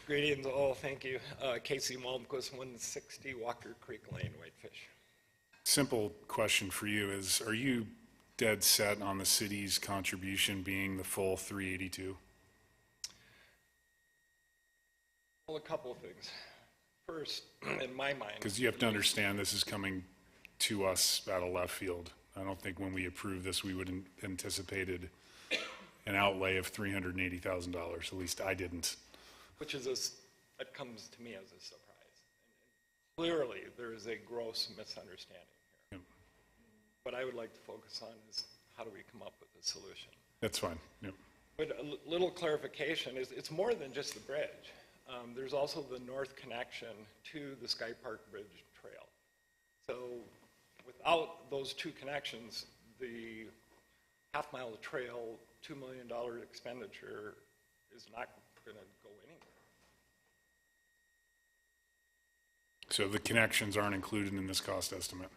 Greetings all, thank you. Casey Malmquist, 160 Walker Creek Lane, Whitefish. Simple question for you is, are you dead set on the city's contribution being the full 382? Well, a couple of things. First, in my mind. Because you have to understand this is coming to us out of left field. I don't think when we approved this, we would have anticipated an outlay of $380,000. At least I didn't. Which is that comes to me as a surprise. And clearly, there is a gross misunderstanding here. Yep. What I would like to focus on is how do we come up with a solution? That's fine. Yep. But a little clarification is it's more than just the bridge. There's also the north connection to the Sky Park Bridge Trail. So without those two connections, the half-mile trail, $2 million expenditure is not going to go anywhere. So the connections aren't included in this cost estimate?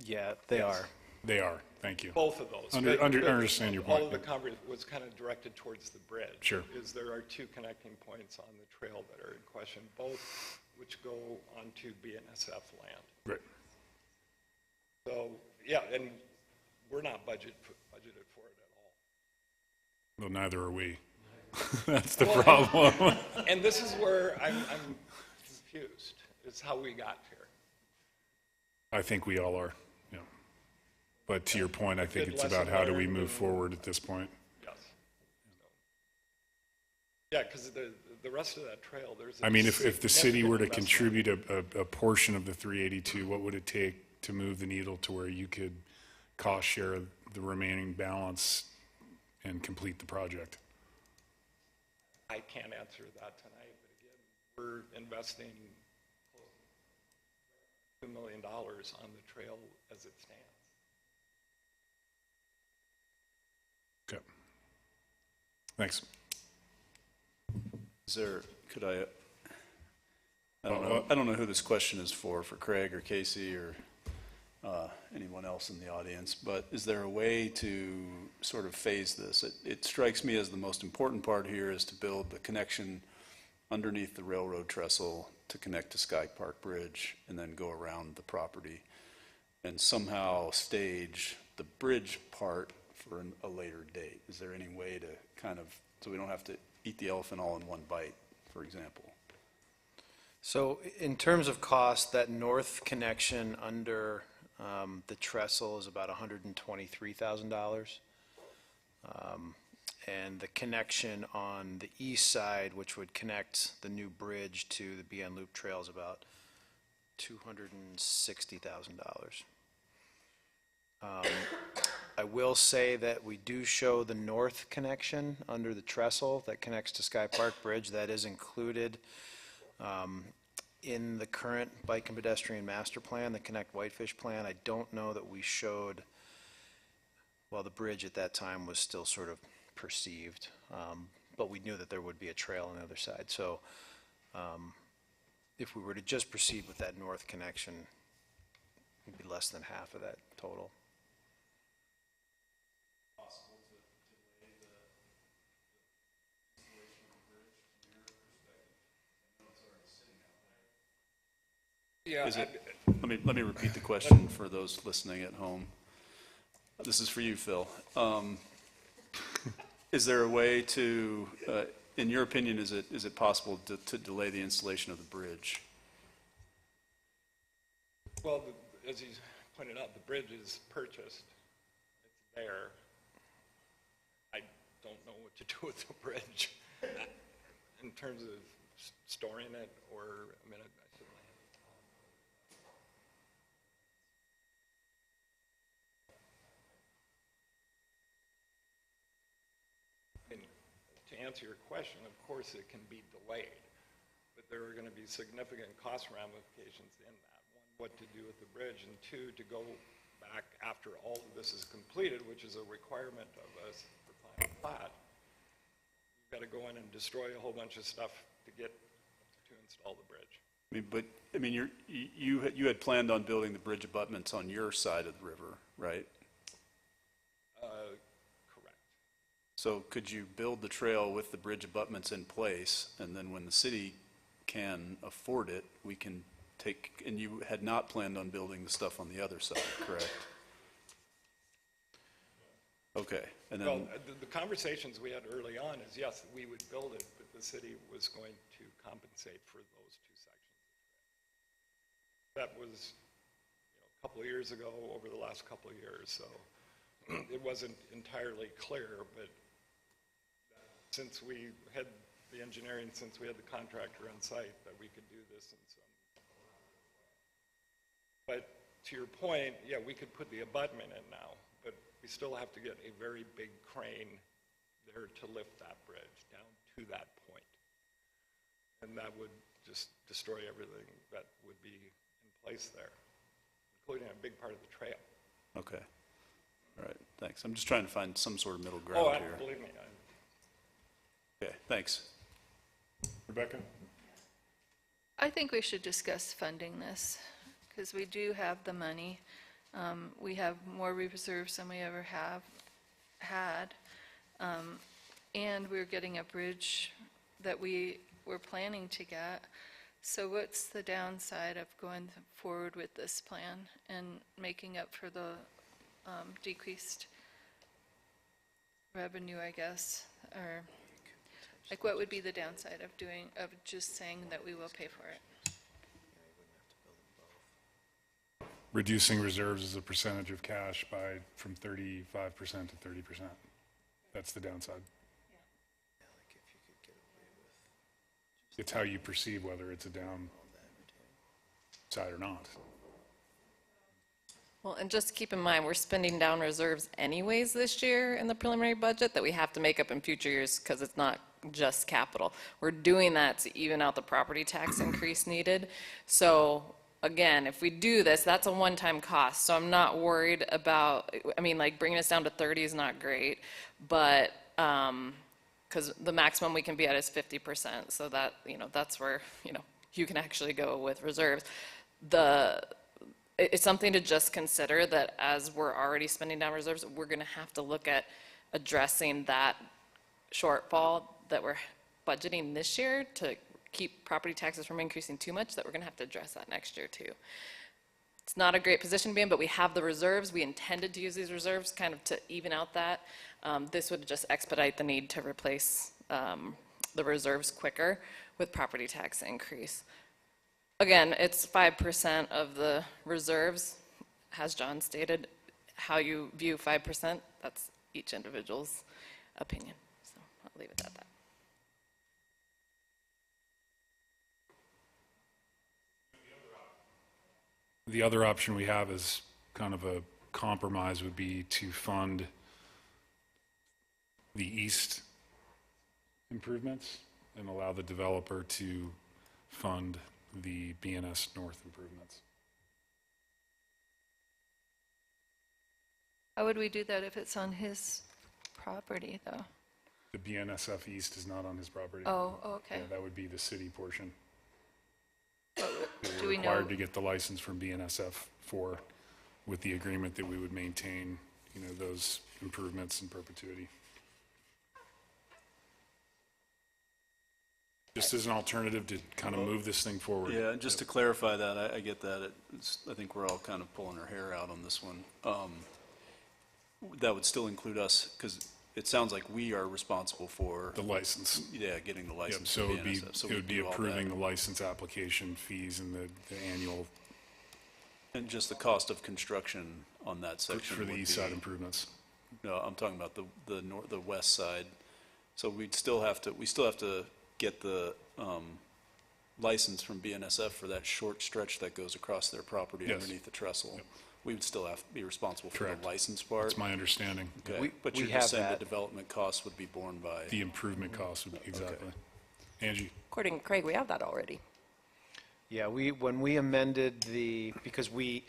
Yeah, they are. They are, thank you. Both of those. Understand your point. All of the conversation was kind of directed towards the bridge. Sure. Is there are two connecting points on the trail that are in question, both which go onto BNSF land. Right. So, yeah, and we're not budgeted for it at all. Well, neither are we. That's the problem. And this is where I'm confused. It's how we got here. I think we all are, yeah. But to your point, I think it's about how do we move forward at this point. Yes. Yeah, because the rest of that trail, there's. I mean, if the city were to contribute a portion of the 382, what would it take to move the needle to where you could cost share the remaining balance and complete the project? I can't answer that tonight, but again, we're investing $2 million on the trail as it stands. Okay. Thanks. Is there, I don't know who this question is for Craig or Casey or anyone else in the audience, but is there a way to sort of phase this? It strikes me as the most important part here is to build the connection underneath the railroad trestle to connect to Sky Park Bridge and then go around the property and somehow stage the bridge part for a later date. Is there any way to kind of, so we don't have to eat the elephant all in one bite, for example? So in terms of cost, that north connection under the trestle is about $123,000. And the connection on the east side, which would connect the new bridge to the BN Loop Trail, is about $260,000. I will say that we do show the north connection under the trestle that connects to Sky Park Bridge. That is included in the current bike and pedestrian master plan, the Connect Whitefish plan. I don't know that we showed, well, the bridge at that time was still sort of perceived, but we knew that there would be a trail on the other side. So if we were to just proceed with that north connection, it would be less than half of that total. Yeah. Let me repeat the question for those listening at home. This is for you, Phil. Is there a way to, in your opinion, is it possible to delay the installation of the bridge? Well, as you pointed out, the bridge is purchased. It's there. I don't know what to do with the bridge in terms of storing it, or, I mean, I certainly have. To answer your question, of course it can be delayed, but there are going to be significant cost ramifications in that. One, what to do with the bridge, and two, to go back after all of this is completed, which is a requirement of us for final plat. You've got to go in and destroy a whole bunch of stuff to get to install the bridge. But, I mean, you had planned on building the bridge abutments on your side of the river, right? Correct. So could you build the trail with the bridge abutments in place, and then when the city can afford it, we can take, and you had not planned on building the stuff on the other side, correct? Okay, and Well, then, the conversations we had early on is, yes, we would build it, but the city was going to compensate for those two sections. That was, a couple of years ago, over the last couple of years, so it wasn't entirely clear, but since we had the engineering, since we had the contractor on site, that we could do this in some. But to your point, yeah, we could put the abutment in now, but we still have to get a very big crane there to lift that bridge down to that point. And that would just destroy everything that would be in place there, including a big part of the trail. okay. All right, thanks. I'm just trying to find some sort of middle ground here. Believe me, Okay, thanks. Rebecca? I think we should discuss funding this, because we do have the money. We have more reserves than we ever have had. And we're getting a bridge that we were planning to get. So what's the downside of going forward with this plan and making up for the decreased revenue, I guess? Or, like, what would be the downside of just saying that we will pay for it? Reducing reserves as a percentage of cash from 35% to 30%. That's the downside. It's how you perceive whether it's a downside or not. Well, and just keep in mind, we're spending down reserves anyways this year in the preliminary budget that we have to make up in future years because it's not just capital. We're doing that to even out the property tax increase needed. So again, if we do this, that's a one-time cost. So I'm not worried about, I mean, like bringing us down to 30 is not great, but because the maximum we can be at is 50%. So that, that's where, you can actually go with reserves. It's something to just consider that as we're already spending down reserves, we're going to have to look at addressing that shortfall that we're budgeting this year to keep property taxes from increasing too much, that we're going to have to address that next year too. It's not a great position to be in, but we have the reserves. We intended to use these reserves kind of to even out that. This would just expedite the need to replace the reserves quicker with property tax increase. Again, it's 5% of the reserves, as John stated. How you view 5%, that's each individual's opinion. So I'll leave it at that. The other option we have is kind of a compromise would be to fund the east improvements and allow the developer to fund the BNS North improvements. How would we do that if it's on his property, though? The BNSF East is not on his property. Oh, okay. Yeah, that would be the city portion. Do we know? Required to get the license from BNSF with the agreement that we would maintain, those improvements in perpetuity. Just as an alternative to kind of move this thing forward. Yeah, and just to clarify that, I get that. I think we're all kind of pulling our hair out on this one. That would still include us, because it sounds like we are responsible for the license. Yeah, getting the license. So from it BNSF. would be approving the license application fees and the annual. And just the cost of construction on that section For the east side improvements. No, I'm talking about the west side. So we still have to get the license from BNSF for that short stretch that goes across their property underneath the trestle. Yep. We would still have to be responsible for the license part. That's my understanding. Okay. But you're just saying the development costs would be borne by... The improvement costs would be, exactly. Okay. Angie? According to Craig, we have that already. Yeah, when we amended because we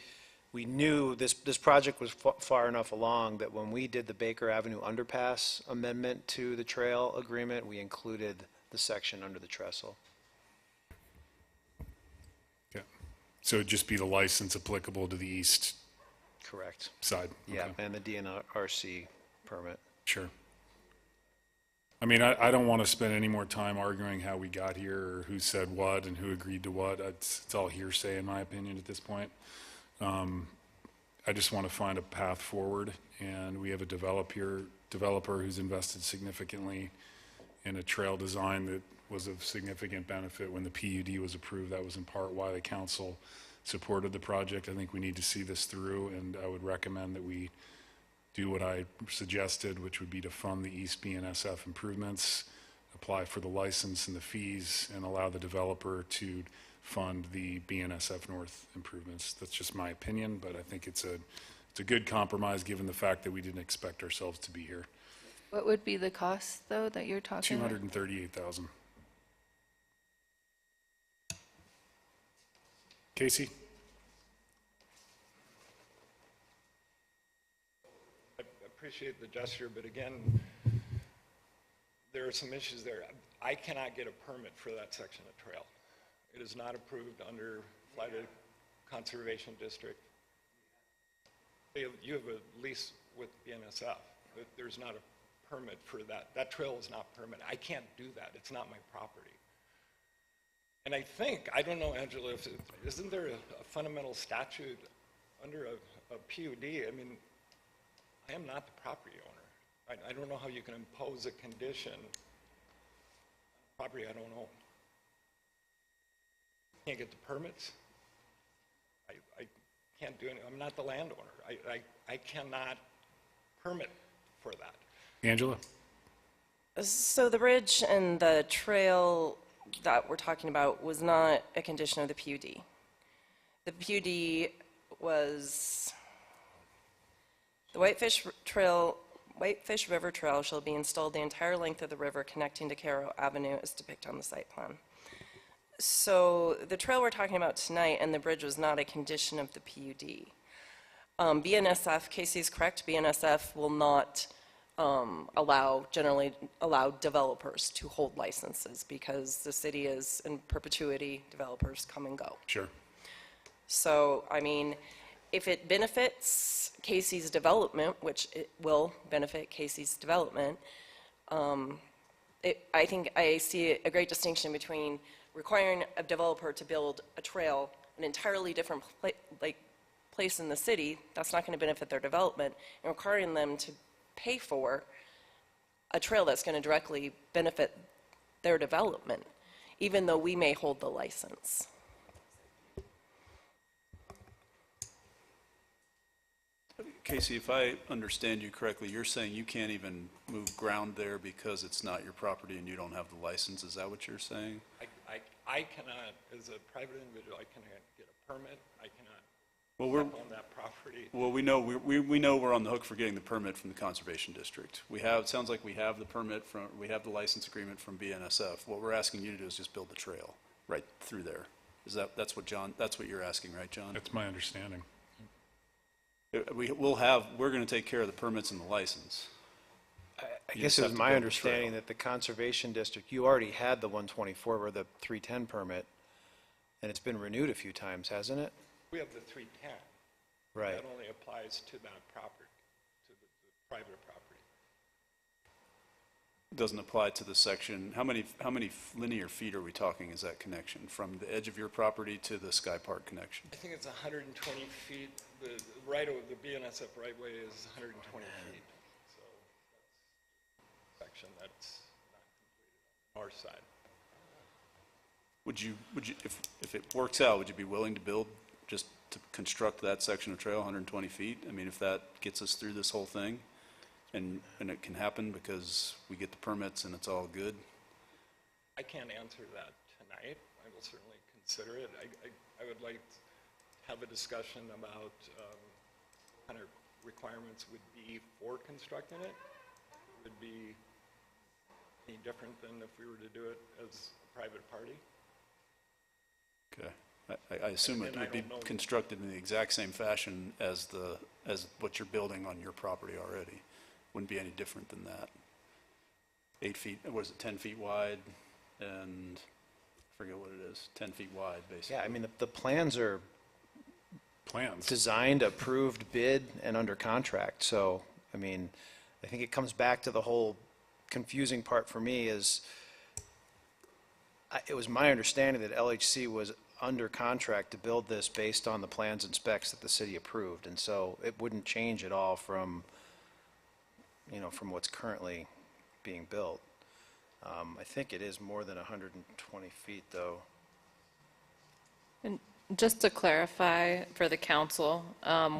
knew this project was far enough along that when we did the Baker Avenue underpass amendment to the trail agreement, we included the section under the trestle. So it'd just be the license applicable to the east Correct. side? Yeah, Okay. and the DNRC permit. Sure. I mean, I don't want to spend any more time arguing how we got here or who said what and who agreed to what. It's all hearsay in my opinion at this point. I just want to find a path forward, and we have a developer who's invested significantly in a trail design that was of significant benefit when the PUD was approved. That was in part why the council supported the project. I think we need to see this through, and I would recommend that we do what I suggested, which would be to fund the East BNSF improvements, apply for the license and the fees, and allow the developer to fund the BNSF North improvements. That's just my opinion, but I think it's a good compromise given the fact that we didn't expect ourselves to be here. What would be the cost, though, that you're talking about? $238,000. Casey? I appreciate the gesture, but again, there are some issues there. I cannot get a permit for that section of trail. It is not approved under Florida Conservation District. You have a lease with BNSF. There's not a permit for that. That trail is not permitted. I can't do that. It's not my property. And I think, I don't know, Angela, isn't there a fundamental statute under a PUD? I mean, I am not the property owner. I don't know how you can impose a condition on property I don't own. Can't get the permits. I can't do anything. I'm not the landowner. I cannot permit for that. Angela? So the bridge and the trail that we're talking about was not a condition of the PUD. The PUD was the Whitefish River Trail shall be installed the entire length of the river connecting to Caro Avenue as depicted on the site plan. So the trail we're talking about tonight and the bridge was not a condition of the PUD. BNSF, Casey's correct, BNSF will not generally allow developers to hold licenses because the city is in perpetuity, developers come and go. Sure. So, I mean, if it benefits Casey's development, which it will benefit Casey's development, I think I see a great distinction between requiring a developer to build a trail, an entirely different place in the city, that's not going to benefit their development, and requiring them to pay for a trail that's going to directly benefit their development, even though we may hold the license. Casey, if I understand you correctly, you're saying you can't even move ground there because it's not your property and you don't have the license. Is that what you're saying? I cannot, as a private individual, I cannot get a permit. I cannot Well, step on that property. Well, we know we're on the hook for getting the permit from the Conservation District. It sounds like we have the permit we have the license agreement from BNSF. What we're asking you to do is just build the trail right through there. That's what you're asking, right, John? That's my understanding. We're going to take care of the permits and the license. I You guess just it have was to my build the understanding trail. that the Conservation District, you already had the 124 or the 310 permit, and it's been renewed a few times, hasn't it? We have the 310. Right. That only applies to that property, to the private property. Doesn't apply to the section. How many linear feet are we talking is that connection from the edge of your property to the Sky Park connection? I think it's 120 feet. The right of the BNSF right-way is 120 feet. So that's a section that's not completed on our side. Would you, if it works out, would you be willing to just to construct that section of trail 120 feet? I mean, if that gets us through this whole thing, and it can happen because we get the permits and it's all good? I can't answer that tonight. I will certainly consider it. I would like to have a discussion about what kind of requirements would be for constructing it. Would be any different than if we were to do it as a private party. Okay. I assume it would be constructed in the exact same fashion as what you're building on your property already. Wouldn't be any different than that. 8 feet, what is it, 10 feet wide, and I forget what it is, 10 feet wide, basically. Yeah, I mean, the plans are plans. designed, approved, bid, and under contract. So, I mean, I think it comes back to the whole confusing part for me is, it was my understanding that LHC was under contract to build this based on the plans and specs that the city approved. And so it wouldn't change at all from, from what's currently being built. I think it is more than 120 feet, though. And just to clarify for the council,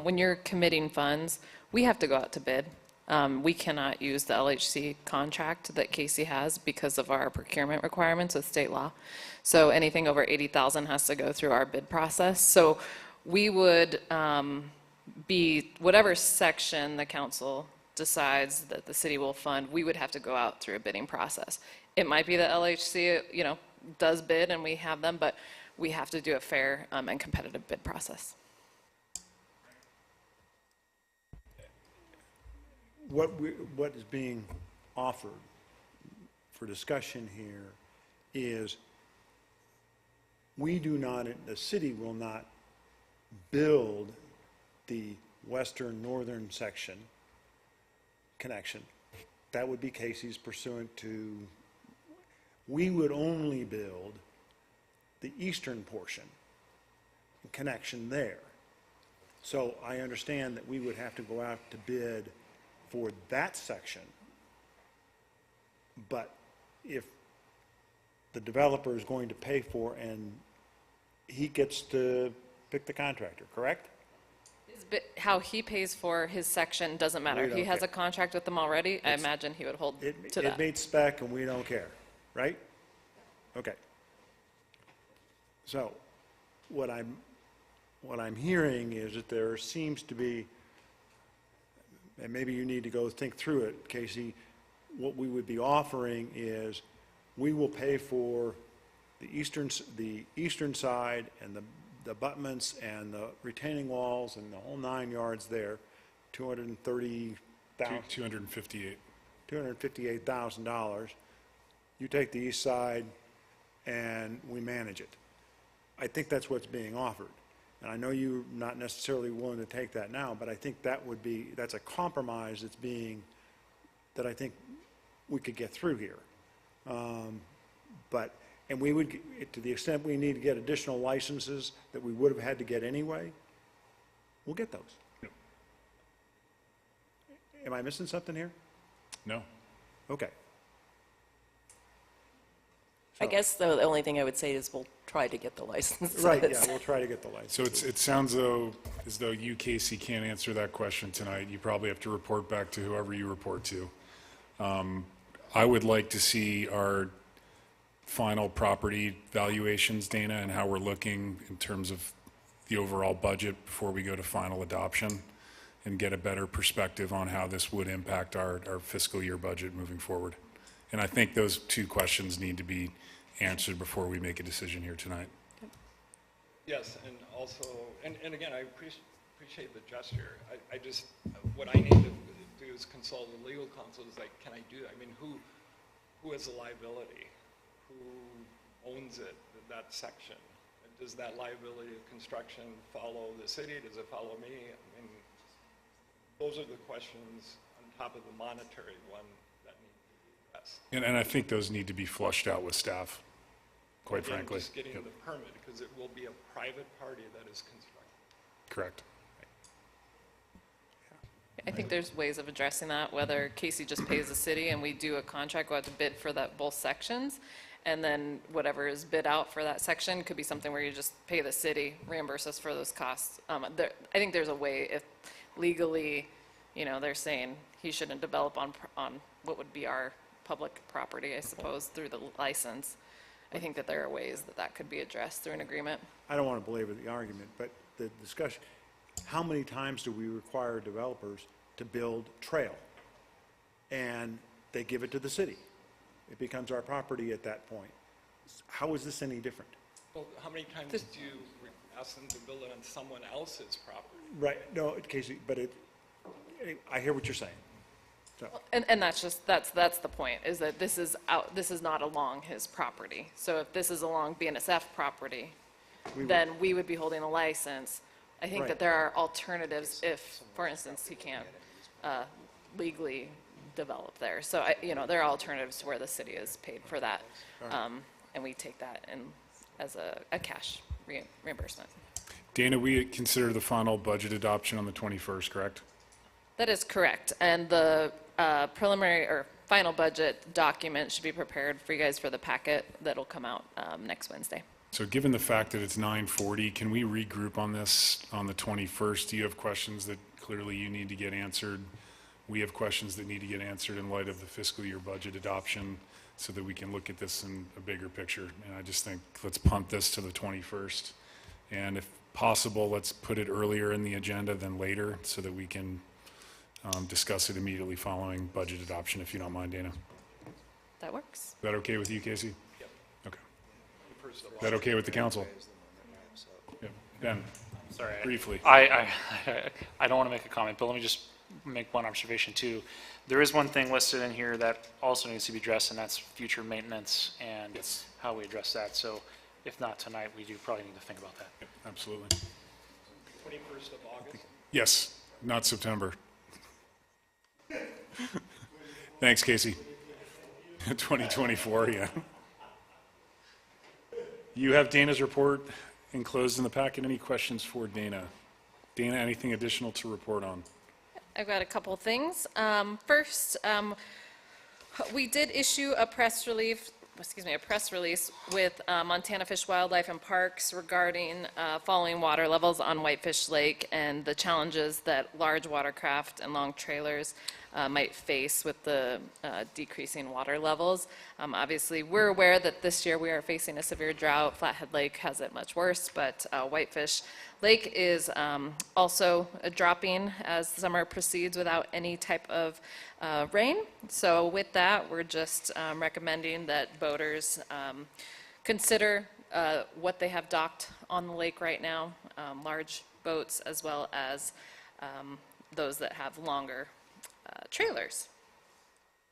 when you're committing funds, we have to go out to bid. We cannot use the LHC contract that Casey has because of our procurement requirements with state law. So anything over 80,000 has to go through our bid process. So we would be, whatever section the council decides that the city will fund, we would have to go out through a bidding process. It might be that LHC, does bid and we have them, but we have to do a fair and competitive bid process. What is being offered for discussion here is we do not, the city will not build the western-northern section connection. That would be Casey's pursuant to, we would only build the eastern portion connection there. So I understand that we would have to go out to bid for that section. But if the developer is going to pay for, and he gets to pick the contractor, correct? How he pays for his section doesn't matter. He has a contract with them already. I imagine he would hold to that. It meets spec and we don't care, right? Okay. So what I'm hearing is that there seems to be, and maybe you need to go think through it, Casey, what we would be offering is we will pay for the eastern side and the abutments and the retaining walls and the whole 9 yards there, $258,000. You take the east side and we manage it. I think that's what's being offered. And I know you're not necessarily willing to take that now, but I think that's a compromise that I think we could get through here. And we would, to the extent we need to get additional licenses that we would have had to get anyway, we'll get those. Yep. Am I missing something here? No. Okay. I guess the only thing I would say is we'll try to get the licenses. Right, yeah, we'll try to get the license. So it sounds as though you, Casey, can't answer that question tonight. You probably have to report back to whoever you report to. I would like to see our final property valuations, Dana, and how we're looking in terms of the overall budget before we go to final adoption, and get a better perspective on how this would impact our fiscal year budget moving forward. And I think those two questions need to be answered before we make a decision here tonight. Yes, and also, and again, I appreciate the gesture. I just, what I need to do is consult the legal counsel. Is like, can I do that? I mean, who has the liability? Who owns it, that section? And does that liability of construction follow the city? Does it follow me? I mean, those are the questions on top of the monetary one that need to be addressed. And I think those need to be flushed out with staff, quite Again, frankly. just getting Yep. the permit, because it will be a private party that is constructing. Correct. I think there's ways of addressing that, whether Casey just pays the city and we do a contract, go out to bid for that both sections, and then whatever is bid out for that section could be something where you just pay the city, reimburse us for those costs. I think there's a way, if legally, they're saying he shouldn't develop on what would be our public property, I suppose, through the license. I think that there are ways that could be addressed through an agreement. I don't want to belabor the argument, but the discussion, how many times do we require developers to build trail? And they give it to the city. It becomes our property at that point. How is this any different? Well, how many times do you ask them to build it on someone else's property? Right, no, Casey, but I hear what you're saying. So, And that's the point, is that this is not along his property. So if this is along BNSF property, then we would be holding a license. I think Right. that there are alternatives if, for instance, he can't legally develop there. So, there are alternatives to where the city is paid for that. And we take that as a cash reimbursement. Dana, we consider the final budget adoption on the 21st, correct? That is correct. And the preliminary or final budget document should be prepared for you guys for the packet that'll come out next Wednesday. So given the fact that it's 9:40, can we regroup on this on the 21st? Do you have questions that clearly you need to get answered? We have questions that need to get answered in light of the fiscal year budget adoption so that we can look at this in a bigger picture. And I just think let's punt this to the 21st. And if possible, let's put it earlier in the agenda than later so that we can discuss it immediately following budget adoption, if you don't mind, Dana. That works. Is that okay with you, Casey? Yep. Okay. Is that okay with the council? Yep. Ben? Sorry. Briefly. I don't want to make a comment, but let me just make one observation too. There is one thing listed in here that also needs to be addressed, and that's future maintenance and how we address that. So if not tonight, we do probably need to think about that. Yep, absolutely. 21st of August? Yes, not September. Thanks, Casey. 2024, yeah. You have Dana's report enclosed in the packet. Any questions for Dana? Dana, anything additional to report on? I've got a couple things. First, we did issue a press release with Montana Fish, Wildlife, and Parks regarding falling water levels on Whitefish Lake and the challenges that large watercraft and long trailers might face with the decreasing water levels. Obviously, we're aware that this year we are facing a severe drought. Flathead Lake has it much worse, but Whitefish Lake is also dropping as summer proceeds without any type of rain. So with that, we're just recommending that boaters consider what they have docked on the lake right now, large boats as well as those that have longer trailers.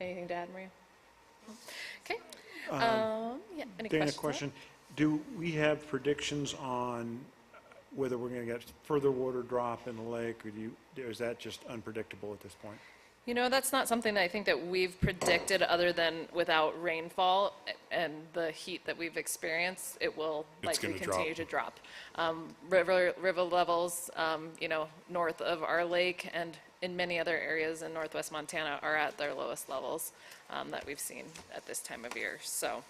Anything to add, Maria? Okay. Yeah, any Dana, questions? question. Do we have predictions on whether we're going to get further water drop in the lake, or is that just unpredictable at this point? That's not something that I think that we've predicted other than without rainfall and the heat that we've experienced, it will likely continue to drop. River levels, north of our lake and in many other areas in northwest Montana are at their lowest levels that we've seen at this time of year. So,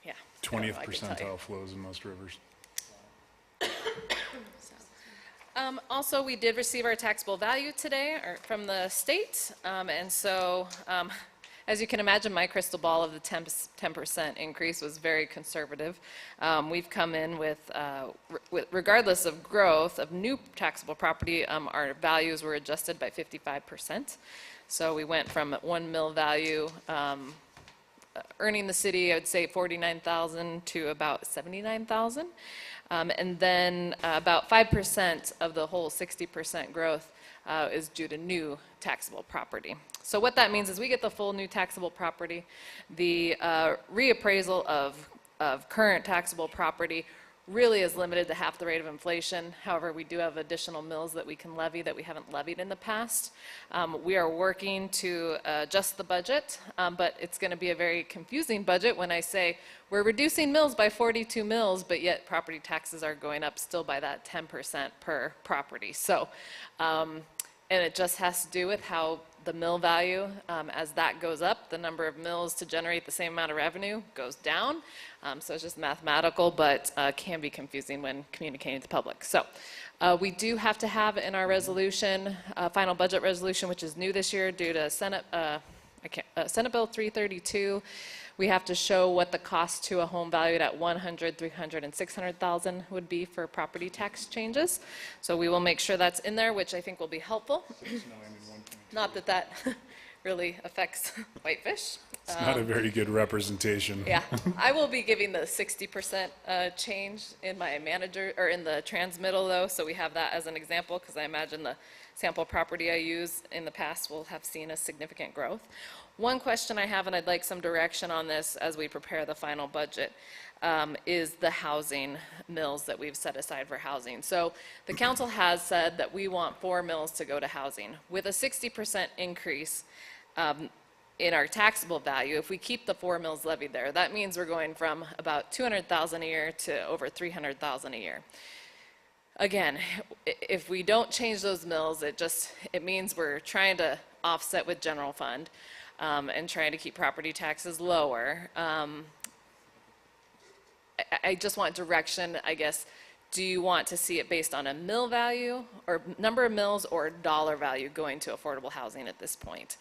yeah. 20th percentile flows in most rivers. Also, we did receive our taxable value today from the state, and so as you can imagine, my crystal ball of the 10% increase was very conservative. We've come in with regardless of growth of new taxable property, our values were adjusted by 55%. So we went from 1 mil value earning the city, I would say 49,000 to about 79,000. And then about 5% of the whole 60% growth is due to new taxable property. So what that means is we get the full new taxable property. The reappraisal of current taxable property really is limited to half the rate of inflation. However, we do have additional mills that we can levy that we haven't levied in the past. We are working to adjust the budget, but it's going to be a very confusing budget when I say we're reducing mills by 42 mills, but yet property taxes are going up still by that 10% per property. So, and it just has to do with how the mill value, as that goes up, the number of mills to generate the same amount of revenue goes down. So it's just mathematical, but can be confusing when communicating to the public. So we do have to have in our resolution, final budget resolution, which is new this year due to Senate Bill 332. We have to show what the cost to a home valued at 100, 300, and 600,000 would be for property tax changes. So we will make sure that's in there, which I think will be helpful. Not that that really affects Whitefish. It's not a very good representation. Yeah, I will be giving the 60% change in my manager, or in the transmittal though, so we have that as an example, because I imagine the sample property I use in the past will have seen a significant growth. One question I have, and I'd like some direction on this as we prepare the final budget, is the housing mills that we've set aside for housing. So the council has said that we want 4 mills to go to housing. With a 60% increase, in our taxable value, if we keep the 4 mills levied there, that means we're going from about $200,000 a year to over $300,000 a year. Again, if we don't change those mills, it means we're trying to offset with general fund and trying to keep property taxes lower. I just want direction, I guess. Do you want to see it based on a mill value, or number of mills, or dollar value going to affordable housing at this point?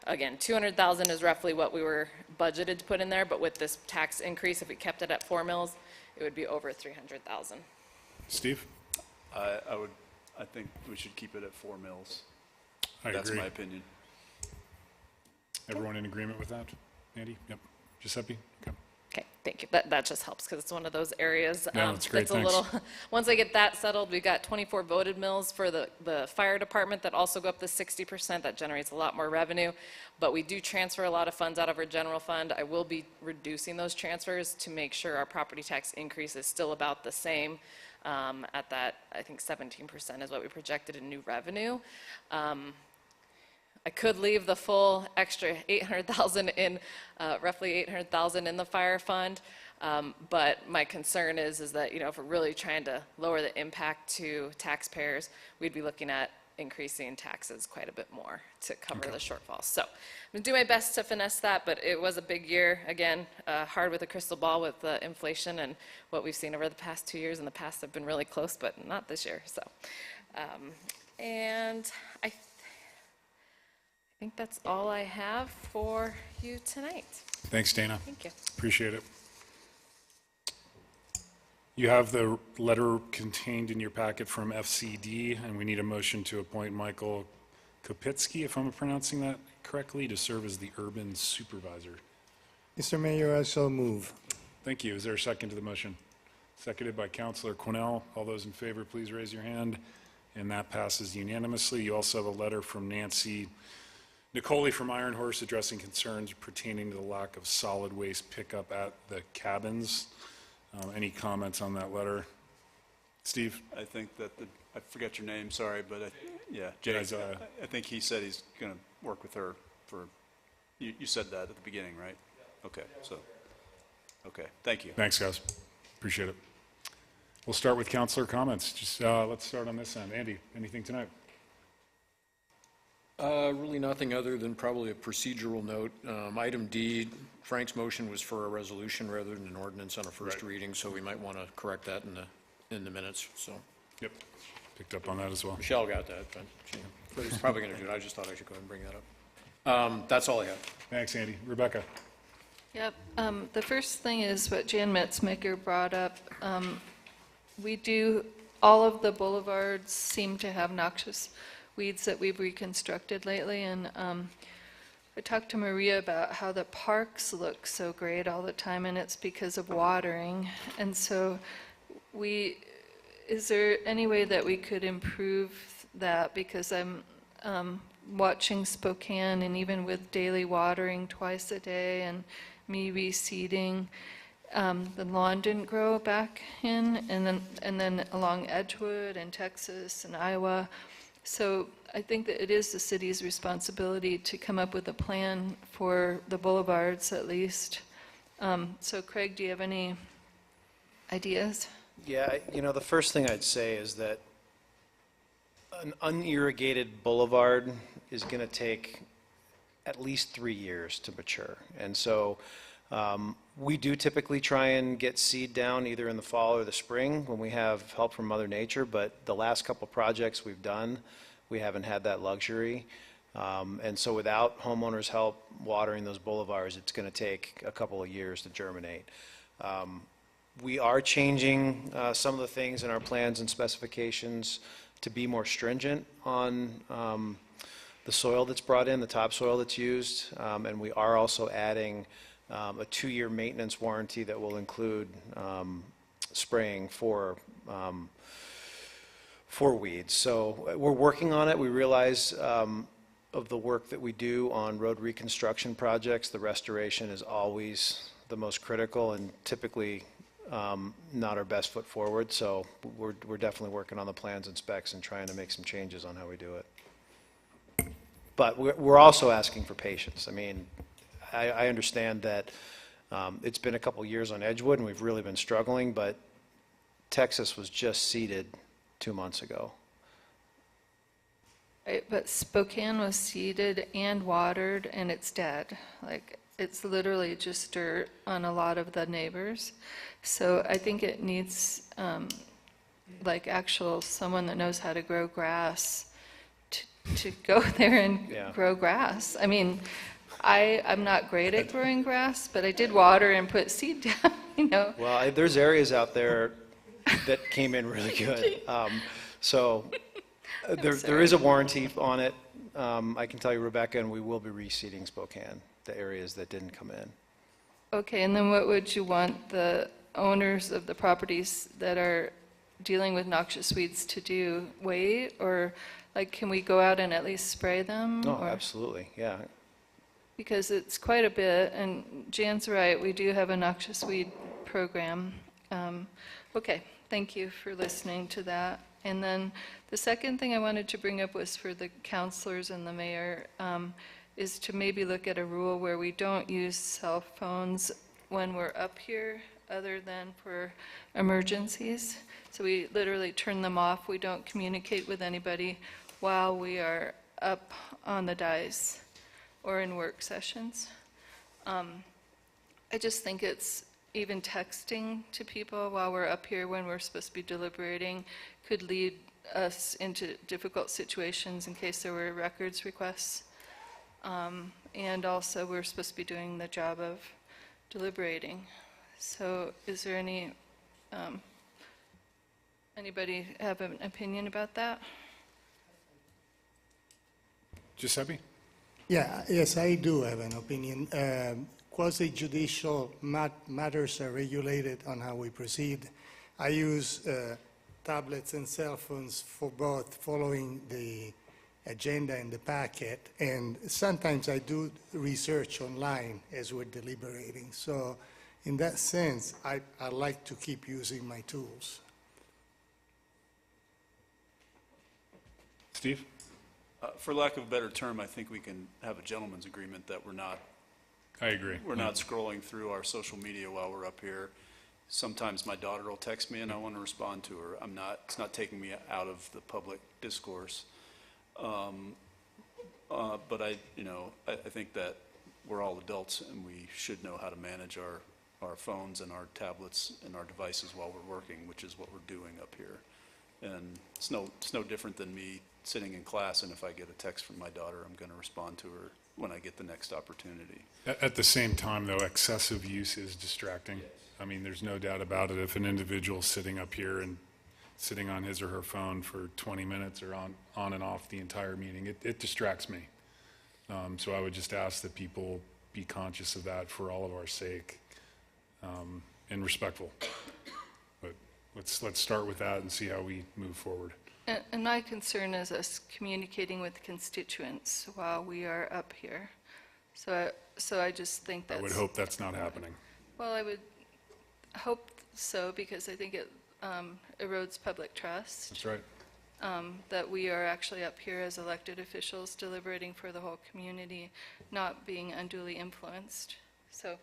Again, 200,000 is roughly what we were budgeted to put in there, but with this tax increase, if we kept it at 4 mills, it would be over 300,000. Steve? I think we should keep it at 4 mills. I That's agree. my opinion. Everyone in agreement with that? Andy? Yep. Giuseppe? Okay. Okay, thank you. That just helps, because it's one of those areas. No, that's great, It's a thanks. little, once I get that settled, we've got 24 voted mills for the fire department that also go up to 60%. That generates a lot more revenue. But we do transfer a lot of funds out of our general fund. I will be reducing those transfers to make sure our property tax increase is still about the same at that, I think 17% is what we projected in new revenue. I could leave the full extra 800,000 in, roughly 800,000 in the fire fund, but my concern is that, if we're really trying to lower the impact to taxpayers, we'd be looking at increasing taxes quite a bit more to cover the shortfall. So I'm gonna do my best to finesse that, but it was a big year. Again, hard with a crystal ball with the inflation and what we've seen over the past 2 years. In the past have been really close, but not this year. So, and I think that's all I have for you tonight. Thanks, Dana. Thank you. Appreciate it. You have the letter contained in your packet from FCD, and we need a motion to appoint Michael Kopitsky, if I'm pronouncing that correctly, to serve as the urban supervisor. Mr. Mayor, I so move. Thank you. Is there a second to the motion? Seconded by Councilor Quinnell. All those in favor, please raise your hand. And that passes unanimously. You also have a letter from Nancy Nicoli from Iron Horse addressing concerns pertaining to the lack of solid waste pickup at the cabins. Any comments on that letter? Steve? I think that I forget your name, sorry, but yeah, Jay. I think he said he's going to work with her for, you said that at the beginning, right? Okay, okay, thank you. Thanks, guys. Appreciate it. We'll start with councilor comments. Just let's start on this end. Andy, anything tonight? Really nothing other than probably a procedural note. Item D, Frank's motion was for a resolution rather than an ordinance on a first reading, so we might want to correct that in the minutes, so. Yep, picked up on that as well. Michelle got that, but she's probably going to do it. I just thought I should go ahead and bring that up. That's all I have. Thanks, Andy. Rebecca? Yep. The first thing is what Jan Metzmaker brought up. All of the boulevards seem to have noxious weeds that we've reconstructed lately, and I talked to Maria about how the parks look so great all the time, and it's because of watering. And so is there any way that we could improve that? Because I'm watching Spokane, and even with daily watering twice a day and me reseeding, the lawn didn't grow back in, and then along Edgewood and Texas and Iowa. So I think that it is the city's responsibility to come up with a plan for the boulevards at least. So Craig, do you have any ideas? Yeah, the first thing I'd say is that an unirrigated boulevard is going to take at least 3 years to mature. And so we do typically try and get seed down either in the fall or the spring when we have help from Mother Nature, but the last couple projects we've done, we haven't had that luxury. And so without homeowners' help watering those boulevards, it's going to take a couple of years to germinate. We are changing some of the things in our plans and specifications to be more stringent on the soil that's brought in, the topsoil that's used, and we are also adding a 2-year maintenance warranty that will include spraying for weeds. So we're working on it. We realize of the work that we do on road reconstruction projects, the restoration is always the most critical and typically not our best foot forward. So we're definitely working on the plans and specs and trying to make some changes on how we do it. But we're also asking for patience. I mean, I understand that it's been a couple years on Edgewood and we've really been struggling, but Texas was just seeded 2 months ago. Right, but Spokane was seeded and watered, and it's dead. Like, it's literally just dirt on a lot of the neighbors. So I think it needs, like, someone that knows how to grow grass to go there and grow grass. I mean, I'm not great at growing grass, but I did water and put seed down, you know. Well, there's areas out there that came in really good. So there is a warranty on it. I can tell you, Rebecca, and we will be reseeding Spokane, the areas that didn't come in. Okay, and then what would you want the owners of the properties that are dealing with noxious weeds to do? Wait, or like, can we go out and at least spray them? Oh, or? absolutely, yeah. Because it's quite a bit, and Jan's right, we do have a noxious weed program. Okay, thank you for listening to that. And then the second thing I wanted to bring up was for the counselors and the mayor, is to maybe look at a rule where we don't use cell phones when we're up here other than for emergencies. So we literally turn them off. We don't communicate with anybody while we are up on the dais or in work sessions. I just think it's even texting to people while we're up here when we're supposed to be deliberating could lead us into difficult situations in case there were records requests. And also we're supposed to be doing the job of deliberating. So is there anybody have an opinion about that? Giuseppe? Yeah, yes, I do have an opinion. Quasi-judicial matters are regulated on how we proceed. I use tablets and cell phones for both following the agenda in the packet, and sometimes I do research online as we're deliberating. So in that sense, I like to keep using my tools. Steve? For lack of a better term, I think we can have a gentleman's agreement that we're not. I agree. We're not scrolling through our social media while we're up here. Sometimes my daughter will text me and I want to respond to her. It's not taking me out of the public discourse. But I think that we're all adults and we should know how to manage our phones and our tablets and our devices while we're working, which is what we're doing up here. And it's no different than me sitting in class, and if I get a text from my daughter, I'm going to respond to her when I get the next opportunity. At the same time, though, excessive use is distracting. Yes. I mean, there's no doubt about it. If an individual's sitting up here and sitting on his or her phone for 20 minutes or on and off the entire meeting, it distracts me. So I would just ask that people be conscious of that for all of our sake, and respectful. But let's start with that and see how we move forward. And my concern is us communicating with constituents while we are up here. So I just think that's... I would hope that's not happening. Well, I would hope so, because I think it erodes public trust. That's right. That we are actually up here as elected officials deliberating for the whole community, not being unduly influenced. So,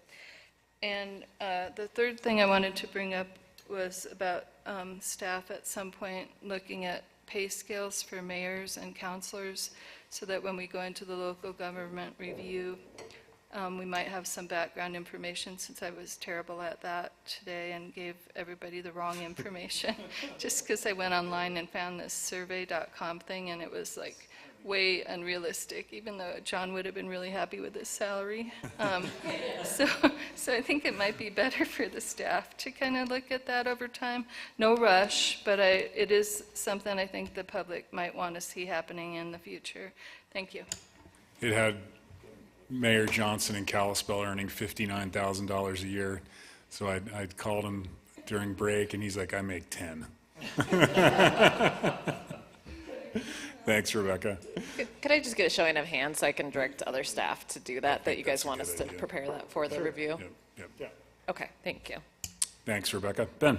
and the third thing I wanted to bring up was about staff at some point looking at pay scales for mayors and councilors so that when we go into the local government review, We might have some background information since I was terrible at that today and gave everybody the wrong information. Just because I went online and found this survey.com thing and it was like way unrealistic, even though John would have been really happy with his salary. So I think it might be better for the staff to kind of look at that over time. No rush, but it is something I think the public might want to see happening in the future. Thank you. It had Mayor Johnson in Kalispell earning $59,000 a year. So I called him during break, and he's like, I make 10. Thanks, Rebecca. Could I just get a showing of hands so I can direct other staff to do that you guys that's a want good us to idea. prepare that for the review? Yep. Okay, thank you. Thanks, Rebecca. Ben?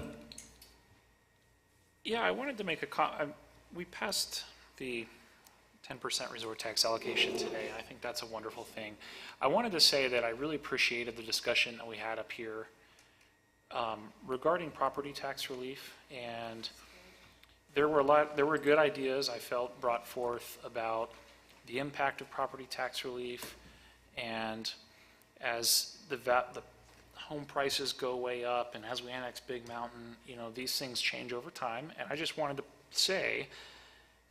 Yeah, I wanted to make we passed the 10% resort tax allocation today. I think that's a wonderful thing. I wanted to say that I really appreciated the discussion that we had up here regarding property tax relief, and there were good ideas I felt brought forth about the impact of property tax relief, and as the home prices go way up, and as we annex Big Mountain, these things change over time. And I just wanted to say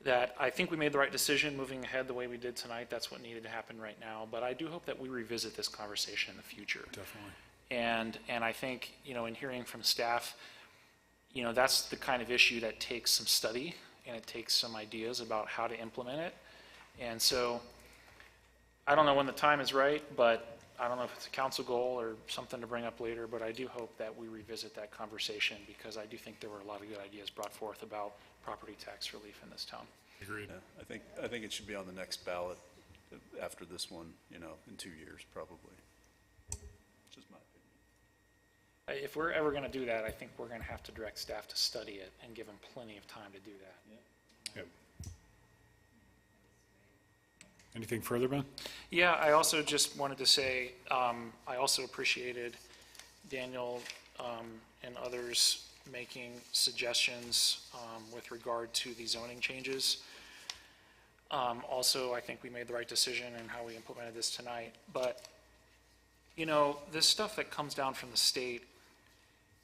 that I think we made the right decision moving ahead the way we did tonight. That's what needed to happen right now. But I do hope that we revisit this conversation in the future. Definitely. And I think, in hearing from staff, that's the kind of issue that takes some study, and it takes some ideas about how to implement it. And so I don't know when the time is right, but I don't know if it's a council goal or something to bring up later, but I do hope that we revisit that conversation, because I do think there were a lot of good ideas brought forth about property tax relief in this town. Agreed. Yeah, I think it should be on the next ballot after this one, in 2 years, probably. Just my opinion. If we're ever going to do that, I think we're going to have to direct staff to study it and give them plenty of time to do that. Yep. Anything further, Ben? Yeah, I also just wanted to say, I also appreciated Daniel and others making suggestions with regard to the zoning changes. Also, I think we made the right decision in how we implemented this tonight. But, this stuff that comes down from the state,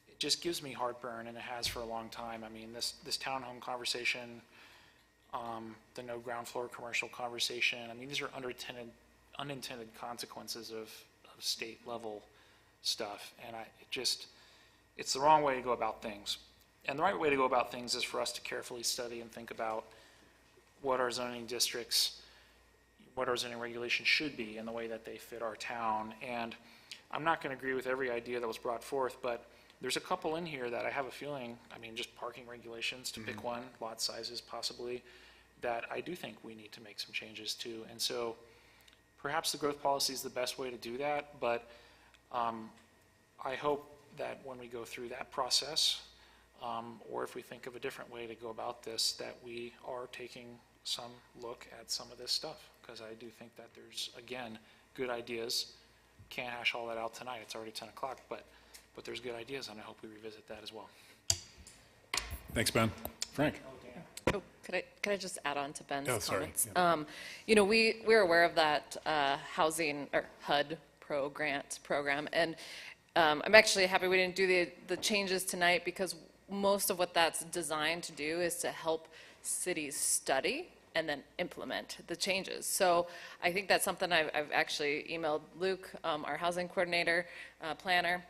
it just gives me heartburn, and it has for a long time. I mean, this townhome conversation, the no ground floor commercial conversation, I mean, these are unintended consequences of state level stuff. And it's the wrong way to go about things. And the right way to go about things is for us to carefully study and think about what our zoning districts, what our zoning regulations should be in the way that they fit our town. And I'm not going to agree with every idea that was brought forth, but there's a couple in here that I have a feeling, I mean, just parking regulations, to pick one, lot sizes possibly, that I do think we need to make some changes to. And so perhaps the growth policy is the best way to do that, but I hope that when we go through that process, or if we think of a different way to go about this, that we are taking some look at some of this stuff, because I do think that there's, again, good ideas. Can't hash all that out tonight, it's already 10 o'clock, but there's good ideas, and I hope we revisit that as well. Thanks, Ben. Frank? Oh, could I just add on to Ben's sorry. comments? Yeah. We're aware of that housing, or HUD grant program, and I'm actually happy we didn't do the changes tonight, because most of what that's designed to do is to help cities study and then implement the changes. So I think that's something I've actually emailed Luke, our housing coordinator, planner,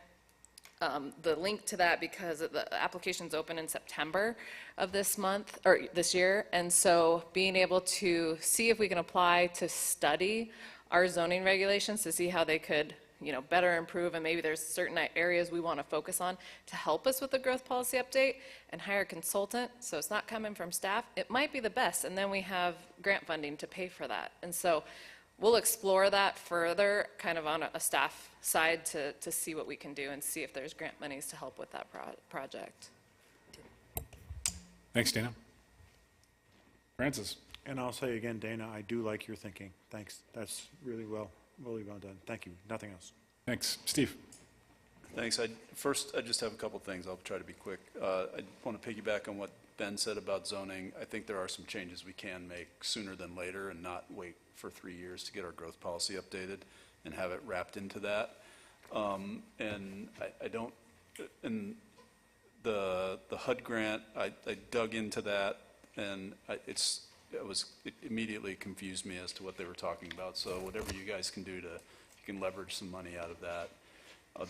the link to that, because the application's open in September of this month, or this year. And so being able to see if we can apply to study our zoning regulations to see how they could, better improve, and maybe there's certain areas we want to focus on to help us with the growth policy update, and hire a consultant, so it's not coming from staff, it might be the best, and then we have grant funding to pay for that. And so we'll explore that further, kind of on a staff side, to see what we can do and see if there's grant monies to help with that project. Thanks, Dana. Francis? And I'll say again, Dana, I do like your thinking. Thanks. That's really well done. Thank you. Nothing else. Thanks. Steve? Thanks. I just have a couple things. I'll try to be quick. I want to piggyback on what Ben said about zoning. I think there are some changes we can make sooner than later and not wait for 3 years to get our growth policy updated. and have it wrapped into that. And I don't, and the HUD grant, I dug into that, and it immediately confused me as to what they were talking about. So whatever you guys can do you can leverage some money out of that.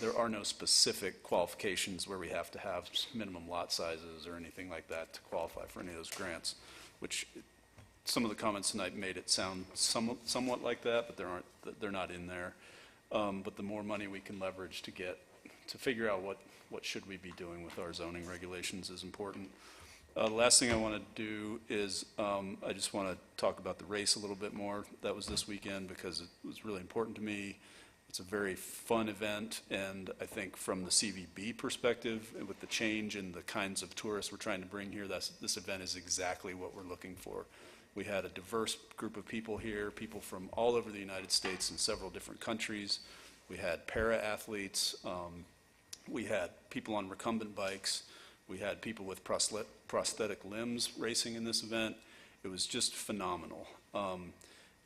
There are no specific qualifications where we have to have minimum lot sizes or anything like that to qualify for any of those grants, which some of the comments tonight made it sound somewhat like that, but they're not in there. But the more money we can leverage to figure out what should we be doing with our zoning regulations is important. The last thing I want to do is I just want to talk about the race a little bit more. That was this weekend because it was really important to me. It's a very fun event, and I think from the CVB perspective, with the change in the kinds of tourists we're trying to bring here, this event is exactly what we're looking for. We had a diverse group of people here, people from all over the United States and several different countries. We had para-athletes. We had people on recumbent bikes. We had people with prosthetic limbs racing in this event. It was just phenomenal.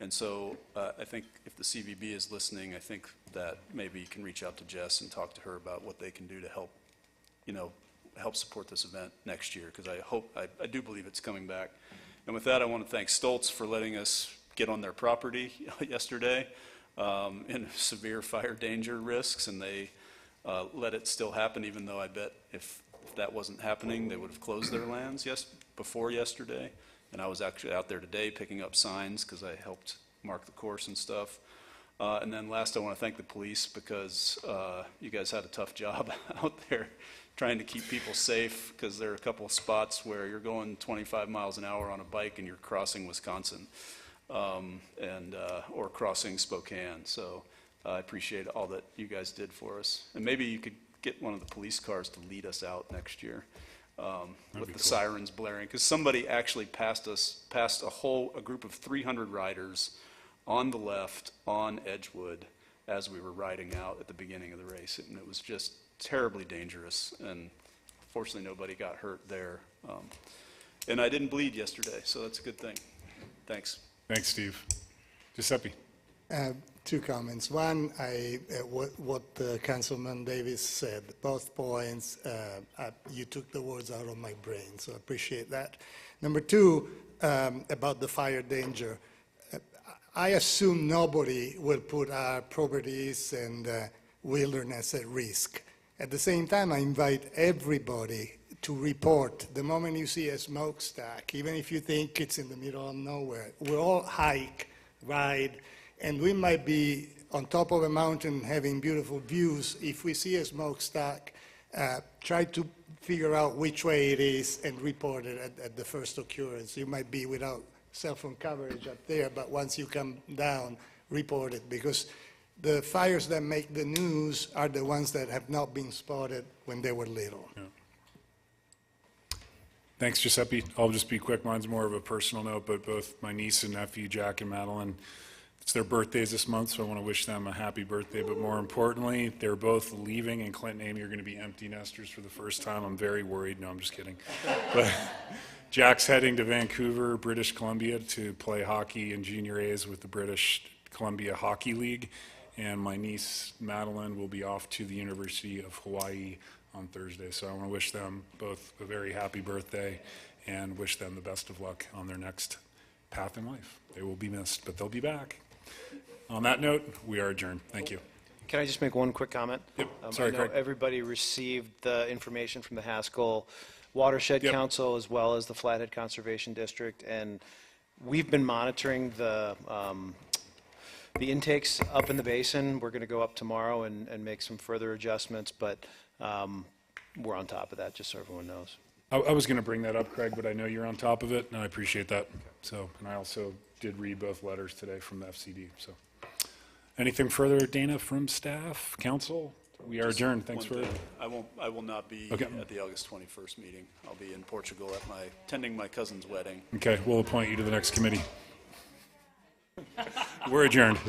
And so I think if the CVB is listening, I think that maybe you can reach out to Jess and talk to her about what they can do to help support this event next year, because I do believe it's coming back. And with that, I want to thank Stoltz for letting us get on their property yesterday in severe fire danger risks, and they let it still happen, even though I bet if that wasn't happening, they would have closed their lands before yesterday. And I was actually out there today picking up signs because I helped mark the course and stuff. And then last, I want to thank the police because you guys had a tough job out there trying to keep people safe, because there are a couple of spots where you're going 25 miles an hour on a bike and you're crossing Wisconsin or crossing Spokane. So I appreciate all that you guys did for us. And maybe you could get one of the police cars to lead us out next year. With the sirens blaring, because somebody actually passed a group of 300 riders on the left on Edgewood as we were riding out at the beginning of the race, and it was just terribly dangerous, and fortunately nobody got hurt there. And I didn't bleed yesterday, so that's a good thing. Thanks. Thanks, Steve. Giuseppe. Two comments. One, what Councilman Davis said, both points, you took the words out of my brain, so I appreciate that. Number two, about the fire danger. I assume nobody will put our properties and wilderness at risk. At the same time, I invite everybody to report the moment you see a smokestack, even if you think it's in the middle of nowhere. We all hike, ride, and we might be on top of a mountain having beautiful views. If we see a smokestack, try to figure out which way it is and report it at the first occurrence. You might be without cell phone coverage up there, but once you come down, report it, because the fires that make the news are the ones that have not been spotted when they were little. Yeah. Thanks, Giuseppe. I'll just be quick. Mine's more of a personal note, but both my niece and nephew, Jack and Madeline, it's their birthdays this month, so I want to wish them a happy birthday. But more importantly, they're both leaving, and Clint and Amy are going to be empty nesters for the first time. I'm very worried. No, I'm just kidding. But Jack's heading to Vancouver, British Columbia, to play hockey in junior A's with the British Columbia Hockey League. And my niece, Madeline, will be off to the University of Hawaii on Thursday. So I want to wish them both a very happy birthday and wish them the best of luck on their next path in life. They will be missed, but they'll be back. On that note, we are adjourned. Thank you. Can I just make one quick comment? Yep. Sorry, I know Craig. everybody received the information from the Haskell Watershed Council as well as the Flathead Conservation District, and we've been monitoring the intakes up in the basin. We're going to go up tomorrow and make some further adjustments, but we're on top of that, just so everyone knows. I was going to bring that up, Craig, but I know you're on top of it, and I appreciate that. So, and I also did read both letters today from the FCD. So, anything further, Dana, from staff, council? We are adjourned. Thanks for. I will not be at the August 21st meeting. I'll be in Portugal attending my cousin's wedding. Okay, we'll appoint you to the next committee. We're adjourned.